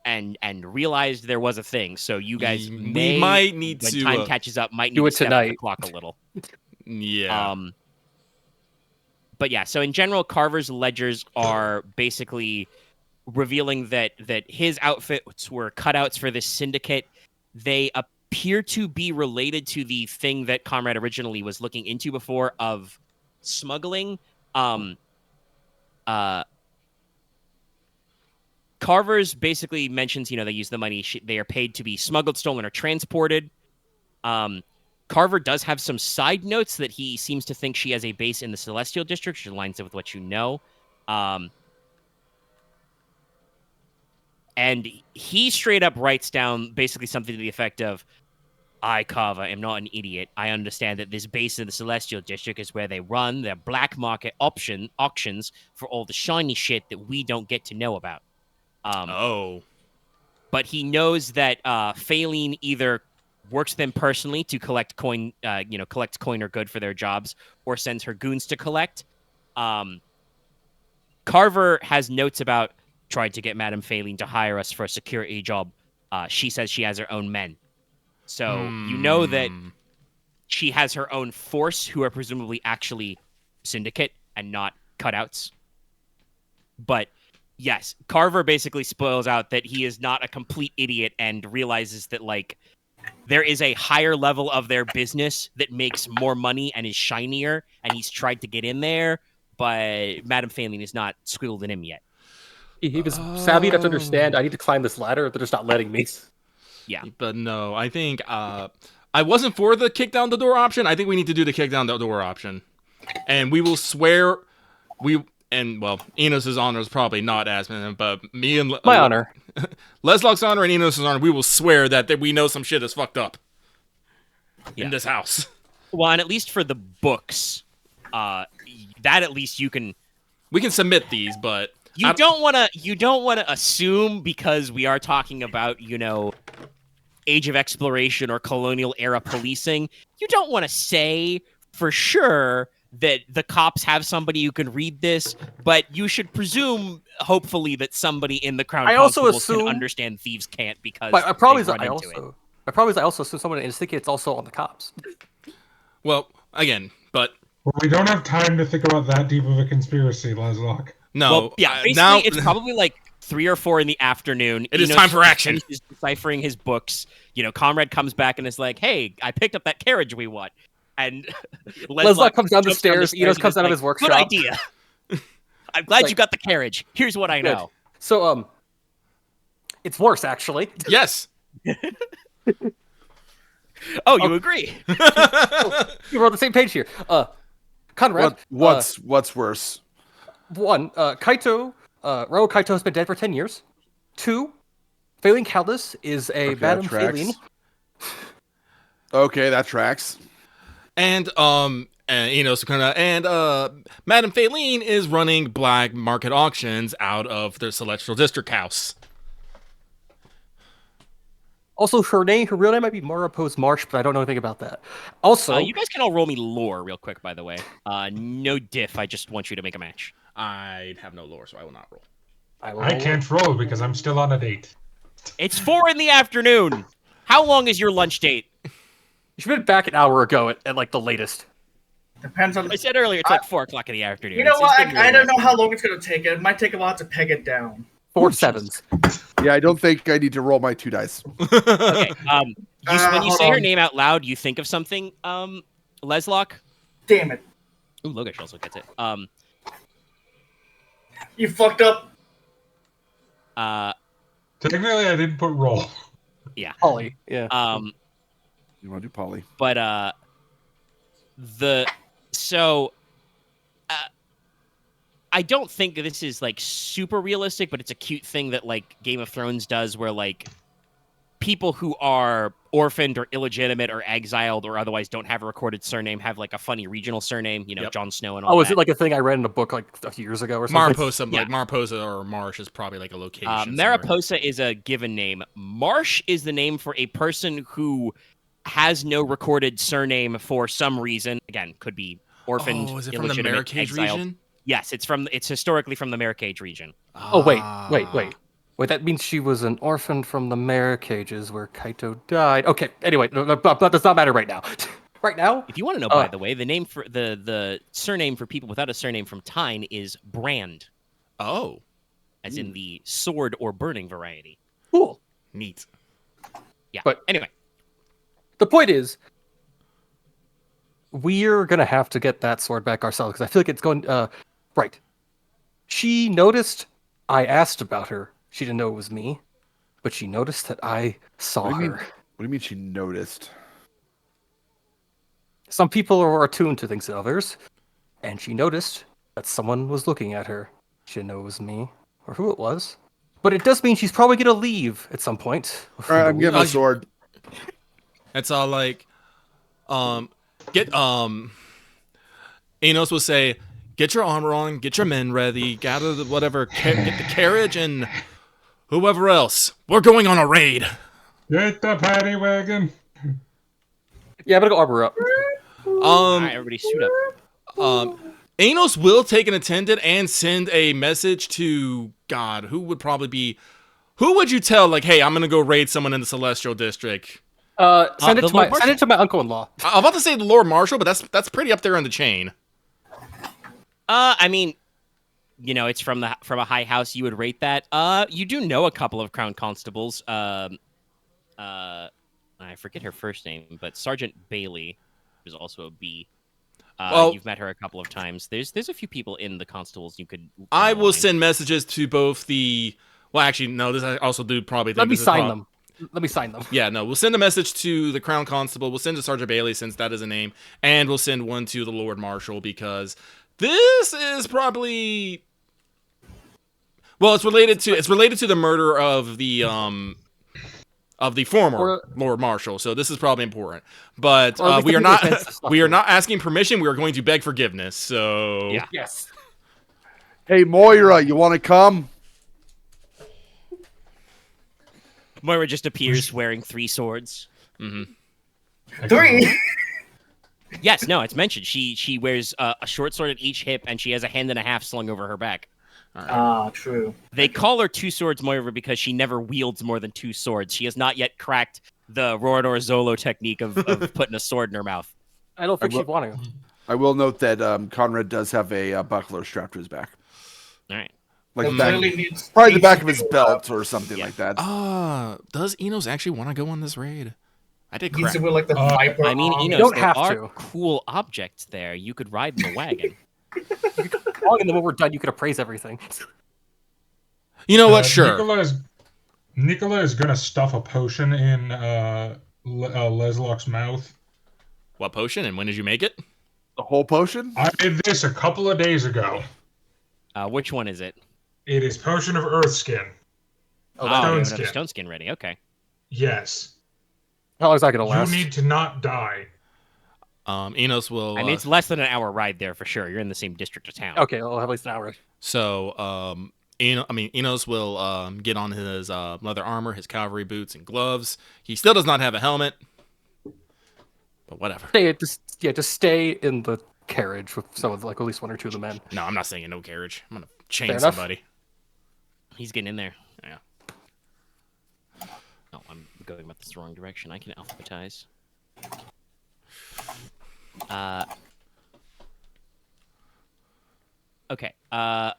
and realized there was a thing. So you guys might need when to time catches up, might need do to it step tonight. up the clock a little. Yeah. But yeah, so in general, Carver's ledgers are basically revealing that his outfits were cutouts for this syndicate. They appear to be related to the thing that Konrad originally was looking into before of smuggling. Carver's basically mentions, they use the money. They are paid to be smuggled, stolen, or transported. Carver does have some side notes that he seems to think she has a base in the Celestial District, which aligns up with what you know. And he straight up writes down basically something to the effect of, I, Carver, am not an idiot. I understand that this base in the Celestial District is where they run their black market auctions for all the shiny shit that we don't get to know about. But he knows that Phaline either works them personally to collect coin, collect coin or good for their jobs, or sends her goons to collect. Carver has notes about trying to get Madame Phaline to hire us for a security job. She says she has her own men. So you know that she has her own force, who are presumably actually syndicate and not cutouts. But yes, Carver basically spoils out that he is not a complete idiot and realizes that, there is a higher level of their business that makes more money and is shinier, and he's tried to get in there, but Madame Phaline is not squiggled in him yet. He was savvy enough to understand, I need to climb this ladder, they're just not letting me. Yeah. But no, I think I wasn't for the kick down the door option. I think we need to do the kick down the door option. And we will swear Enos' honor is probably not as many, but me and my honor. Leslok's honor and Enos' honor, we will swear that we know some shit is fucked up in this house. Well, and at least for the books, that at least we can submit these, but you don't want to assume, because we are talking about, Age of Exploration or colonial era policing. You don't want to say for sure that the cops have somebody who can read this, but you should presume, hopefully, that somebody in the Crown Constable can understand thieves can't, because I also assume someone in the syndicate is also on the cops. Well, again, but we don't have time to think about that deep of a conspiracy, Leslok. No, well, yeah, basically, now it's probably 3 or 4 in the afternoon. It is time for action. He's deciphering his books. Konrad comes back and is like, "Hey, I picked up that carriage we want." And Leslok comes down the stairs. Enos comes out of his workshop. Good idea. I'm glad you got the carriage. Here's what I know. So, it's worse, actually. Yes. Oh, you agree? We're on the same page here. Konrad. What's worse? 1, Kaito. Raoul Kaito has been dead for 10 years. 2, Phaline Caldas is a Madame Phaline. Okay, that tracks. And Inos and Madame Phaline is running black market auctions out of the Celestial District house. Also, her real name might be Mara Pose Marsh, but I don't know anything about that. Also, you guys can all roll me lore real quick, by the way. No diff. I just want you to make a match. I have no lore, so I will not roll. I can't roll because I'm still on a date. It's 4 in the afternoon. How long is your lunch date? You should have been back an hour ago at the latest. Depends on. I said earlier it's 4 o'clock in the afternoon. You know what? I don't know how long it's going to take. It might take a while to peg it down. 4 7s. Yeah, I don't think I need to roll my 2 dice. Okay. When you say her name out loud, you think of something, Leslok? Damn it. Ooh, Logesh also gets it. You fucked up. Technically, I didn't put roll. Yeah. Polly, yeah. You want to do Polly? But I don't think this is like super realistic, but it's a cute thing that like Game of Thrones does, where like people who are orphaned or illegitimate or exiled or otherwise don't have a recorded surname have like a funny regional surname. You know, Yep. Jon Snow and all that. Oh, is it like a thing I read in a book like a few years ago or something? Mariposa, Yeah. like Mariposa or Marsh is probably like a location. somewhere. Mariposa is a given name. Marsh is the name for a person who has no recorded surname for some reason. Again, could be orphaned, Oh, is it from the illegitimate, Marrakech exiled. region? Yes, it's historically from the Marrakech region. Oh, wait. Wait, that means she was an orphan from the Marrakeches where Kaito died. Okay, anyway, but does not matter right now. Right now? If you want to know, by the way, the name for the surname for people without a surname from Teine is Brand, Oh, as in the sword or burning variety. Cool. neat. Yeah. But- anyway, The point is, we're gonna have to get that sword back ourselves because I feel like it's going. Right. She noticed I asked about her. She didn't know it was me, but she noticed that I saw What do you her. mean? What do you mean she noticed? Some people are attuned to things than others, and she noticed that someone was looking at her. She didn't know it was me or who it was, but it does mean she's probably gonna leave at some point. All right, I'm getting a sword. It's all like, get Inos will say, get your armor on, get your men ready, gather the whatever, get the carriage and whoever else. We're going on a raid. Get the paddy wagon. Yeah, I'm gonna go armor up. all right, everybody suit up. Inos will take an attendant and send a message to God. Who would you tell? Like, hey, I'm gonna go raid someone in the Celestial District. Send the it Lord to my uncle-in-law. I'm about to say the Lord Marshal, but that's pretty up there on the chain. I mean, you know, it's from a high house. You would rate that. You do know a couple of Crown Constables. I forget her first name, but Sergeant Bailey is also a B. Well- You've met her a couple of times. There's a few people in the constables you could. I will align. send messages to both the. Well, actually, no. This I also do probably. Let me this is sign them. Let me sign them. Yeah, no. We'll send a message to the Crown Constable. We'll send to Sergeant Bailey since that is a name, and we'll send one to the Lord Marshal because this is probably. Well, it's related to the murder of the former Lord Marshal. So this is probably important. But Or at least we the are people not who sent stuff we are to not asking permission. We are going to beg forgiveness. So Yeah. Yes. Hey Moira, you want to come? Moira just appears wearing 3 swords. Three. Yes, no, it's mentioned. She wears a short sword at each hip, and she has a hand and a half slung over her back. Ah, true. They call her Two Swords Moira because she never wields more than 2 swords. She has not yet cracked the Rorador Zolo technique of putting a sword in her mouth. I don't think she'd want to. I will note that Konrad does have a buckler strapped to his back, All right. like It back, clearly needs- probably the needs back to of his be- belt or something like that. does Enos actually want to go on this raid? I did Needs crap. to wear like the viper. I mean, arm. Enos, don't there have are to. cool objects there. You could ride in the wagon. And then when we're done, you could appraise everything. You know what? Sure. Nicola is gonna stuff a potion in Leslok's mouth. What potion and when did you make it? The whole potion? I did this a couple of days ago. Which one is it? It is potion of earth skin. Oh, Stone you have skin. another stone skin ready. Okay. Yes. How long is that gonna last? You need to not die. Enos will. I mean, it's less than an hour ride there for sure. You're in the same district of town. Okay, I'll have at least an hour. So, Enos will get on his leather armor, his cavalry boots, and gloves. He still does not have a helmet, but whatever. Just stay in the carriage with some of like at least 1 or 2 of the men. No, I'm not saying no carriage. I'm gonna chain Fair enough. somebody. He's getting in there. Yeah. Oh, I'm going about this the wrong direction. I can alphabetize. Okay. I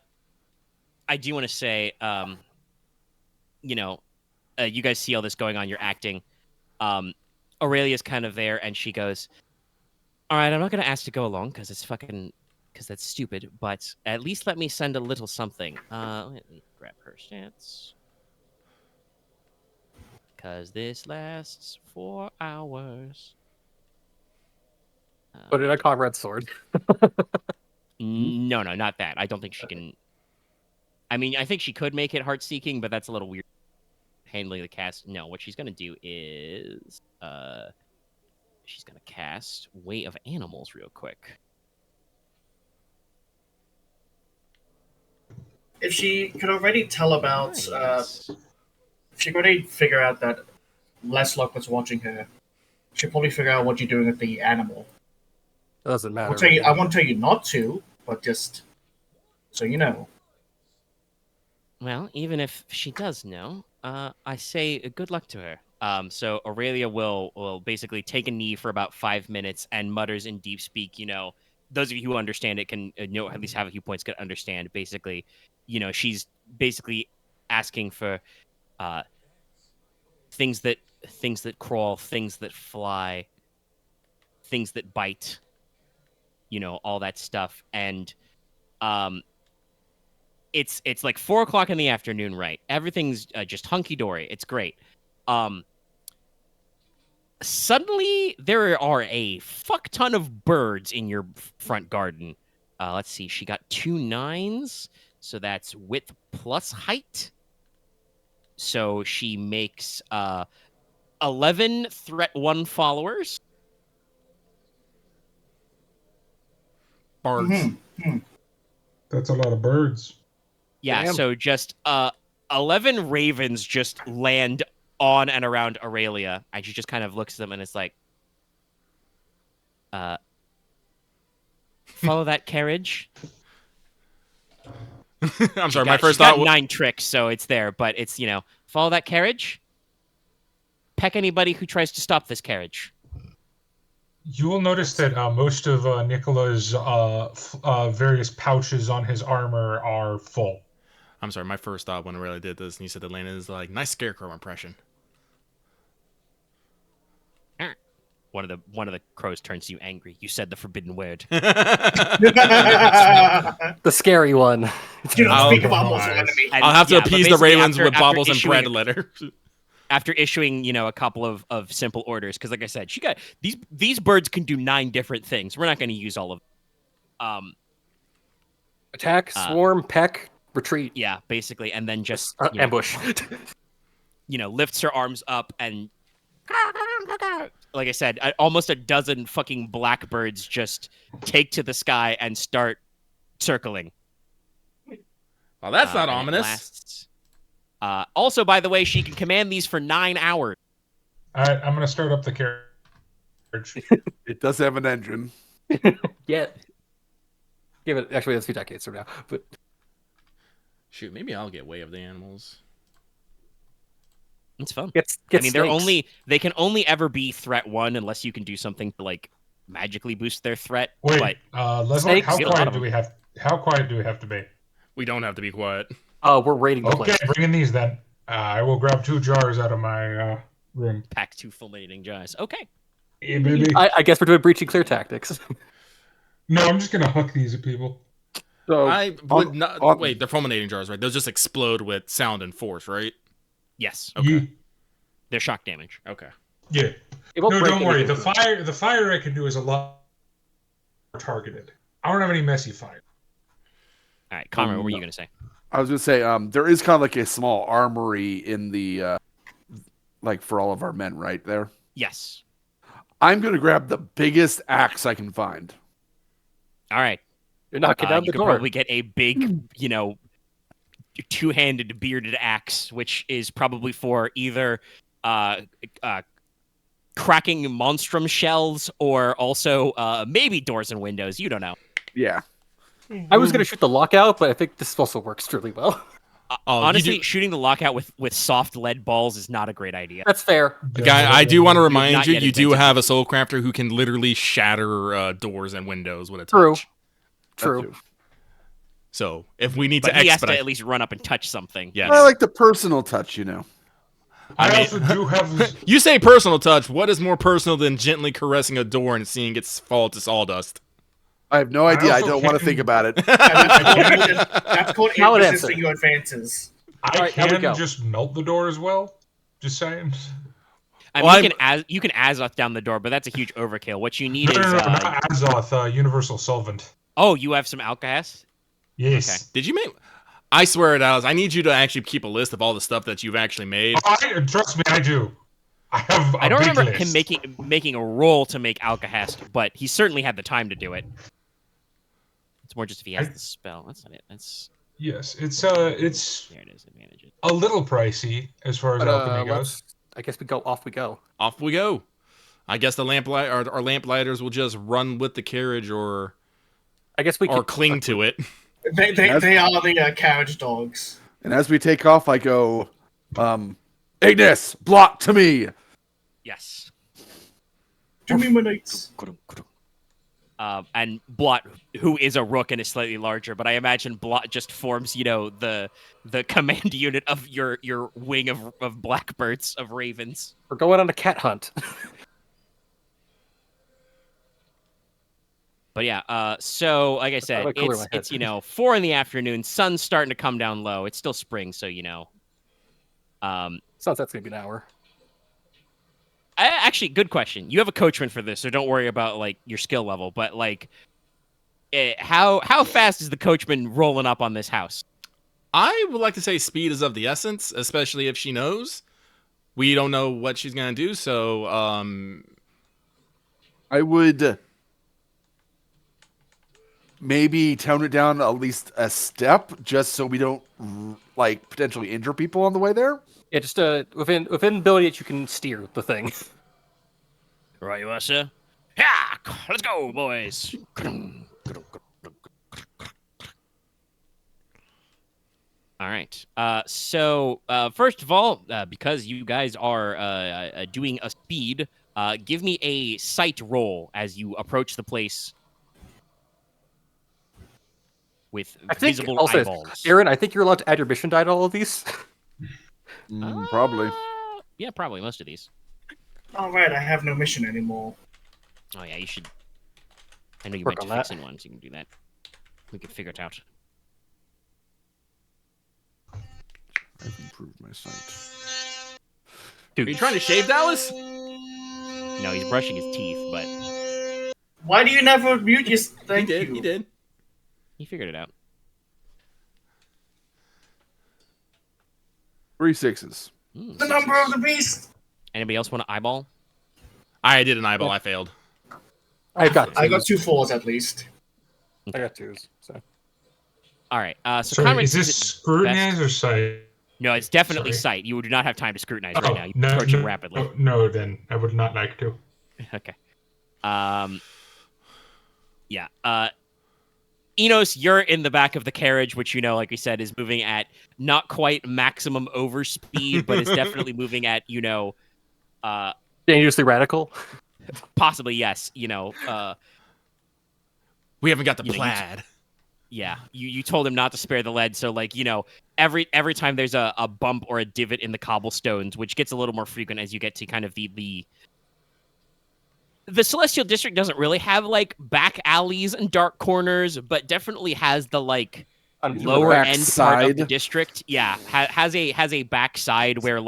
do want to say, you know, you guys see all this going on. You're acting. Aurelia's kind of there, and she goes, "All right, I'm not going to ask to go along because it's fucking because that's stupid. But at least let me send a little something. Let me grab her stats. Because this lasts 4 hours. Put in a Konrad sword. No, not that. I don't think she can. I mean, I think she could make it heart-seeking, but that's a little weird. Handling the cast. No, what she's gonna do is, she's gonna cast Way of Animals real quick. If she could already tell about, Nice. if she could already figure out that Leslok was watching her, she'll probably figure out what you're doing with the animal. It doesn't matter. I won't tell you not to, but just so you know. Well, even if she does know, I say good luck to her. So Aurelia will basically take a knee for about 5 minutes and mutters in deep speak. You know, those of you who understand it can know at least have a few points can understand. Basically, you know, she's basically asking for things that crawl, things that fly, things that bite. You know, all that stuff, and it's like 4 o'clock in the afternoon, right? Everything's just hunky dory. It's great. Suddenly there are a fuck ton of birds in your front garden. Let's see. She got 2 9s, so that's width plus height. So she makes 11 threat 1 followers. Bards. That's a lot of birds. Yeah, Damn. so just 11 ravens just land on and around Aurelia, and she just kind of looks at them and it's like, follow that carriage. I'm sorry. She's My first got thought. 9 tricks, so it's there, but it's, you know, follow that carriage. Peck anybody who tries to stop this carriage. You will notice that most of Nicola's various pouches on his armor are full. I'm sorry. My first thought when I really did this, and you said Atlanta is like nice scarecrow impression. One of the crows turns to you angry. You said the forbidden word. Do The scary one. not I'll- speak about mortal Nice. enemy. And, I'll have to yeah, but appease the basically ravens with after baubles and issuing bread a- later. After issuing, you know, a couple of simple orders, because like I said, she got these birds can do 9 different things. We're not going to use all of them. Attack, swarm, peck, retreat, Yeah, basically, and then just you know, ambush. you know, lifts her arms up and, like I said, almost a dozen fucking blackbirds just take to the sky and start circling. Well, that's not And it ominous. lasts. Also, by the way, she can command these for 9 hours. All right, I'm going to start up the carriage. It does have an engine. Yeah. Give it. Actually, that's 2 decades from now. But Shoot, maybe I'll get Way of the Animals. It's fun. get I mean, snakes. they can only ever be threat 1 unless you can do something to like magically boost their threat. Wait, But Leslok, Snakes, how get a lot quiet of do them. we have? How quiet do we have to be? We don't have to be quiet. We're raiding the Okay, place. bring in these then. I will grab 2 jars out of my room. pack 2 filleting jars. Okay. Yeah, baby. I guess we're doing breaching clear tactics. No, I'm just gonna huck these at people. So I would not. Wait, they're fulminating jars, right? They'll just explode with sound and force, right? Yes. Okay. They're shock damage. Okay. Yeah. It won't No, break don't worry. anything. The fire I can do is a lot more targeted. I don't have any messy fire. All right, Conrad, what were you going to say? I was gonna say, there is kind of like a small armory in the, like for all of our men, right there. Yes. I'm gonna grab the biggest axe I can find. All right. You're knocking down You the could door. probably get a big, you know, 2-handed bearded axe, which is probably for either cracking monstrum shells or also maybe doors and windows. You don't know. Yeah. I was going to shoot the lockout, but I think this also works really well. Oh, Honestly, you do, shooting the lockout with soft lead balls is not a great idea. That's fair. guy, I do want to remind not you, yet you do invented have a soul crafter who can literally shatter doors and windows with a True. touch. True. So if we need But to he has to expedite, at least run up and touch something. yes. I like the personal touch, you know. I mean- also do have. You say personal touch. What is more personal than gently caressing a door and seeing it fall to sawdust? I have no idea. I also don't want to can't- think about it. That's called Valid resisting answer. your advances. I Alright, here we can go. just melt the door as well. Just saying. I Well, mean, you can Azoth down the door, but that's a huge overkill. What you need No, is not Azoth, Universal Solvent. oh, you have some alkahest? Yes. Did you make? I swear it, Alice. I need you to actually keep a list of all the stuff that you've actually made. Trust me, I do. I have a I don't big remember list. him making a roll to make alkahest, but he certainly had the time to do it. It's more just if he has the spell. That's not it. That's Yes, it's there it is. Advantages. a little pricey as far as But, alchemy goes. I guess we go. Off we go. Off we go. I guess the lamplight our lamplighters will just run with the carriage or I guess we could cling to it. They are the carriage dogs. And as we take off, I go, Ignis, block to me. Yes. Do me minutes. And Blot, who is a rook and is slightly larger, but I imagine Blot just forms, the command unit of your wing of blackbirds, of ravens. We're going on a cat hunt. But yeah, so like I said, like cooler in my it's head. 4 in the afternoon, sun's starting to come down low. It's still spring, so Sunset's gonna be an hour. actually, good question. You have a coachman for this, so don't worry about like your skill level. But like, how fast is the coachman rolling up on this house? I would like to say speed is of the essence, especially if she knows. We don't know what she's gonna do, so I would maybe tone it down at least a step, just so we don't like potentially injure people on the way there. Yeah, just within ability that you can steer the thing. Right, you are, sir. Yeah, let's go, boys. All right. So first of all, because you guys are doing a speed, give me a sight roll as you approach the place with I think visible also, eyeballs. Aren, I think you're allowed to add your mission die to all of these. Probably. Yeah, probably most of these. All right, I have no mission anymore. Oh yeah, you should. I know you Work went to on that. fixing one, so you can do that. We can figure it out. I've improved my sight. are you trying to shave Dallas? No, he's brushing his teeth, but Why do you never mute your... Thank He did. you. He did. he figured it out. 3 6s. The number of the beast. Anybody else want to eyeball? I did an eyeball. I failed. I got I got 2 4s at least. I got 2s. So All right. So Sorry, Conrad is sees this it scrutinize best- or sight? No, it's definitely Sorry. sight. You do not have time to scrutinize Oh, right now. You're no, approaching no, rapidly. no, then I would not like to. Okay. Yeah. Inos, you're in the back of the carriage, which like we said, is moving at not quite maximum overspeed, but is definitely moving at dangerously radical. possibly yes. We haven't got the You know, you- plaid. Yeah, you told him not to spare the lead, so every time there's a bump or a divot in the cobblestones, which gets a little more frequent as you get to kind of the Celestial District doesn't really have back alleys and dark corners, but definitely has the lower back end part of the side. district. Yeah, has a back side where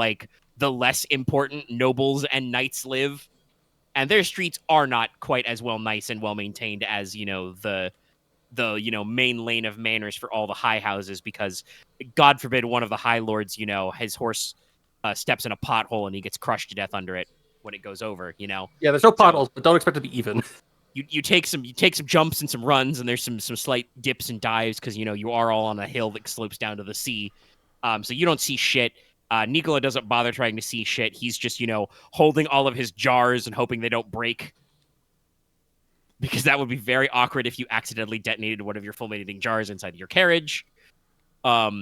the less important nobles and knights live, and their streets are not quite as nice and well maintained as the main lane of manors for all the high houses, because God forbid one of the high lords his horse steps in a pothole and he gets crushed to death under it when it goes over. Yeah, there's no potholes, but don't expect it to be even. You take some jumps and some runs, and there's some slight dips and dives because you are all on a hill that slopes down to the sea, so you don't see shit. Nicola doesn't bother trying to see shit. He's just holding all of his jars and hoping they don't break, because that would be very awkward if you accidentally detonated one of your fulminating jars inside of your carriage. But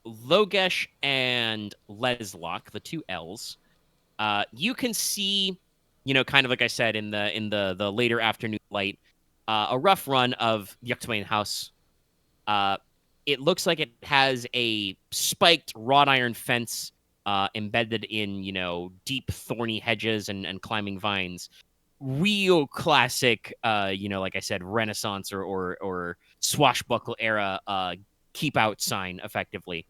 Logesh and Leslok, the 2 L's, you can see, kind of like I said in the later afternoon light, a rough run of Yuktwain House. It looks like it has a spiked wrought iron fence embedded in, deep thorny hedges and climbing vines. Real classic, like I said, Renaissance or swashbuckle era keep out sign, effectively.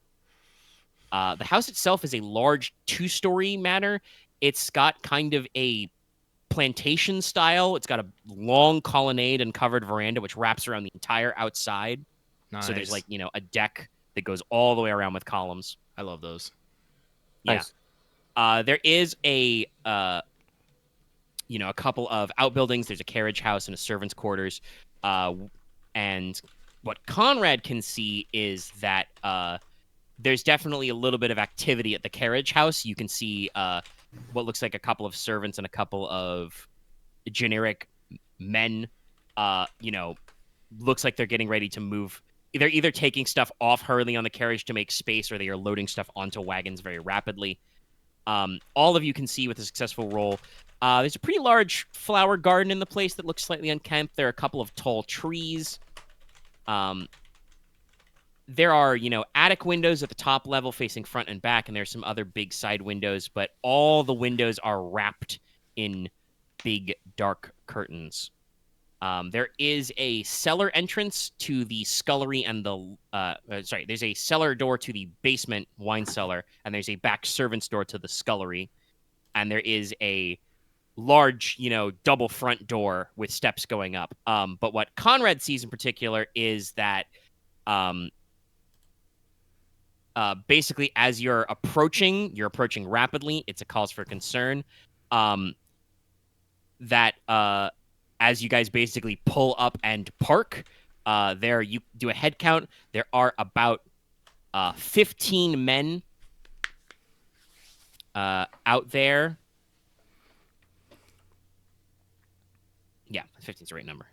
The house itself is a large 2-story manor. It's got kind of a plantation style. It's got a long colonnade and covered veranda, which wraps around the entire outside. Nice. So there's a deck that goes all the way around with columns. I love those. Yeah. Nice. There is a couple of outbuildings. There's a carriage house and a servant's quarters. And what Konrad can see is that there's definitely a little bit of activity at the carriage house. You can see what looks like a couple of servants and a couple of generic men. Looks like they're getting ready to move. They're either taking stuff off hurriedly on the carriage to make space, or they are loading stuff onto wagons very rapidly. All of you can see with a successful roll, there's a pretty large flower garden in the place that looks slightly unkempt. There are a couple of tall trees. There are, attic windows at the top level facing front and back, and there's some other big side windows, but all the windows are wrapped in big, dark curtains. There is a cellar entrance to the scullery and there's a cellar door to the basement wine cellar, and there's a back servant's door to the scullery, and there is a large, double front door with steps going up. But what Konrad sees in particular is that basically, as you're approaching rapidly. It's a cause for concern. That as you guys basically pull up and park, there you do a head count. There are about 15 men out there. Yeah, 15 is the right number.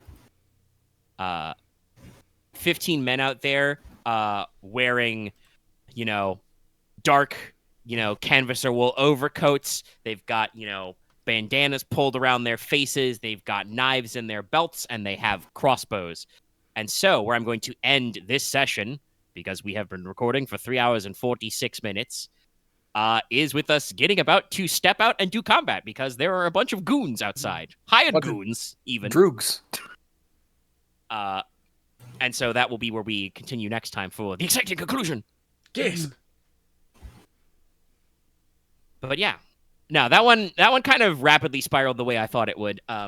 15 men out there wearing, dark, canvas or wool overcoats. They've got, bandanas pulled around their faces. They've got knives in their belts, and they have crossbows. And so, where I'm going to end this session, because we have been recording for 3 hours and 46 minutes, is with us getting about to step out and do combat, because there are a bunch of goons outside. Hired goons, even. Droogs. And so that will be where we continue next time for the exciting conclusion. Yes. But yeah. No, that one kind of rapidly spiraled the way I thought it would.